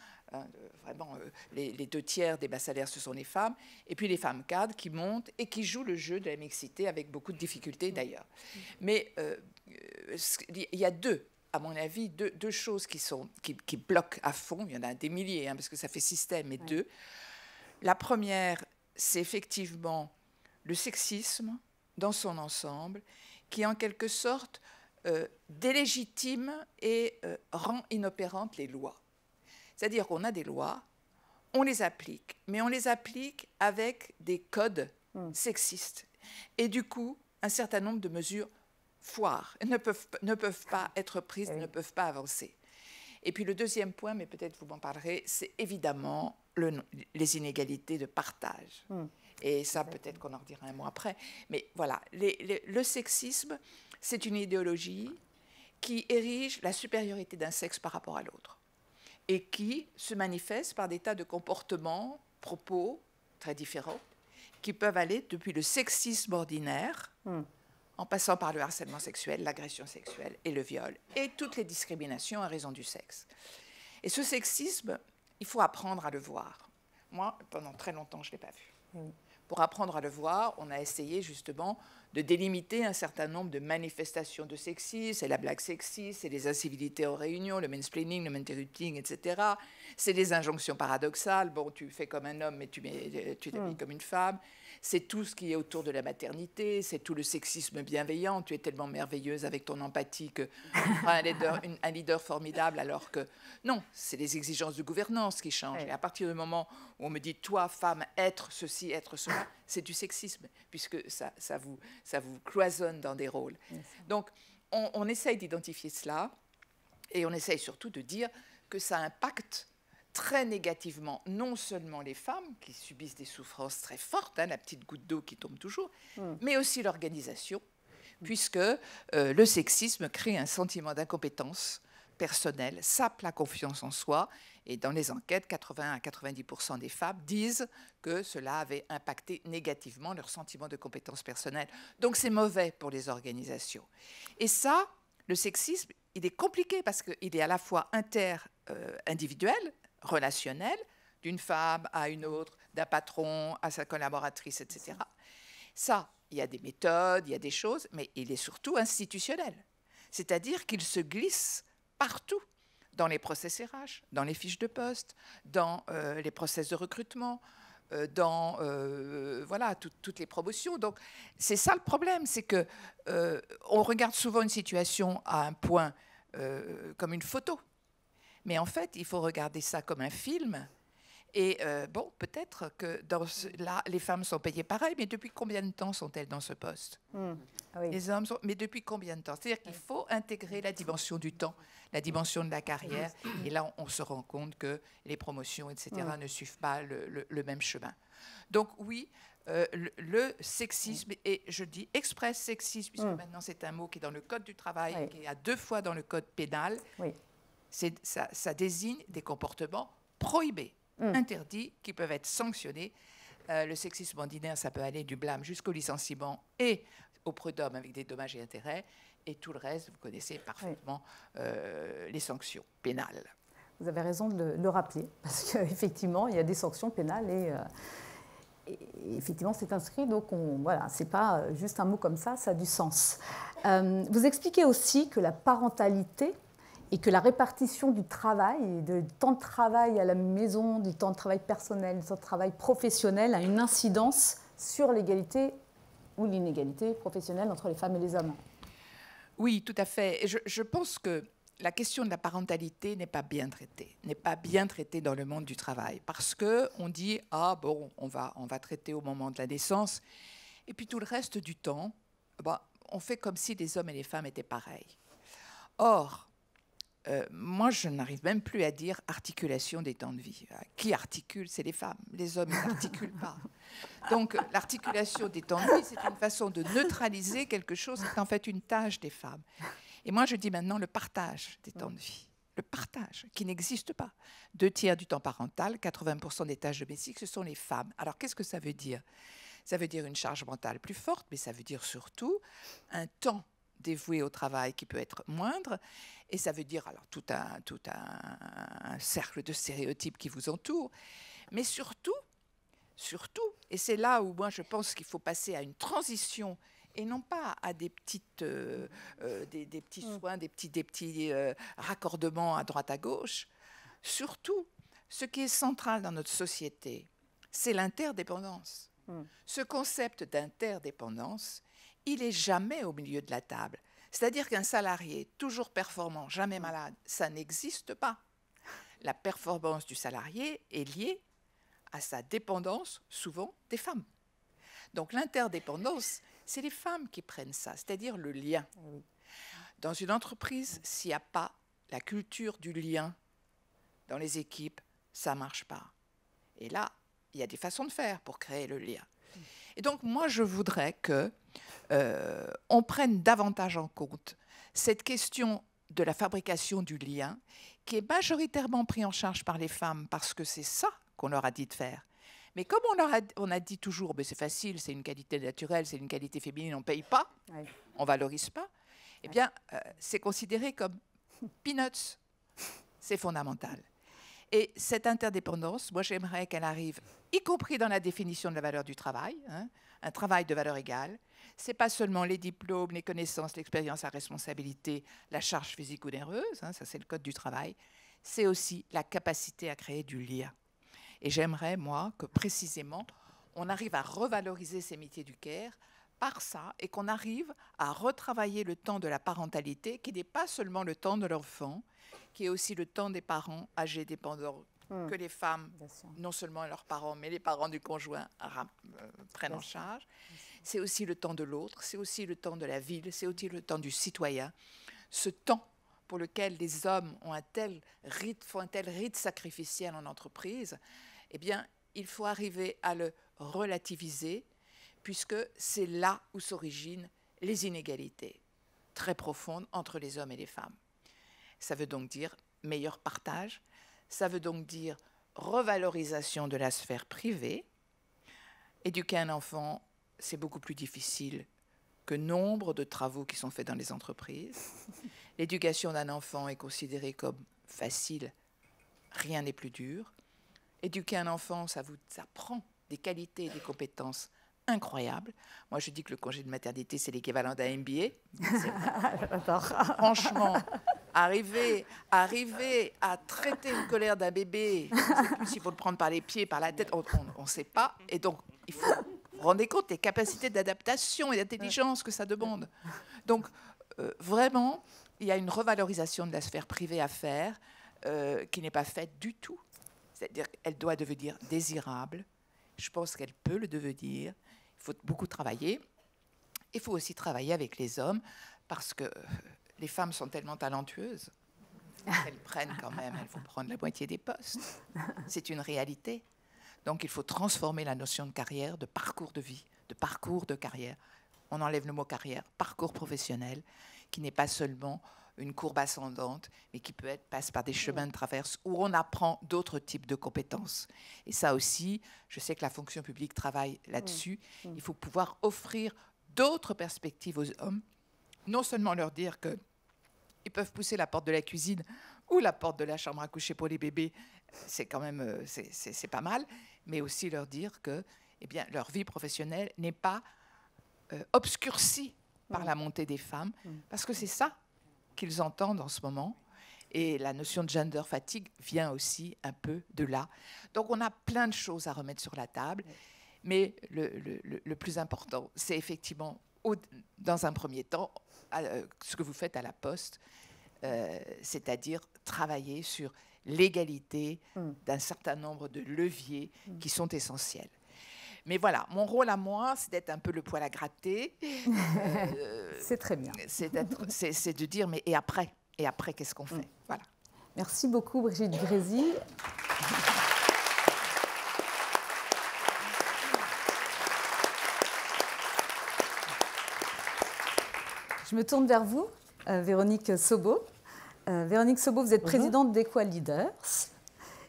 Vraiment, les 2/3 des bas salaires, ce sont les femmes. Et puis les femmes cadres qui montent et qui jouent le jeu de la mixité avec beaucoup de difficultés d'ailleurs. Mais il y a à mon avis, deux choses qui bloquent à fond. Il y en a des milliers, parce que ça fait système, mais deux. La première, c'est effectivement le sexisme dans son ensemble, qui en quelque sorte délégitime et rend inopérantes les lois. C'est-à-dire qu'on a des lois, on les applique, mais on les applique avec des codes sexistes. Et du coup, un certain nombre de mesures foirent, ne peuvent pas être prises, ne peuvent pas avancer. Et puis le deuxième point, mais peut-être vous m'en parlerez, c'est évidemment les inégalités de partage. Et ça, peut-être qu'on en redira un mot après. Mais voilà, le sexisme, c'est une idéologie qui érige la supériorité d'un sexe par rapport à l'autre et qui se manifeste par des tas de comportements, propos très différents, qui peuvent aller depuis le sexisme ordinaire, en passant par le harcèlement sexuel, l'agression sexuelle et le viol, et toutes les discriminations à raison du sexe. Et ce sexisme, il faut apprendre à le voir. Moi, pendant très longtemps, je ne l'ai pas vu. Pour apprendre à le voir, on a essayé justement de délimiter un certain nombre de manifestations de sexisme. C'est la blague sexiste, c'est les incivilités en réunion, le mansplaining, le interrupting, etc. C'est les injonctions paradoxales. Bon, tu fais comme un homme, mais tu t'habilles comme une femme. C'est tout ce qui est autour de la maternité, c'est tout le sexisme bienveillant. Tu es tellement merveilleuse avec ton empathie que tu feras un leader formidable, alors que non, c'est les exigences de gouvernance qui changent. Et à partir du moment où on me dit, toi, femme, être ceci, être cela, c'est du sexisme, puisque ça vous cloisonne dans des rôles. Donc, on essaye d'identifier cela, et on essaye surtout de dire que ça impacte très négativement, non seulement les femmes qui subissent des souffrances très fortes, la petite goutte d'eau qui tombe toujours, mais aussi l'organisation, puisque le sexisme crée un sentiment d'incompétence personnelle, sape la confiance en soi, et dans les enquêtes, 80 à 90% des femmes disent que cela avait impacté négativement leur sentiment de compétence personnelle. Donc c'est mauvais pour les organisations. Et ça, le sexisme, il est compliqué parce qu'il est à la fois inter-individuel, relationnel, d'une femme à une autre, d'un patron à sa collaboratrice, etc. Ça, il y a des méthodes, il y a des choses, mais il est surtout institutionnel. C'est-à-dire qu'il se glisse partout, dans les process RH, dans les fiches de poste, dans les process de recrutement, dans voilà, toutes les promotions. Donc, c'est ça le problème, c'est que on regarde souvent une situation à un point comme une photo. Mais en fait, il faut regarder ça comme un film. Et bon, peut-être que là, les femmes sont payées pareil, mais depuis combien de temps sont-elles dans ce poste? Oui. Les hommes sont... Mais depuis combien de temps? C'est-à-dire qu'il faut intégrer la dimension du temps, la dimension de la carrière. Et là, on se rend compte que les promotions, etc., ne suivent pas le même chemin. Donc oui, le sexisme, et je dis exprès sexisme, puisque maintenant c'est un mot qui est dans le Code du travail, qui est à 2 fois dans le Code pénal, ça désigne des comportements prohibés, interdits, qui peuvent être sanctionnés. Le sexisme ordinaire, ça peut aller du blâme jusqu'au licenciement et au prud'homme avec des dommages et intérêts. Et tout le reste, vous connaissez parfaitement les sanctions pénales. Vous avez raison de le rappeler, parce qu'effectivement, il y a des sanctions pénales et effectivement, c'est inscrit. Donc, voilà, ce n'est pas juste un mot comme ça a du sens. Vous expliquez aussi que la parentalité et que la répartition du travail, du temps de travail à la maison, du temps de travail personnel, du temps de travail professionnel a une incidence sur l'égalité ou l'inégalité professionnelle entre les femmes et les hommes. Oui, tout à fait. Et je pense que la question de la parentalité n'est pas bien traitée dans le monde du travail, parce qu'on dit « Ah bon, on va traiter au moment de la naissance », et puis tout le reste du temps, on fait comme si les hommes et les femmes étaient pareils. Or, moi, je n'arrive même plus à dire articulation des temps de vie. Qui articule? C'est les femmes. Les hommes n'articulent pas. Donc, l'articulation des temps de vie, c'est une façon de neutraliser quelque chose qui est en fait une tâche des femmes. Et moi, je dis maintenant le partage des temps de vie. Le partage, qui n'existe pas. 2/3 du temps parental, 80% des tâches domestiques, ce sont les femmes. Alors, qu'est-ce que ça veut dire? Ça veut dire une charge mentale plus forte, mais ça veut dire surtout un temps dévoué au travail qui peut être moindre, et ça veut dire alors tout un cercle de stéréotypes qui vous entoure, mais surtout, et c'est là où moi je pense qu'il faut passer à une transition et non pas à des petits soins, des petits raccordements à droite à gauche. Surtout, ce qui est central dans notre société, c'est l'interdépendance. Ce concept d'interdépendance, il n'est jamais au milieu de la table. C'est-à-dire qu'un salarié toujours performant, jamais malade, ça n'existe pas. La performance du salarié est liée à sa dépendance, souvent, des femmes. Donc l'interdépendance, c'est les femmes qui prennent ça, c'est-à-dire le lien. Dans une entreprise, s'il n'y a pas la culture du lien dans les équipes, ça ne marche pas. Et là, il y a des façons de faire pour créer le lien. Et donc, moi, je voudrais qu'on prenne davantage en compte cette question de la fabrication du lien, qui est majoritairement pris en charge par les femmes, parce que c'est ça qu'on leur a dit de faire. Mais comme on a dit toujours, c'est facile, c'est une qualité naturelle, c'est une qualité féminine, on ne paye pas, on ne valorise pas, eh bien, c'est considéré comme peanuts. C'est fondamental. Et cette interdépendance, moi, j'aimerais qu'elle arrive, y compris dans la définition de la valeur du travail, un travail de valeur égale. Ce n'est pas seulement les diplômes, les connaissances, l'expérience, la responsabilité, la charge physique ou nerveuse, ça c'est le code du travail, c'est aussi la capacité à créer du lien. Et j'aimerais, moi, que précisément, on arrive à revaloriser ces métiers du care par ça, et qu'on arrive à retravailler le temps de la parentalité, qui n'est pas seulement le temps de l'enfant, qui est aussi le temps des parents âgés dépendants, que les femmes, non seulement leurs parents, mais les parents du conjoint prennent en charge. C'est aussi le temps de l'autre, c'est aussi le temps de la ville, c'est aussi le temps du citoyen. Ce temps pour lequel les hommes ont font un tel rite sacrificiel en entreprise, eh bien, il faut arriver à le relativiser, puisque c'est là où s'originent les inégalités très profondes entre les hommes et les femmes. Ça veut donc dire meilleur partage, ça veut donc dire revalorisation de la sphère privée. Éduquer un enfant, c'est beaucoup plus difficile que nombre de travaux qui sont faits dans les entreprises. L'éducation d'un enfant est considérée comme facile, rien n'est plus dur. Éduquer un enfant, ça prend des qualités et des compétences incroyables. Moi, je dis que le congé de maternité, c'est l'équivalent d'un MBA. Franchement, Arriver à traiter une colère d'un bébé, je ne sais plus s'il faut le prendre par les pieds, par la tête, on ne sait pas. Et donc, il faut vous rendez compte des capacités d'adaptation et d'intelligence que ça demande. Donc, vraiment, il y a une revalorisation de la sphère privée à faire qui n'est pas faite du tout. C'est-à-dire qu'elle doit devenir désirable. Je pense qu'elle peut le devenir. Il faut beaucoup travailler. Il faut aussi travailler avec les hommes parce que les femmes sont tellement talentueuses. Elles prennent quand même, elles vont prendre la moitié des postes. C'est une réalité. Donc il faut transformer la notion de carrière, de parcours de vie, de parcours de carrière. On enlève le mot carrière, parcours professionnel, qui n'est pas seulement une courbe ascendante, mais qui passe par des chemins de traverse où on apprend d'autres types de compétences. Et ça aussi, je sais que la fonction publique travaille là-dessus. Il faut pouvoir offrir d'autres perspectives aux hommes, non seulement leur dire qu'ils peuvent pousser la porte de la cuisine ou la porte de la chambre à coucher pour les bébés, c'est quand même c'est pas mal, mais aussi leur dire que leur vie professionnelle n'est pas obscurcie par la montée des femmes, parce que c'est ça qu'ils entendent en ce moment. Et la notion de gender fatigue vient aussi un peu de là. Donc on a plein de choses à remettre sur la table, mais le plus important, c'est effectivement, dans un premier temps, ce que vous faites à la Poste, c'est-à-dire travailler sur l'égalité d'un certain nombre de leviers qui sont essentiels. Mais voilà, mon rôle à moi, c'est d'être un peu le poil à gratter. C'est très bien. C'est de dire, mais et après, qu'est-ce qu'on fait? Voilà. Merci beaucoup, Brigitte Grésy. Je me tourne vers vous, Véronique Sobo. Véronique Sobo, vous êtes présidente d'Equaleaders.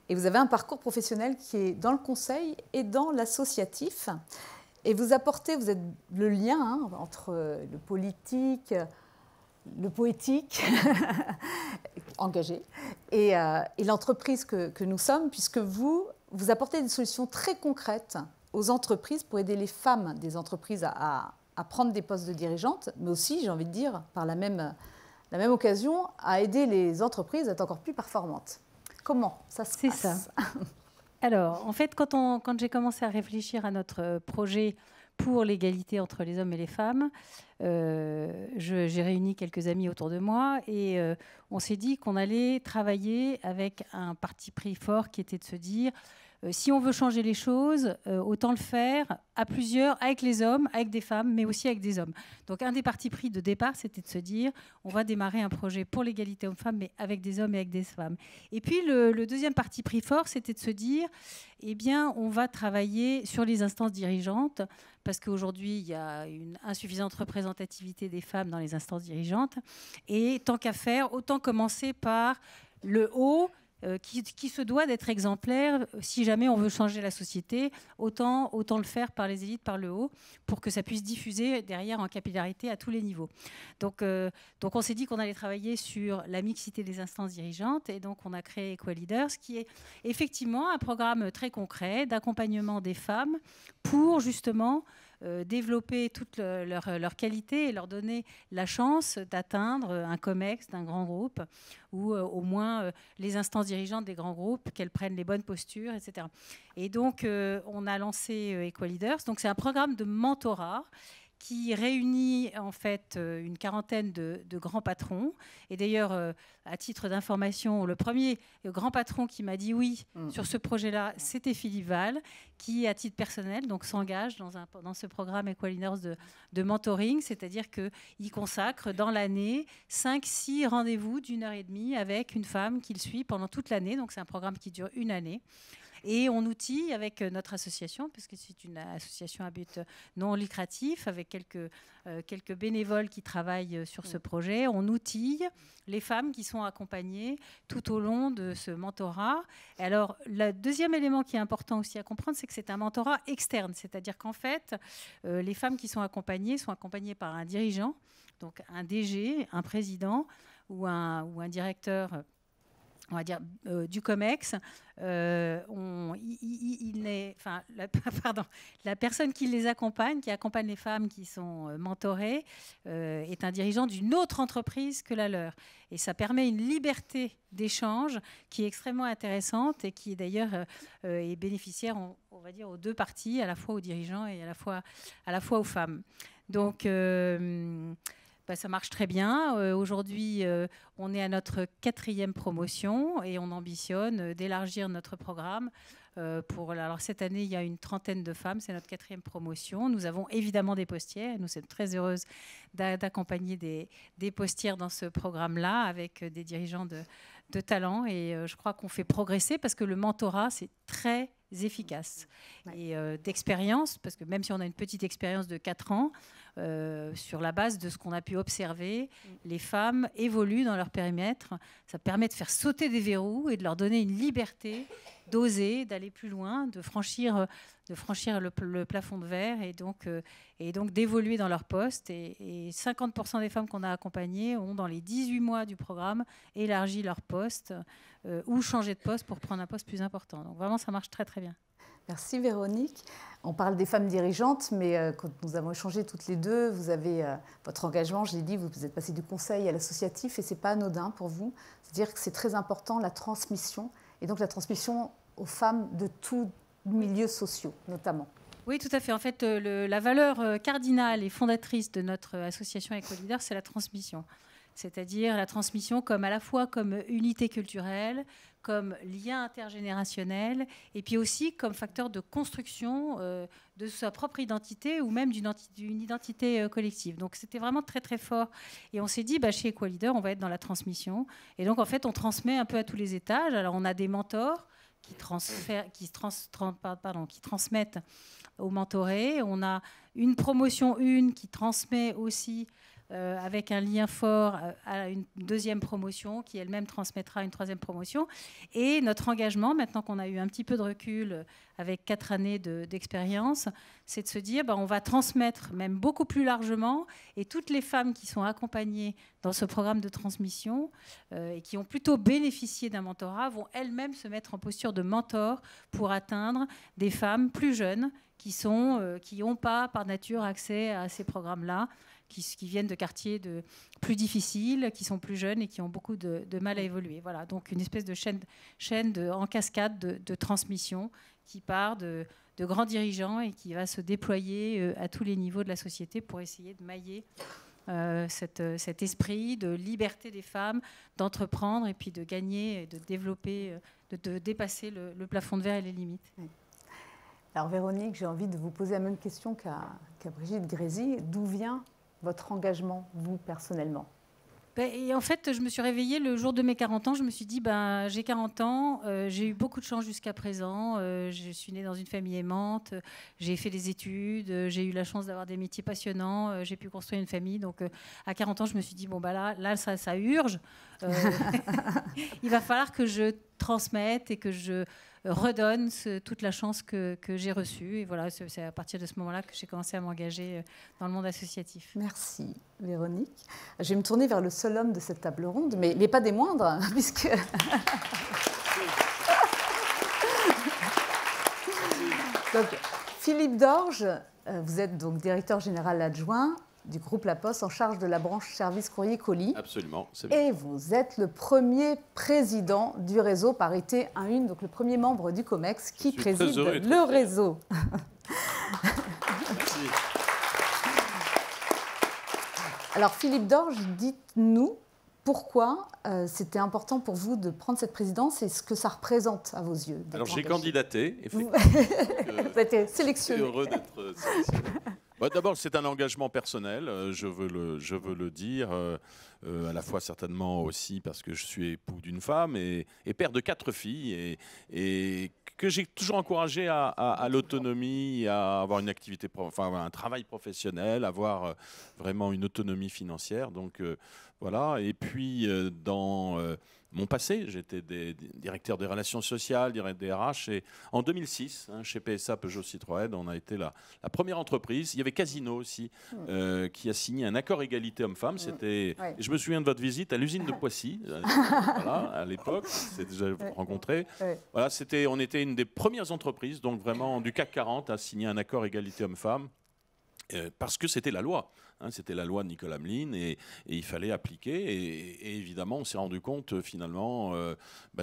Et vous avez un parcours professionnel qui est dans le conseil et dans l'associatif. Et vous êtes le lien entre le politique, le poétique, engagé, et l'entreprise que nous sommes, puisque vous apportez des solutions très concrètes aux entreprises pour aider les femmes des entreprises à prendre des postes de dirigeantes, mais aussi, j'ai envie de dire, par la même occasion, à aider les entreprises à être encore plus performantes. Comment ça se passe? C'est ça. Alors, en fait, quand j'ai commencé à réfléchir à notre projet pour l'égalité entre les hommes et les femmes, j'ai réuni quelques amis autour de moi et on s'est dit qu'on allait travailler avec un parti pris fort qui était de se dire si on veut changer les choses, autant le faire à plusieurs, avec les hommes, avec des femmes, mais aussi avec des hommes. Donc un des partis pris de départ, c'était de se dire on va démarrer un projet pour l'égalité hommes-femmes, mais avec des hommes et avec des femmes. Et puis le deuxième parti pris fort, c'était de se dire on va travailler sur les instances dirigeantes, parce qu'aujourd'hui, il y a une insuffisante représentativité des femmes dans les instances dirigeantes. Et tant qu'à faire, autant commencer par le haut, qui se doit d'être exemplaire. Si jamais on veut changer la société, autant le faire par les élites, par le haut, pour que ça puisse diffuser derrière en capillarité à tous les niveaux. Donc on s'est dit qu'on allait travailler sur la mixité des instances dirigeantes, et donc on a créé Equaleaders, qui est effectivement un programme très concret d'accompagnement des femmes pour justement développer toutes leurs qualités et leur donner la chance d'atteindre un COMEX d'un grand groupe, ou au moins les instances dirigeantes des grands groupes, qu'elles prennent les bonnes postures, etc. Et donc, on a lancé Equaleaders. Donc, c'est un programme de mentorat qui réunit en fait une quarantaine de grands patrons. Et d'ailleurs, à titre d'information, le premier grand patron qui m'a dit oui sur ce projet-là, c'était Philippe Val, qui, à titre personnel, donc s'engage dans ce programme Equaleaders de mentoring, c'est-à-dire qu'il consacre dans l'année 5-6 rendez-vous d'1h30 avec une femme qu'il suit pendant toute l'année. Donc c'est un programme qui dure une année. Et on outille avec notre association, parce que c'est une association à but non lucratif, avec quelques bénévoles qui travaillent sur ce projet. On outille les femmes qui sont accompagnées tout au long de ce mentorat. Et alors, le deuxième élément qui est important aussi à comprendre, c'est que c'est un mentorat externe. C'est-à-dire qu'en fait, les femmes qui sont accompagnées par un dirigeant, donc un DG, un président ou un directeur, on va dire, du COMEX. la personne qui les accompagne, qui accompagne les femmes qui sont mentorées, est un dirigeant d'une autre entreprise que la leur. Et ça permet une liberté d'échange qui est extrêmement intéressante et qui d'ailleurs est bénéficiaire, on va dire, aux deux parties, à la fois aux dirigeants et à la fois aux femmes. Donc, ça marche très bien. Aujourd'hui, on est à notre 4e promotion et on ambitionne d'élargir notre programme. Alors cette année, il y a une 30aine de femmes, c'est notre 4e promotion. Nous avons évidemment des postières. Nous sommes très heureuses d'accompagner des postières dans ce programme-là avec des dirigeants de talent. Et je crois qu'on fait progresser parce que le mentorat, c'est très efficace. Et d'expérience, parce que même si on a une petite expérience de 4 ans, sur la base de ce qu'on a pu observer, les femmes évoluent dans leur périmètre. Ça permet de faire sauter des verrous et de leur donner une liberté d'oser, d'aller plus loin, de franchir le plafond de verre et donc d'évoluer dans leur poste. Et 50% des femmes qu'on a accompagnées ont, dans les 18 mois du programme, élargi leur poste ou changé de poste pour prendre un poste plus important. Donc vraiment, ça marche très très bien. Merci Véronique. On parle des femmes dirigeantes, mais quand nous avons échangé toutes les deux, vous avez votre engagement, je l'ai dit, vous êtes passé du conseil à l'associatif et ce n'est pas anodin pour vous. C'est-à-dire que c'est très important la transmission, et donc la transmission aux femmes de tous milieux sociaux notamment. Oui, tout à fait. En fait, la valeur cardinale et fondatrice de notre association EcoLeader, c'est la transmission. C'est-à-dire la transmission à la fois comme unité culturelle, comme lien intergénérationnel, et puis aussi comme facteur de construction de sa propre identité ou même d'une identité collective. Donc c'était vraiment très très fort. Et on s'est dit, chez EcoLeader, on va être dans la transmission. Et donc en fait, on transmet un peu à tous les étages. Alors on a des mentors qui transmettent aux mentorés. On a une promotion qui transmet aussi avec un lien fort à une 2e promotion qui elle-même transmettra une 3e promotion. Et notre engagement, maintenant qu'on a eu un petit peu de recul avec 4 années d'expérience, c'est de se dire on va transmettre même beaucoup plus largement, et toutes les femmes qui sont accompagnées dans ce programme de transmission et qui ont plutôt bénéficié d'un mentorat vont elles-mêmes se mettre en posture de mentor pour atteindre des femmes plus jeunes qui n'ont pas par nature accès à ces programmes-là, qui viennent de quartiers plus difficiles, qui sont plus jeunes et qui ont beaucoup de mal à évoluer. Voilà, donc une espèce de chaîne en cascade de transmission qui part de grands dirigeants et qui va se déployer à tous les niveaux de la société pour essayer de mailler cet esprit de liberté des femmes, d'entreprendre et puis de gagner, de développer, de dépasser le plafond de verre et les limites. Oui. Alors Véronique, j'ai envie de vous poser la même question qu'à Brigitte Grésy. D'où vient votre engagement, vous, personnellement? Et en fait, je me suis réveillée le jour de mes 40 ans. Je me suis dit, j'ai 40 ans, j'ai eu beaucoup de chance jusqu'à présent. Je suis née dans une famille aimante, j'ai fait des études, j'ai eu la chance d'avoir des métiers passionnants, j'ai pu construire une famille. Donc, à 40 ans, je me suis dit, là ça urge. Il va falloir que je transmette et que je redonne toute la chance que j'ai reçue. Et voilà, c'est à partir de ce moment-là que j'ai commencé à m'engager dans le monde associatif. Merci, Véronique. Je vais me tourner vers le seul homme de cette table ronde, mais pas des moindres, puisque... Donc, Philippe Dorge, vous êtes donc directeur général adjoint du groupe La Poste en charge de la branche service courrier colis. Absolument, c'est bien. Et vous êtes le premier président du réseau Parité 1-1, donc le premier membre du COMEX qui préside le réseau. Merci. Alors Philippe Dorge, dites-nous pourquoi c'était important pour vous de prendre cette présidence et ce que ça représente à vos yeux. Alors j'ai candidaté, effectivement. Vous êtes sélectionné. Je suis heureux d'être sélectionné. D'abord, c'est un engagement personnel, je veux le dire, à la fois certainement aussi parce que je suis époux d'une femme et père de 4 filles et que j'ai toujours encouragé à l'autonomie, à avoir une activité, un travail professionnel, avoir vraiment une autonomie financière. Donc voilà. Et puis dans mon passé, j'étais directeur des relations sociales, des RH, et en 2006, chez PSA Peugeot Citroën, on a été la première entreprise. Il y avait Casino aussi, qui a signé un accord égalité homme-femme. C'était, je me souviens de votre visite à l'usine de Poissy, voilà, à l'époque, c'est déjà rencontré. Voilà, on était une des premières entreprises, donc vraiment du CAC 40, à signer un accord égalité homme-femme. Parce que c'était la loi. C'était la loi de Nicolas Hamelin et il fallait appliquer. Et évidemment, on s'est rendu compte finalement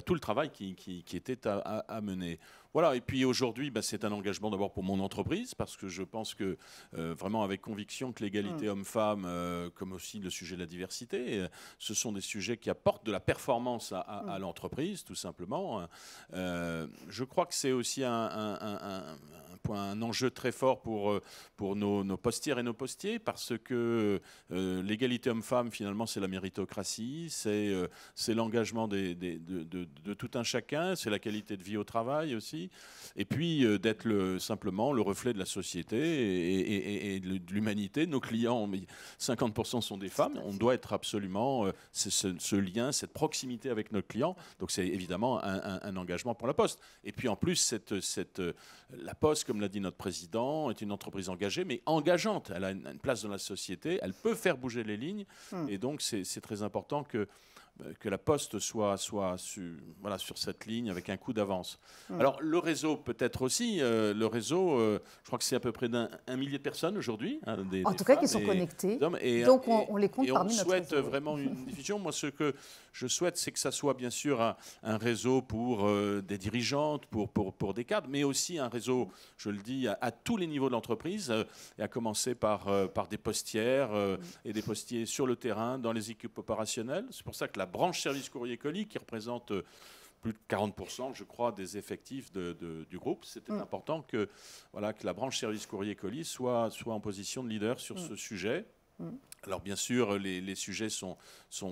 tout le travail qui était à mener. Voilà, et puis aujourd'hui, c'est un engagement d'abord pour mon entreprise, parce que je pense que vraiment avec conviction que l'égalité homme-femme, comme aussi le sujet de la diversité, ce sont des sujets qui apportent de la performance à l'entreprise, tout simplement. Je crois que c'est aussi un enjeu très fort pour nos postières et nos postiers, parce que l'égalité homme-femme, finalement, c'est la méritocratie, c'est l'engagement de tout un chacun, c'est la qualité de vie au travail aussi, et puis d'être simplement le reflet de la société et de l'humanité. Nos clients, 50% sont des femmes, on doit être absolument ce lien, cette proximité avec nos clients, donc c'est évidemment un engagement pour la Poste. Et puis en plus, la Poste, comme l'a dit notre président, est une entreprise engagée, mais engageante. Elle a une place dans la société, elle peut faire bouger les lignes, et donc c'est très important que la Poste soit sur cette ligne avec un coup d'avance. Alors le réseau peut-être aussi, le réseau, je crois que c'est à peu près un millier de personnes aujourd'hui. En tout cas, qui sont connectés. Donc on les compte parmi notre réseau. On souhaite vraiment une diffusion. Moi, ce que je souhaite, c'est que ça soit bien sûr un réseau pour des dirigeantes, pour des cadres, mais aussi un réseau, je le dis, à tous les niveaux de l'entreprise, et à commencer par des postières et des postiers sur le terrain, dans les équipes opérationnelles. C'est pour ça que la branche service courrier colis, qui représente plus de 40%, je crois, des effectifs du groupe, c'était important que la branche service courrier colis soit en position de leader sur ce sujet. Alors bien sûr, les sujets sont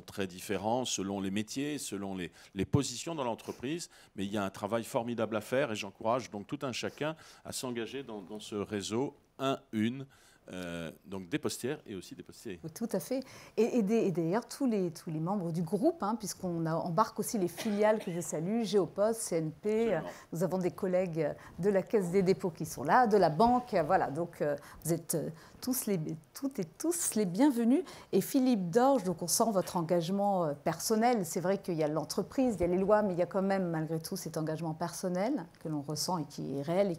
très différents selon les métiers, selon les positions dans l'entreprise, mais il y a un travail formidable à faire, et j'encourage donc tout un chacun à s'engager dans ce réseau donc des postières et aussi des postiers. Tout à fait. Et d'ailleurs, tous les membres du groupe, puisqu'on embarque aussi les filiales que je salue, Géopost, CNP, nous avons des collègues de la Caisse des dépôts qui sont là, de la banque, voilà. Donc vous êtes toutes et tous les bienvenus. Et Philippe Dorge, donc on sent votre engagement personnel. C'est vrai qu'il y a l'entreprise, il y a les lois, mais il y a quand même malgré tout cet engagement personnel que l'on ressent et qui est réel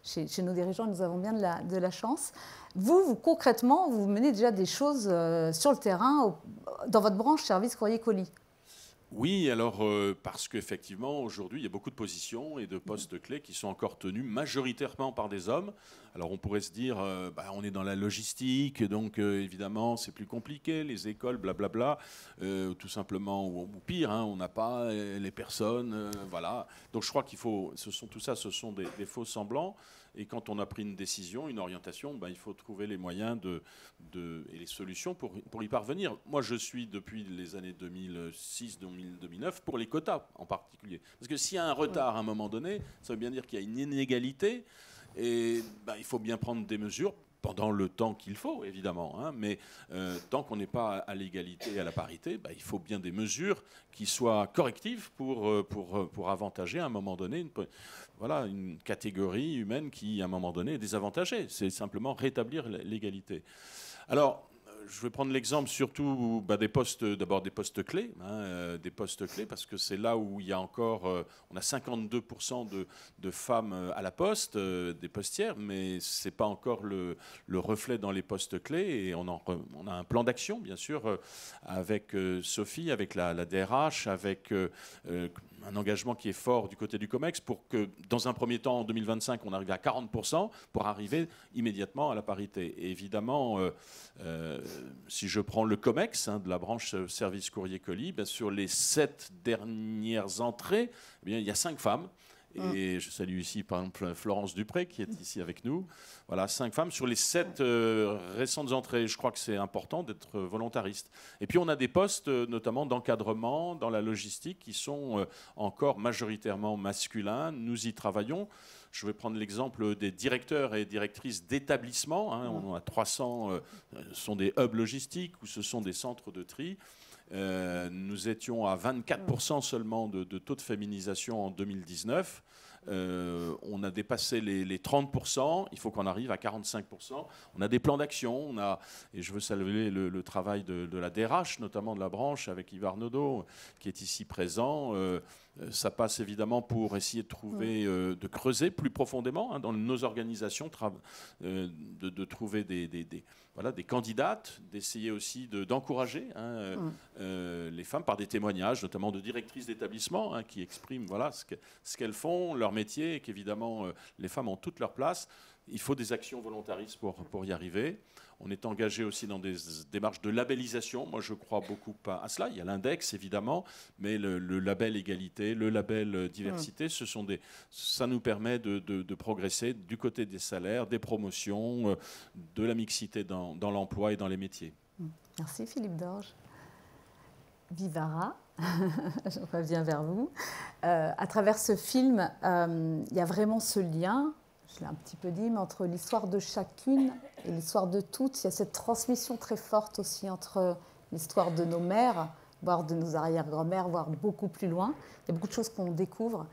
chez nos dirigeants. Nous avons bien de la chance. Vous, concrètement, vous menez déjà des choses sur le terrain dans votre branche service courrier colis. Oui, alors parce qu'effectivement, aujourd'hui, il y a beaucoup de positions et de postes clés qui sont encore tenus majoritairement par des hommes. Alors on pourrait se dire, on est dans la logistique, donc évidemment c'est plus compliqué, les écoles, blablabla, tout simplement, ou pire, on n'a pas les personnes, voilà. Donc je crois qu'il faut, tout ça, ce sont des faux semblants. Et quand on a pris une décision, une orientation, il faut trouver les moyens et les solutions pour y parvenir. Moi, je suis depuis les années 2006-2009 pour les quotas en particulier. Parce que s'il y a un retard à un moment donné, ça veut bien dire qu'il y a une inégalité. Et il faut bien prendre des mesures pendant le temps qu'il faut, évidemment. Mais tant qu'on n'est pas à l'égalité et à la parité, il faut bien des mesures qui soient correctives pour avantager à un moment donné une catégorie humaine qui, à un moment donné, est désavantagée. C'est simplement rétablir l'égalité. Alors, je vais prendre l'exemple surtout des postes, d'abord des postes clés, des postes clés, parce que c'est là où il y a encore, on a 52% de femmes à la poste, des postières, mais c'est pas encore le reflet dans les postes clés, et on a un plan d'action, bien sûr, avec Sophie, avec la DRH, avec un engagement qui est fort du côté du COMEX pour que, dans un premier temps, en 2025, on arrive à 40% pour arriver immédiatement à la parité. Et évidemment, si je prends le COMEX, de la branche service courrier colis, sur les 7 dernières entrées, il y a 5 femmes. Et je salue ici, par exemple, Florence Dupré, qui est ici avec nous. Voilà, 5 femmes sur les 7 récentes entrées. Je crois que c'est important d'être volontariste. Et puis, on a des postes, notamment d'encadrement, dans la logistique, qui sont encore majoritairement masculins. Nous y travaillons. Je vais prendre l'exemple des directeurs et directrices d'établissements. On a 300, sont des hubs logistiques ou ce sont des centres de tri. Nous étions à 24% seulement de taux de féminisation en 2019. On a dépassé les 30%. Il faut qu'on arrive à 45%. On a des plans d'action. Et je veux saluer le travail de la DRH, notamment de la branche, avec Yves Arnaudot, qui est ici présent. Ça passe évidemment pour essayer de trouver, de creuser plus profondément dans nos organisations, de trouver des candidates, d'essayer aussi d'encourager les femmes par des témoignages, notamment de directrices d'établissements qui expriment ce qu'elles font, leur métier, et qu'évidemment les femmes ont toute leur place. Il faut des actions volontaristes pour y arriver. On est engagé aussi dans des démarches de labellisation. Moi, je crois beaucoup à cela. Il y a l'index, évidemment, mais le label égalité, le label diversité, ça nous permet de progresser du côté des salaires, des promotions, de la mixité dans l'emploi et dans les métiers. Merci Philippe Dorge. Vivara, je reviens vers vous. À travers ce film, il y a vraiment ce lien, je l'ai un petit peu dit, mais entre l'histoire de chacune et l'histoire de toutes. Il y a cette transmission très forte aussi entre l'histoire de nos mères, voire de nos arrière-grand-mères, voire beaucoup plus loin. Il y a beaucoup de choses qu'on découvre.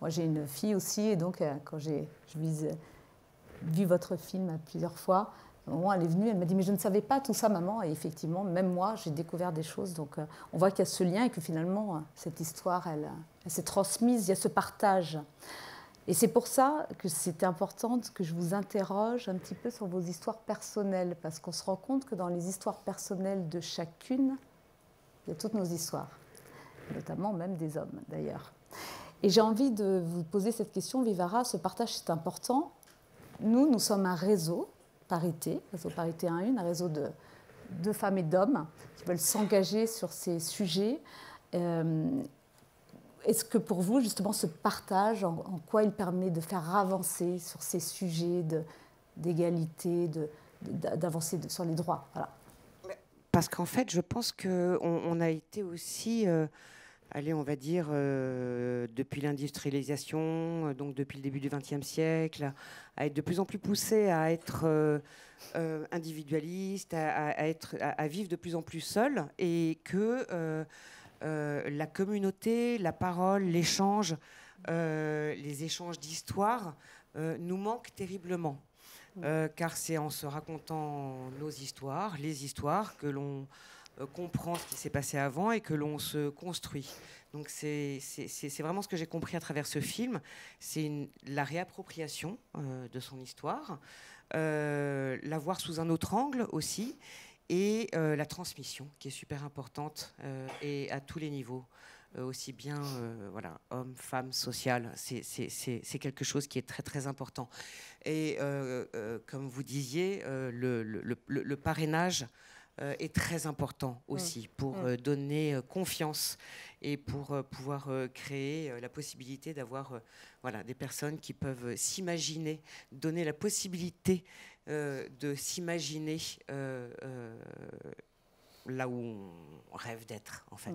Moi, j'ai une fille aussi, et donc quand je vu votre film plusieurs fois, à un moment, elle est venue, elle m'a dit « mais je ne savais pas tout ça, maman ». Et effectivement, même moi, j'ai découvert des choses. Donc on voit qu'il y a ce lien et que finalement, cette histoire, elle s'est transmise, il y a ce partage. Et c'est pour ça que c'était important que je vous interroge un petit peu sur vos histoires personnelles, parce qu'on se rend compte que dans les histoires personnelles de chacune, il y a toutes nos histoires, notamment même des hommes d'ailleurs. Et j'ai envie de vous poser cette question, Vivara, ce partage c'est important. Nous sommes un réseau Parité 1-1, un réseau de femmes et d'hommes qui veulent s'engager sur ces sujets. Est-ce que pour vous, justement, ce partage, en quoi il permet de faire avancer sur ces sujets d'égalité, d'avancer sur les droits? Voilà. Parce qu'en fait, je pense qu'on a été aussi, on va dire, depuis l'industrialisation, donc depuis le début du XXe siècle, à être de plus en plus poussé à être individualiste, à vivre de plus en plus seul, et que la communauté, la parole, l'échange, les échanges d'histoires nous manquent terriblement. Car c'est en se racontant nos histoires, les histoires, que l'on comprend ce qui s'est passé avant et que l'on se construit. Donc c'est vraiment ce que j'ai compris à travers ce film. C'est la réappropriation de son histoire, la voir sous un autre angle aussi, et la transmission qui est super importante et à tous les niveaux, aussi bien hommes, femmes, social, c'est quelque chose qui est très très important. Et comme vous disiez, le parrainage est très important aussi pour donner confiance et pour pouvoir créer la possibilité d'avoir des personnes qui peuvent s'imaginer, donner la possibilité de s'imaginer là où on rêve d'être, en fait.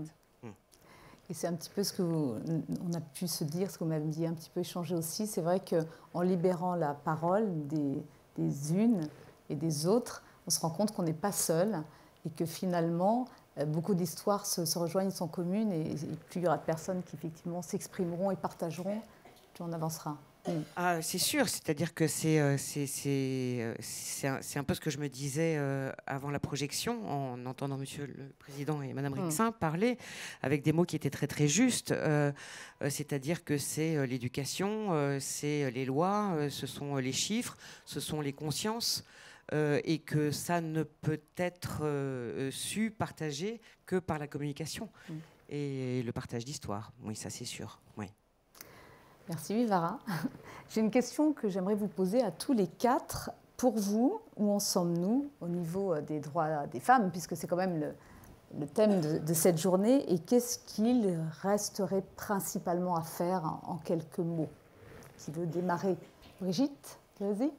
Et c'est un petit peu ce qu'on a pu se dire, ce qu'on m'a dit, un petit peu échanger aussi. C'est vrai qu'en libérant la parole des unes et des autres, on se rend compte qu'on n'est pas seul et que finalement, beaucoup d'histoires se rejoignent, sont communes, et plus il y aura de personnes qui effectivement s'exprimeront et partageront, plus on avancera. Ah, c'est sûr, c'est-à-dire que c'est un peu ce que je me disais avant la projection, en entendant Monsieur le Président et Madame Rixain parler avec des mots qui étaient très très justes. C'est-à-dire que c'est l'éducation, c'est les lois, ce sont les chiffres, ce sont les consciences, et que ça ne peut être su, partagé que par la communication et le partage d'histoire. Oui, ça c'est sûr. Oui. Merci Vivara. J'ai une question que j'aimerais vous poser à tous les quatre. Pour vous, où en sommes-nous au niveau des droits des femmes, puisque c'est quand même le thème de cette journée, et qu'est-ce qu'il resterait principalement à faire en quelques mots? Qui veut démarrer? Brigitte, vas-y.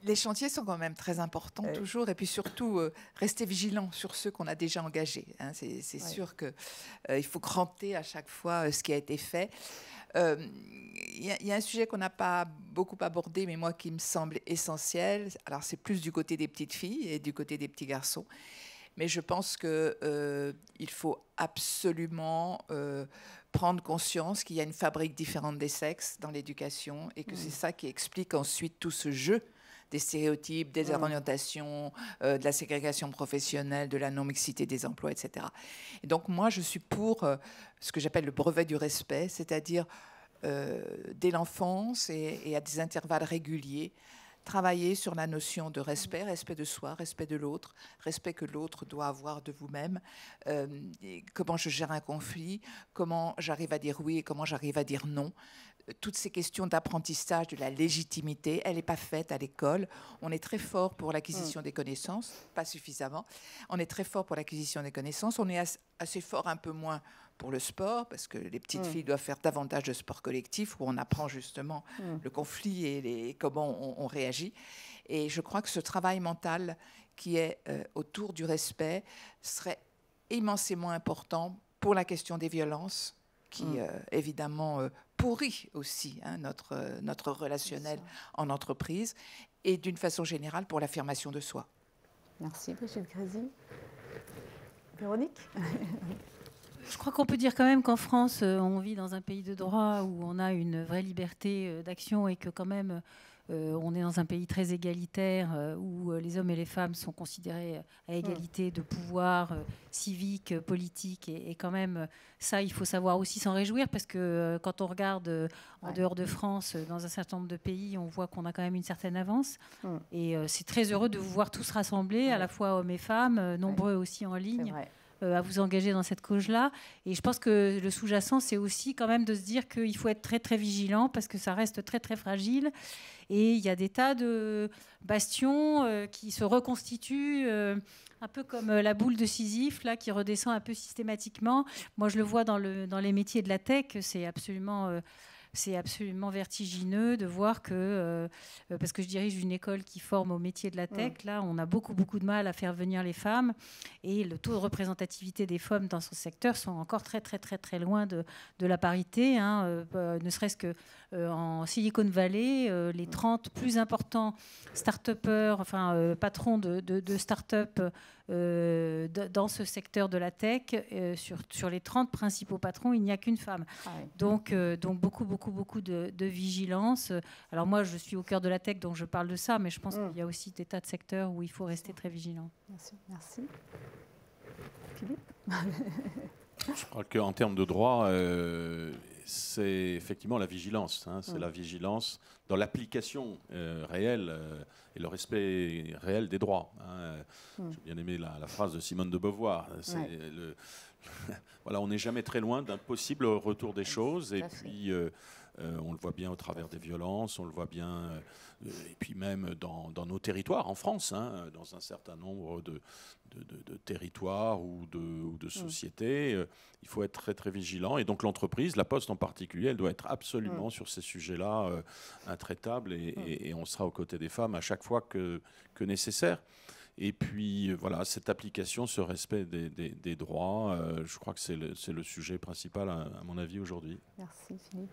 Les chantiers sont quand même très importants toujours, et puis surtout rester vigilant sur ceux qu'on a déjà engagés. C'est sûr qu'il faut cranter à chaque fois ce qui a été fait. Il y a un sujet qu'on n'a pas beaucoup abordé, mais moi qui me semble essentiel. Alors c'est plus du côté des petites filles et du côté des petits garçons. Mais je pense qu'il faut absolument prendre conscience qu'il y a une fabrique différente des sexes dans l'éducation, et que c'est ça qui explique ensuite tout ce jeu des stéréotypes, des orientations, de la ségrégation professionnelle, de la non-mixité des emplois, etc. Et donc moi, je suis pour ce que j'appelle le brevet du respect, c'est-à-dire dès l'enfance et à des intervalles réguliers, travailler sur la notion de respect, respect de soi, respect de l'autre, respect que l'autre doit avoir de vous-même, comment je gère un conflit, comment j'arrive à dire oui et comment j'arrive à dire non. Toutes ces questions d'apprentissage de la légitimité, elle n'est pas faite à l'école. On est très fort pour l'acquisition des connaissances, pas suffisamment. On est très fort pour l'acquisition des connaissances. On est assez fort un peu moins pour le sport, parce que les petites filles doivent faire davantage de sport collectif, où on apprend justement le conflit et comment on réagit. Et je crois que ce travail mental qui est autour du respect serait immensément important pour la question des violences, qui évidemment pourrit aussi notre relationnel en entreprise, et d'une façon générale pour l'affirmation de soi. Merci Brigitte Grésy. Véronique? Je crois qu'on peut dire quand même qu'en France, on vit dans un pays de droit où on a une vraie liberté d'action et que quand même on est dans un pays très égalitaire où les hommes et les femmes sont considérés à égalité de pouvoir civique, politique. Et quand même, ça, il faut savoir aussi s'en réjouir parce que quand on regarde en dehors de France, dans un certain nombre de pays, on voit qu'on a quand même une certaine avance. Et c'est très heureux de vous voir tous rassemblés, à la fois hommes et femmes, nombreux aussi en ligne. À vous engager dans cette cause-là. Et je pense que le sous-jacent, c'est aussi quand même de se dire qu'il faut être très, très vigilant parce que ça reste très, très fragile. Et il y a des tas de bastions qui se reconstituent un peu comme la boule de Sisyphe, là, qui redescend un peu systématiquement. Moi, je le vois dans les métiers de la tech, c'est absolument vertigineux de voir que, parce que je dirige une école qui forme au métier de la tech, là, on a beaucoup de mal à faire venir les femmes et le taux de représentativité des femmes dans ce secteur sont encore très, très, très, très loin de la parité. Ne serait-ce que en Silicon Valley, les 30 plus importants start-upers, patrons de start-up dans ce secteur de la tech, sur les 30 principaux patrons, il n'y a qu'une femme. Donc beaucoup de vigilance. Alors moi, je suis au cœur de la tech, donc je parle de ça, mais je pense qu'il y a aussi des tas de secteurs où il faut rester très vigilant. Merci. Philippe? Je crois qu'en termes de droit, c'est effectivement la vigilance. C'est la vigilance dans l'application réelle et le respect réel des droits. J'ai bien aimé la phrase de Simone de Beauvoir. Voilà, on n'est jamais très loin d'un possible retour des choses. Et puis, on le voit bien au travers des violences, on le voit bien, et puis même dans nos territoires en France, dans un certain nombre de territoires ou de sociétés. Il faut être très, très vigilant. Et donc l'entreprise, la Poste en particulier, elle doit être absolument sur ces sujets-là intraitables. Et on sera aux côtés des femmes à chaque fois que nécessaire. Et puis, voilà, cette application, ce respect des droits, je crois que c'est le sujet principal, à mon avis, aujourd'hui. Merci, Philippe.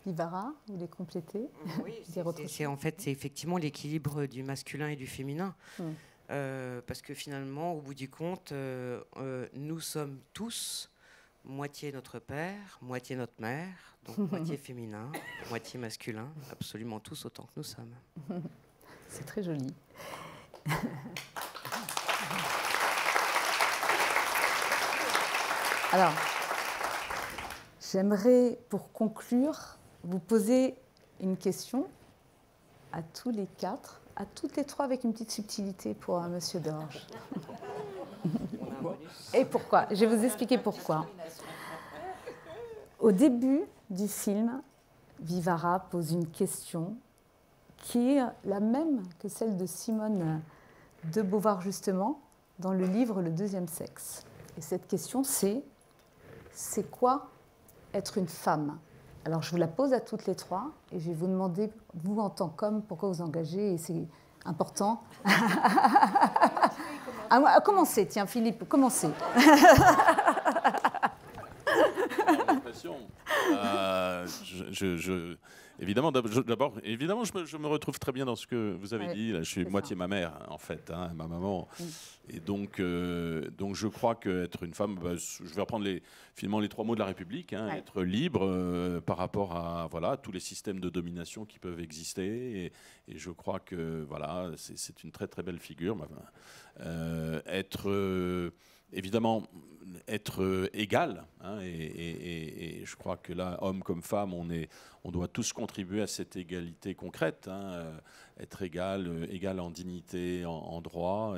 Vivara, vous voulez compléter? Oui, c'est effectivement l'équilibre du masculin et du féminin. Parce que finalement, au bout du compte, nous sommes tous moitié notre père, moitié notre mère, donc moitié féminin, moitié masculin, absolument tous autant que nous sommes. C'est très joli. Alors, j'aimerais, pour conclure, vous poser une question à tous les quatre, à toutes les trois, avec une petite subtilité pour Monsieur Dorge. Et pourquoi? Je vais vous expliquer pourquoi. Au début du film, Vivara pose une question qui est la même que celle de Simone de Beauvoir, justement, dans le livre Le deuxième sexe. Et cette question, c'est quoi être une femme? Alors, je vous la pose à toutes les trois et je vais vous demander, vous, en tant qu'homme, pourquoi vous engagez, et c'est important. Commencez, tiens, Philippe, commencez. Évidemment, je me retrouve très bien dans ce que vous avez dit. Là, je suis moitié ma mère, en fait, hein, ma maman. Et donc je crois qu'être une femme, je vais reprendre finalement les 3 mots de la République, hein, être libre par rapport à tous les systèmes de domination qui peuvent exister. Et je crois que c'est une très très belle figure. Évidemment, être égal, hein, et je crois que là, hommes comme femmes, on doit tous contribuer à cette égalité concrète, hein, être égal en dignité, en droit,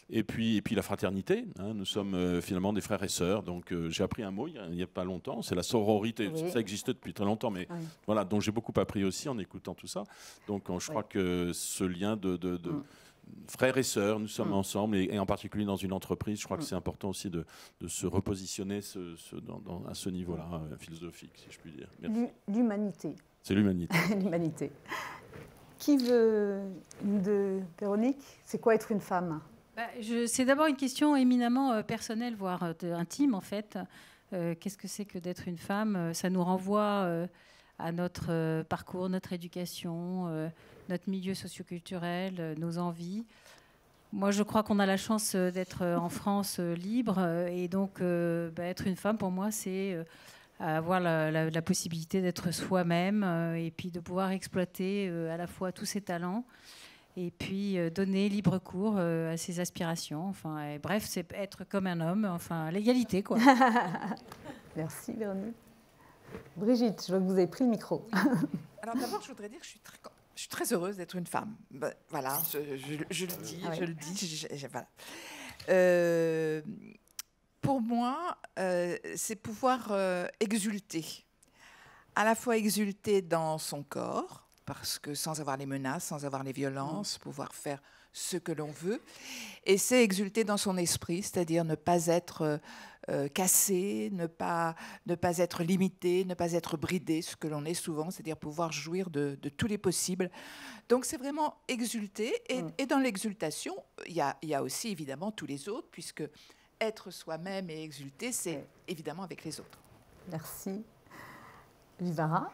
et puis la fraternité, hein, nous sommes finalement des frères et sœurs, donc j'ai appris un mot il n'y a pas longtemps, c'est la sororité, ça existait depuis très longtemps, mais voilà, dont j'ai beaucoup appris aussi en écoutant tout ça, donc je crois que ce lien de frères et sœurs, nous sommes ensemble, et en particulier dans une entreprise, je crois que c'est important aussi de se repositionner à ce niveau-là, philosophique, si je puis dire. L'humanité. C'est l'humanité. L'humanité. Qui veut de Véronique? C'est quoi être une femme? C'est d'abord une question éminemment personnelle, voire intime, en fait. Qu'est-ce que c'est que d'être une femme? Ça nous renvoie à notre parcours, notre éducation, notre milieu socioculturel, nos envies. Moi, je crois qu'on a la chance d'être en France libre, et donc être une femme, pour moi, c'est avoir la possibilité d'être soi-même, et puis de pouvoir exploiter à la fois tous ses talents, et puis donner libre cours à ses aspirations. Enfin, bref, c'est être comme un homme, enfin, l'égalité, quoi. Merci, Véronique. Brigitte, je vois que vous avez pris le micro. Alors d'abord, je voudrais dire que je suis très heureuse d'être une femme. Voilà, je le dis, je le dis. Voilà. Pour moi, c'est pouvoir exulter. À la fois exulter dans son corps, parce que sans avoir les menaces, sans avoir les violences, pouvoir faire ce que l'on veut. Et c'est exulter dans son esprit, c'est-à-dire ne pas être cassé, ne pas être limité, ne pas être bridé, ce que l'on est souvent, c'est-à-dire pouvoir jouir de tous les possibles. Donc c'est vraiment exulter. Et dans l'exultation, il y a aussi évidemment tous les autres, puisque être soi-même et exulter, c'est évidemment avec les autres. Merci. Vivara,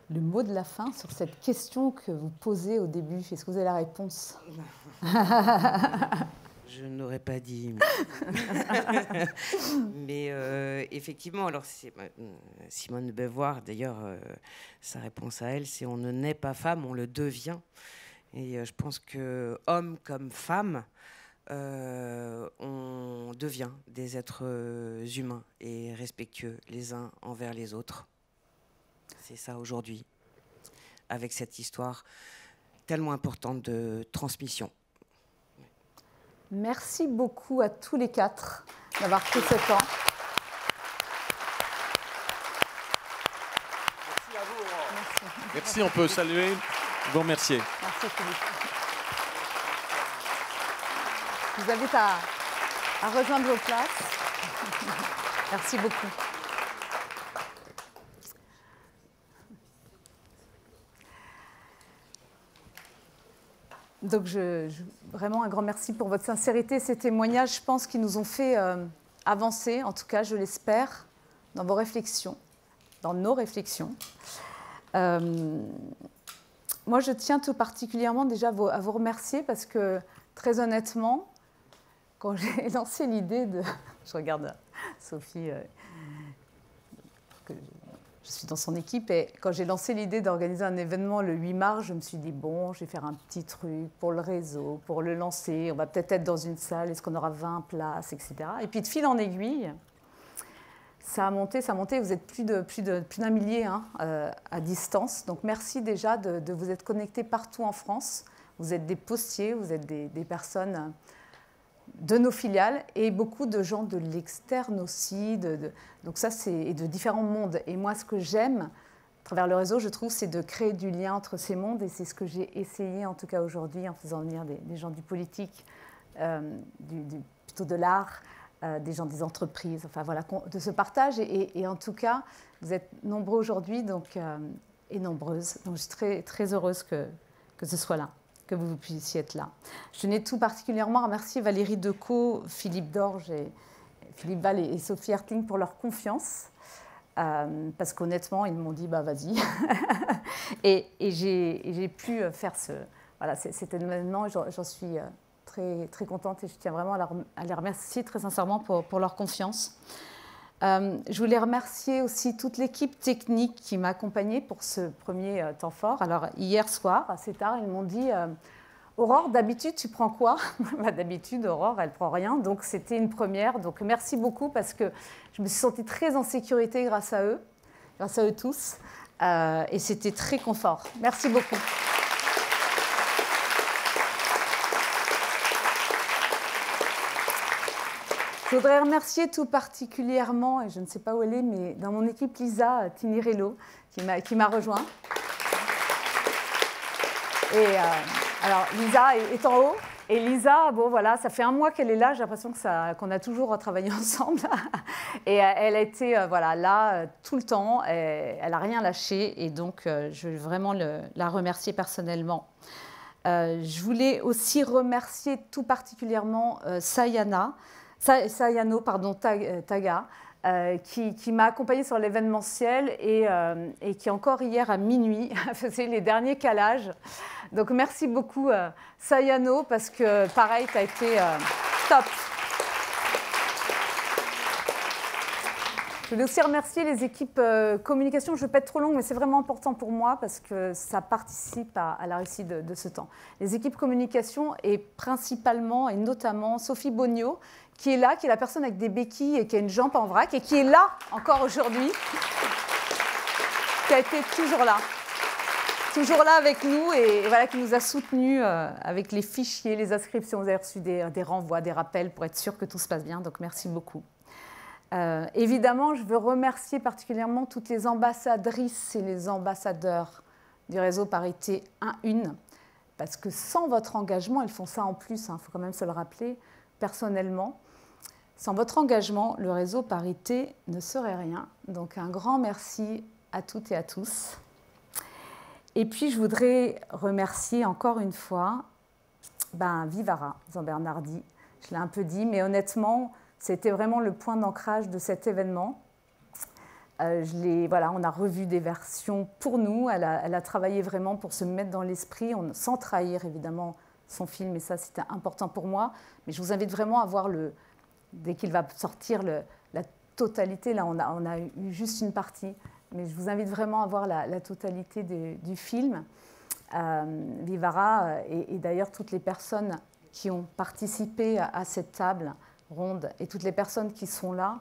le mot de la fin sur cette question que vous posez au début, est-ce que vous avez la réponse? Je n'aurais pas dit. Mais effectivement, alors Simone de Beauvoir, d'ailleurs, sa réponse à elle, c'est on ne naît pas femme, on le devient. Et je pense que homme comme femme, on devient des êtres humains et respectueux les uns envers les autres. C'est ça aujourd'hui, avec cette histoire tellement importante de transmission. Merci beaucoup à tous les 4 d'avoir pris ce temps. Merci à vous. Merci, on peut saluer, vous remercier. Merci Philippe. Je vous invite à rejoindre vos places. Merci beaucoup. Donc, vraiment un grand merci pour votre sincérité, ces témoignages, je pense, qui nous ont fait avancer, en tout cas, je l'espère, dans vos réflexions, dans nos réflexions. Moi, je tiens tout particulièrement déjà à vous remercier parce que, très honnêtement, quand j'ai lancé l'idée de... Je regarde Sophie, je suis dans son équipe, et quand j'ai lancé l'idée d'organiser un événement le 8 mars, je me suis dit, bon, je vais faire un petit truc pour le réseau, pour le lancer, on va peut-être être dans une salle, est-ce qu'on aura 20 places, etc. Et puis de fil en aiguille, ça a monté, vous êtes plus d'un millier à distance, donc merci déjà de vous être connectés partout en France. Vous êtes des postiers, vous êtes des personnes de nos filiales et beaucoup de gens de l'externe aussi. Donc ça, et de différents mondes. Et moi, ce que j'aime, à travers le réseau, je trouve, c'est de créer du lien entre ces mondes. Et c'est ce que j'ai essayé, en tout cas aujourd'hui, en faisant venir des gens du politique, plutôt de l'art, des gens des entreprises, enfin voilà, de ce partage. Et en tout cas, vous êtes nombreux aujourd'hui et nombreuses. Donc je suis très, très heureuse que ce soit là, que vous puissiez être là. Je tenais tout particulièrement à remercier Valérie Decaux, Philippe Dorge, Philippe Val et Sophie Hertling pour leur confiance. parce qu'honnêtement, ils m'ont dit, bah vas-y. et j'ai pu faire cet événement. J'en suis très, très contente et je tiens vraiment à les remercier très sincèrement pour leur confiance. Je voulais remercier aussi toute l'équipe technique qui m'a accompagnée pour ce premier temps fort. Alors, hier soir, assez tard, ils m'ont dit Aurore, d'habitude, tu prends quoi? D'habitude, Aurore, elle ne prend rien. Donc, c'était une première. Donc, merci beaucoup parce que je me suis sentie très en sécurité grâce à eux tous. Et c'était très confort. Merci beaucoup. Je voudrais remercier tout particulièrement, et je ne sais pas où elle est, mais dans mon équipe, Lisa Tinirello, qui m'a rejoint. Et alors, Lisa est en haut. Et Lisa, bon voilà, ça fait 1 mois qu'elle est là. J'ai l'impression qu'on a toujours travaillé ensemble. Et elle a été là tout le temps. Elle n'a rien lâché. Et donc, je veux vraiment la remercier personnellement. Je voulais aussi remercier tout particulièrement Sayano Taga, qui m'a accompagnée sur l'événementiel et qui encore hier à minuit faisait les derniers calages. Donc merci beaucoup Sayano parce que pareil, tu as été top. Je voulais aussi remercier les équipes communication. Je ne vais pas être trop longue, mais c'est vraiment important pour moi parce que ça participe à la réussite de ce temps. Les équipes communication et principalement et notamment Sophie Bogno, qui est là, qui est la personne avec des béquilles et qui a une jambe en vrac et qui est là encore aujourd'hui, qui a été toujours là avec nous et voilà, qui nous a soutenus avec les fichiers, les inscriptions. Vous avez reçu des renvois, des rappels pour être sûr que tout se passe bien. Donc merci beaucoup. Évidemment, je veux remercier particulièrement toutes les ambassadrices et les ambassadeurs du réseau Parité 1-1, parce que sans votre engagement, elles font ça en plus, il faut quand même se le rappeler, personnellement, sans votre engagement, le réseau Parité ne serait rien. Donc un grand merci à toutes et à tous. Et puis je voudrais remercier encore une fois Vivara Zambernardi. Je l'ai un peu dit, mais honnêtement, c'était vraiment le point d'ancrage de cet événement. On a revu des versions pour nous. Elle a travaillé vraiment pour se mettre dans l'esprit, sans trahir évidemment son film, et ça c'était important pour moi. Mais je vous invite vraiment à voir, dès qu'il va sortir, la totalité. Là, on a eu juste une partie, mais je vous invite vraiment à voir la totalité du film. Vivara et d'ailleurs toutes les personnes qui ont participé à cette table ronde et toutes les personnes qui sont là,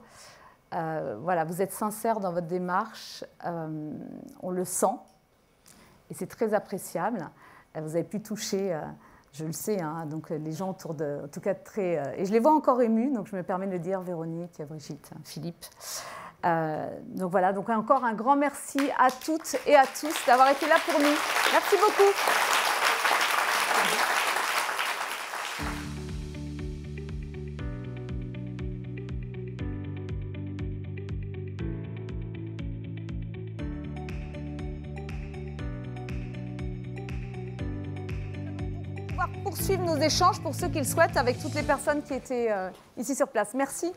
vous êtes sincères dans votre démarche, on le sent et c'est très appréciable. Vous avez pu toucher, je le sais, donc les gens autour de, en tout cas très, et je les vois encore émus, donc je me permets de le dire, Véronique, Brigitte, Philippe. Donc voilà, donc encore un grand merci à toutes et à tous d'avoir été là pour nous. Merci beaucoup. Poursuivre nos échanges pour ceux qui le souhaitent avec toutes les personnes qui étaient ici sur place. Merci.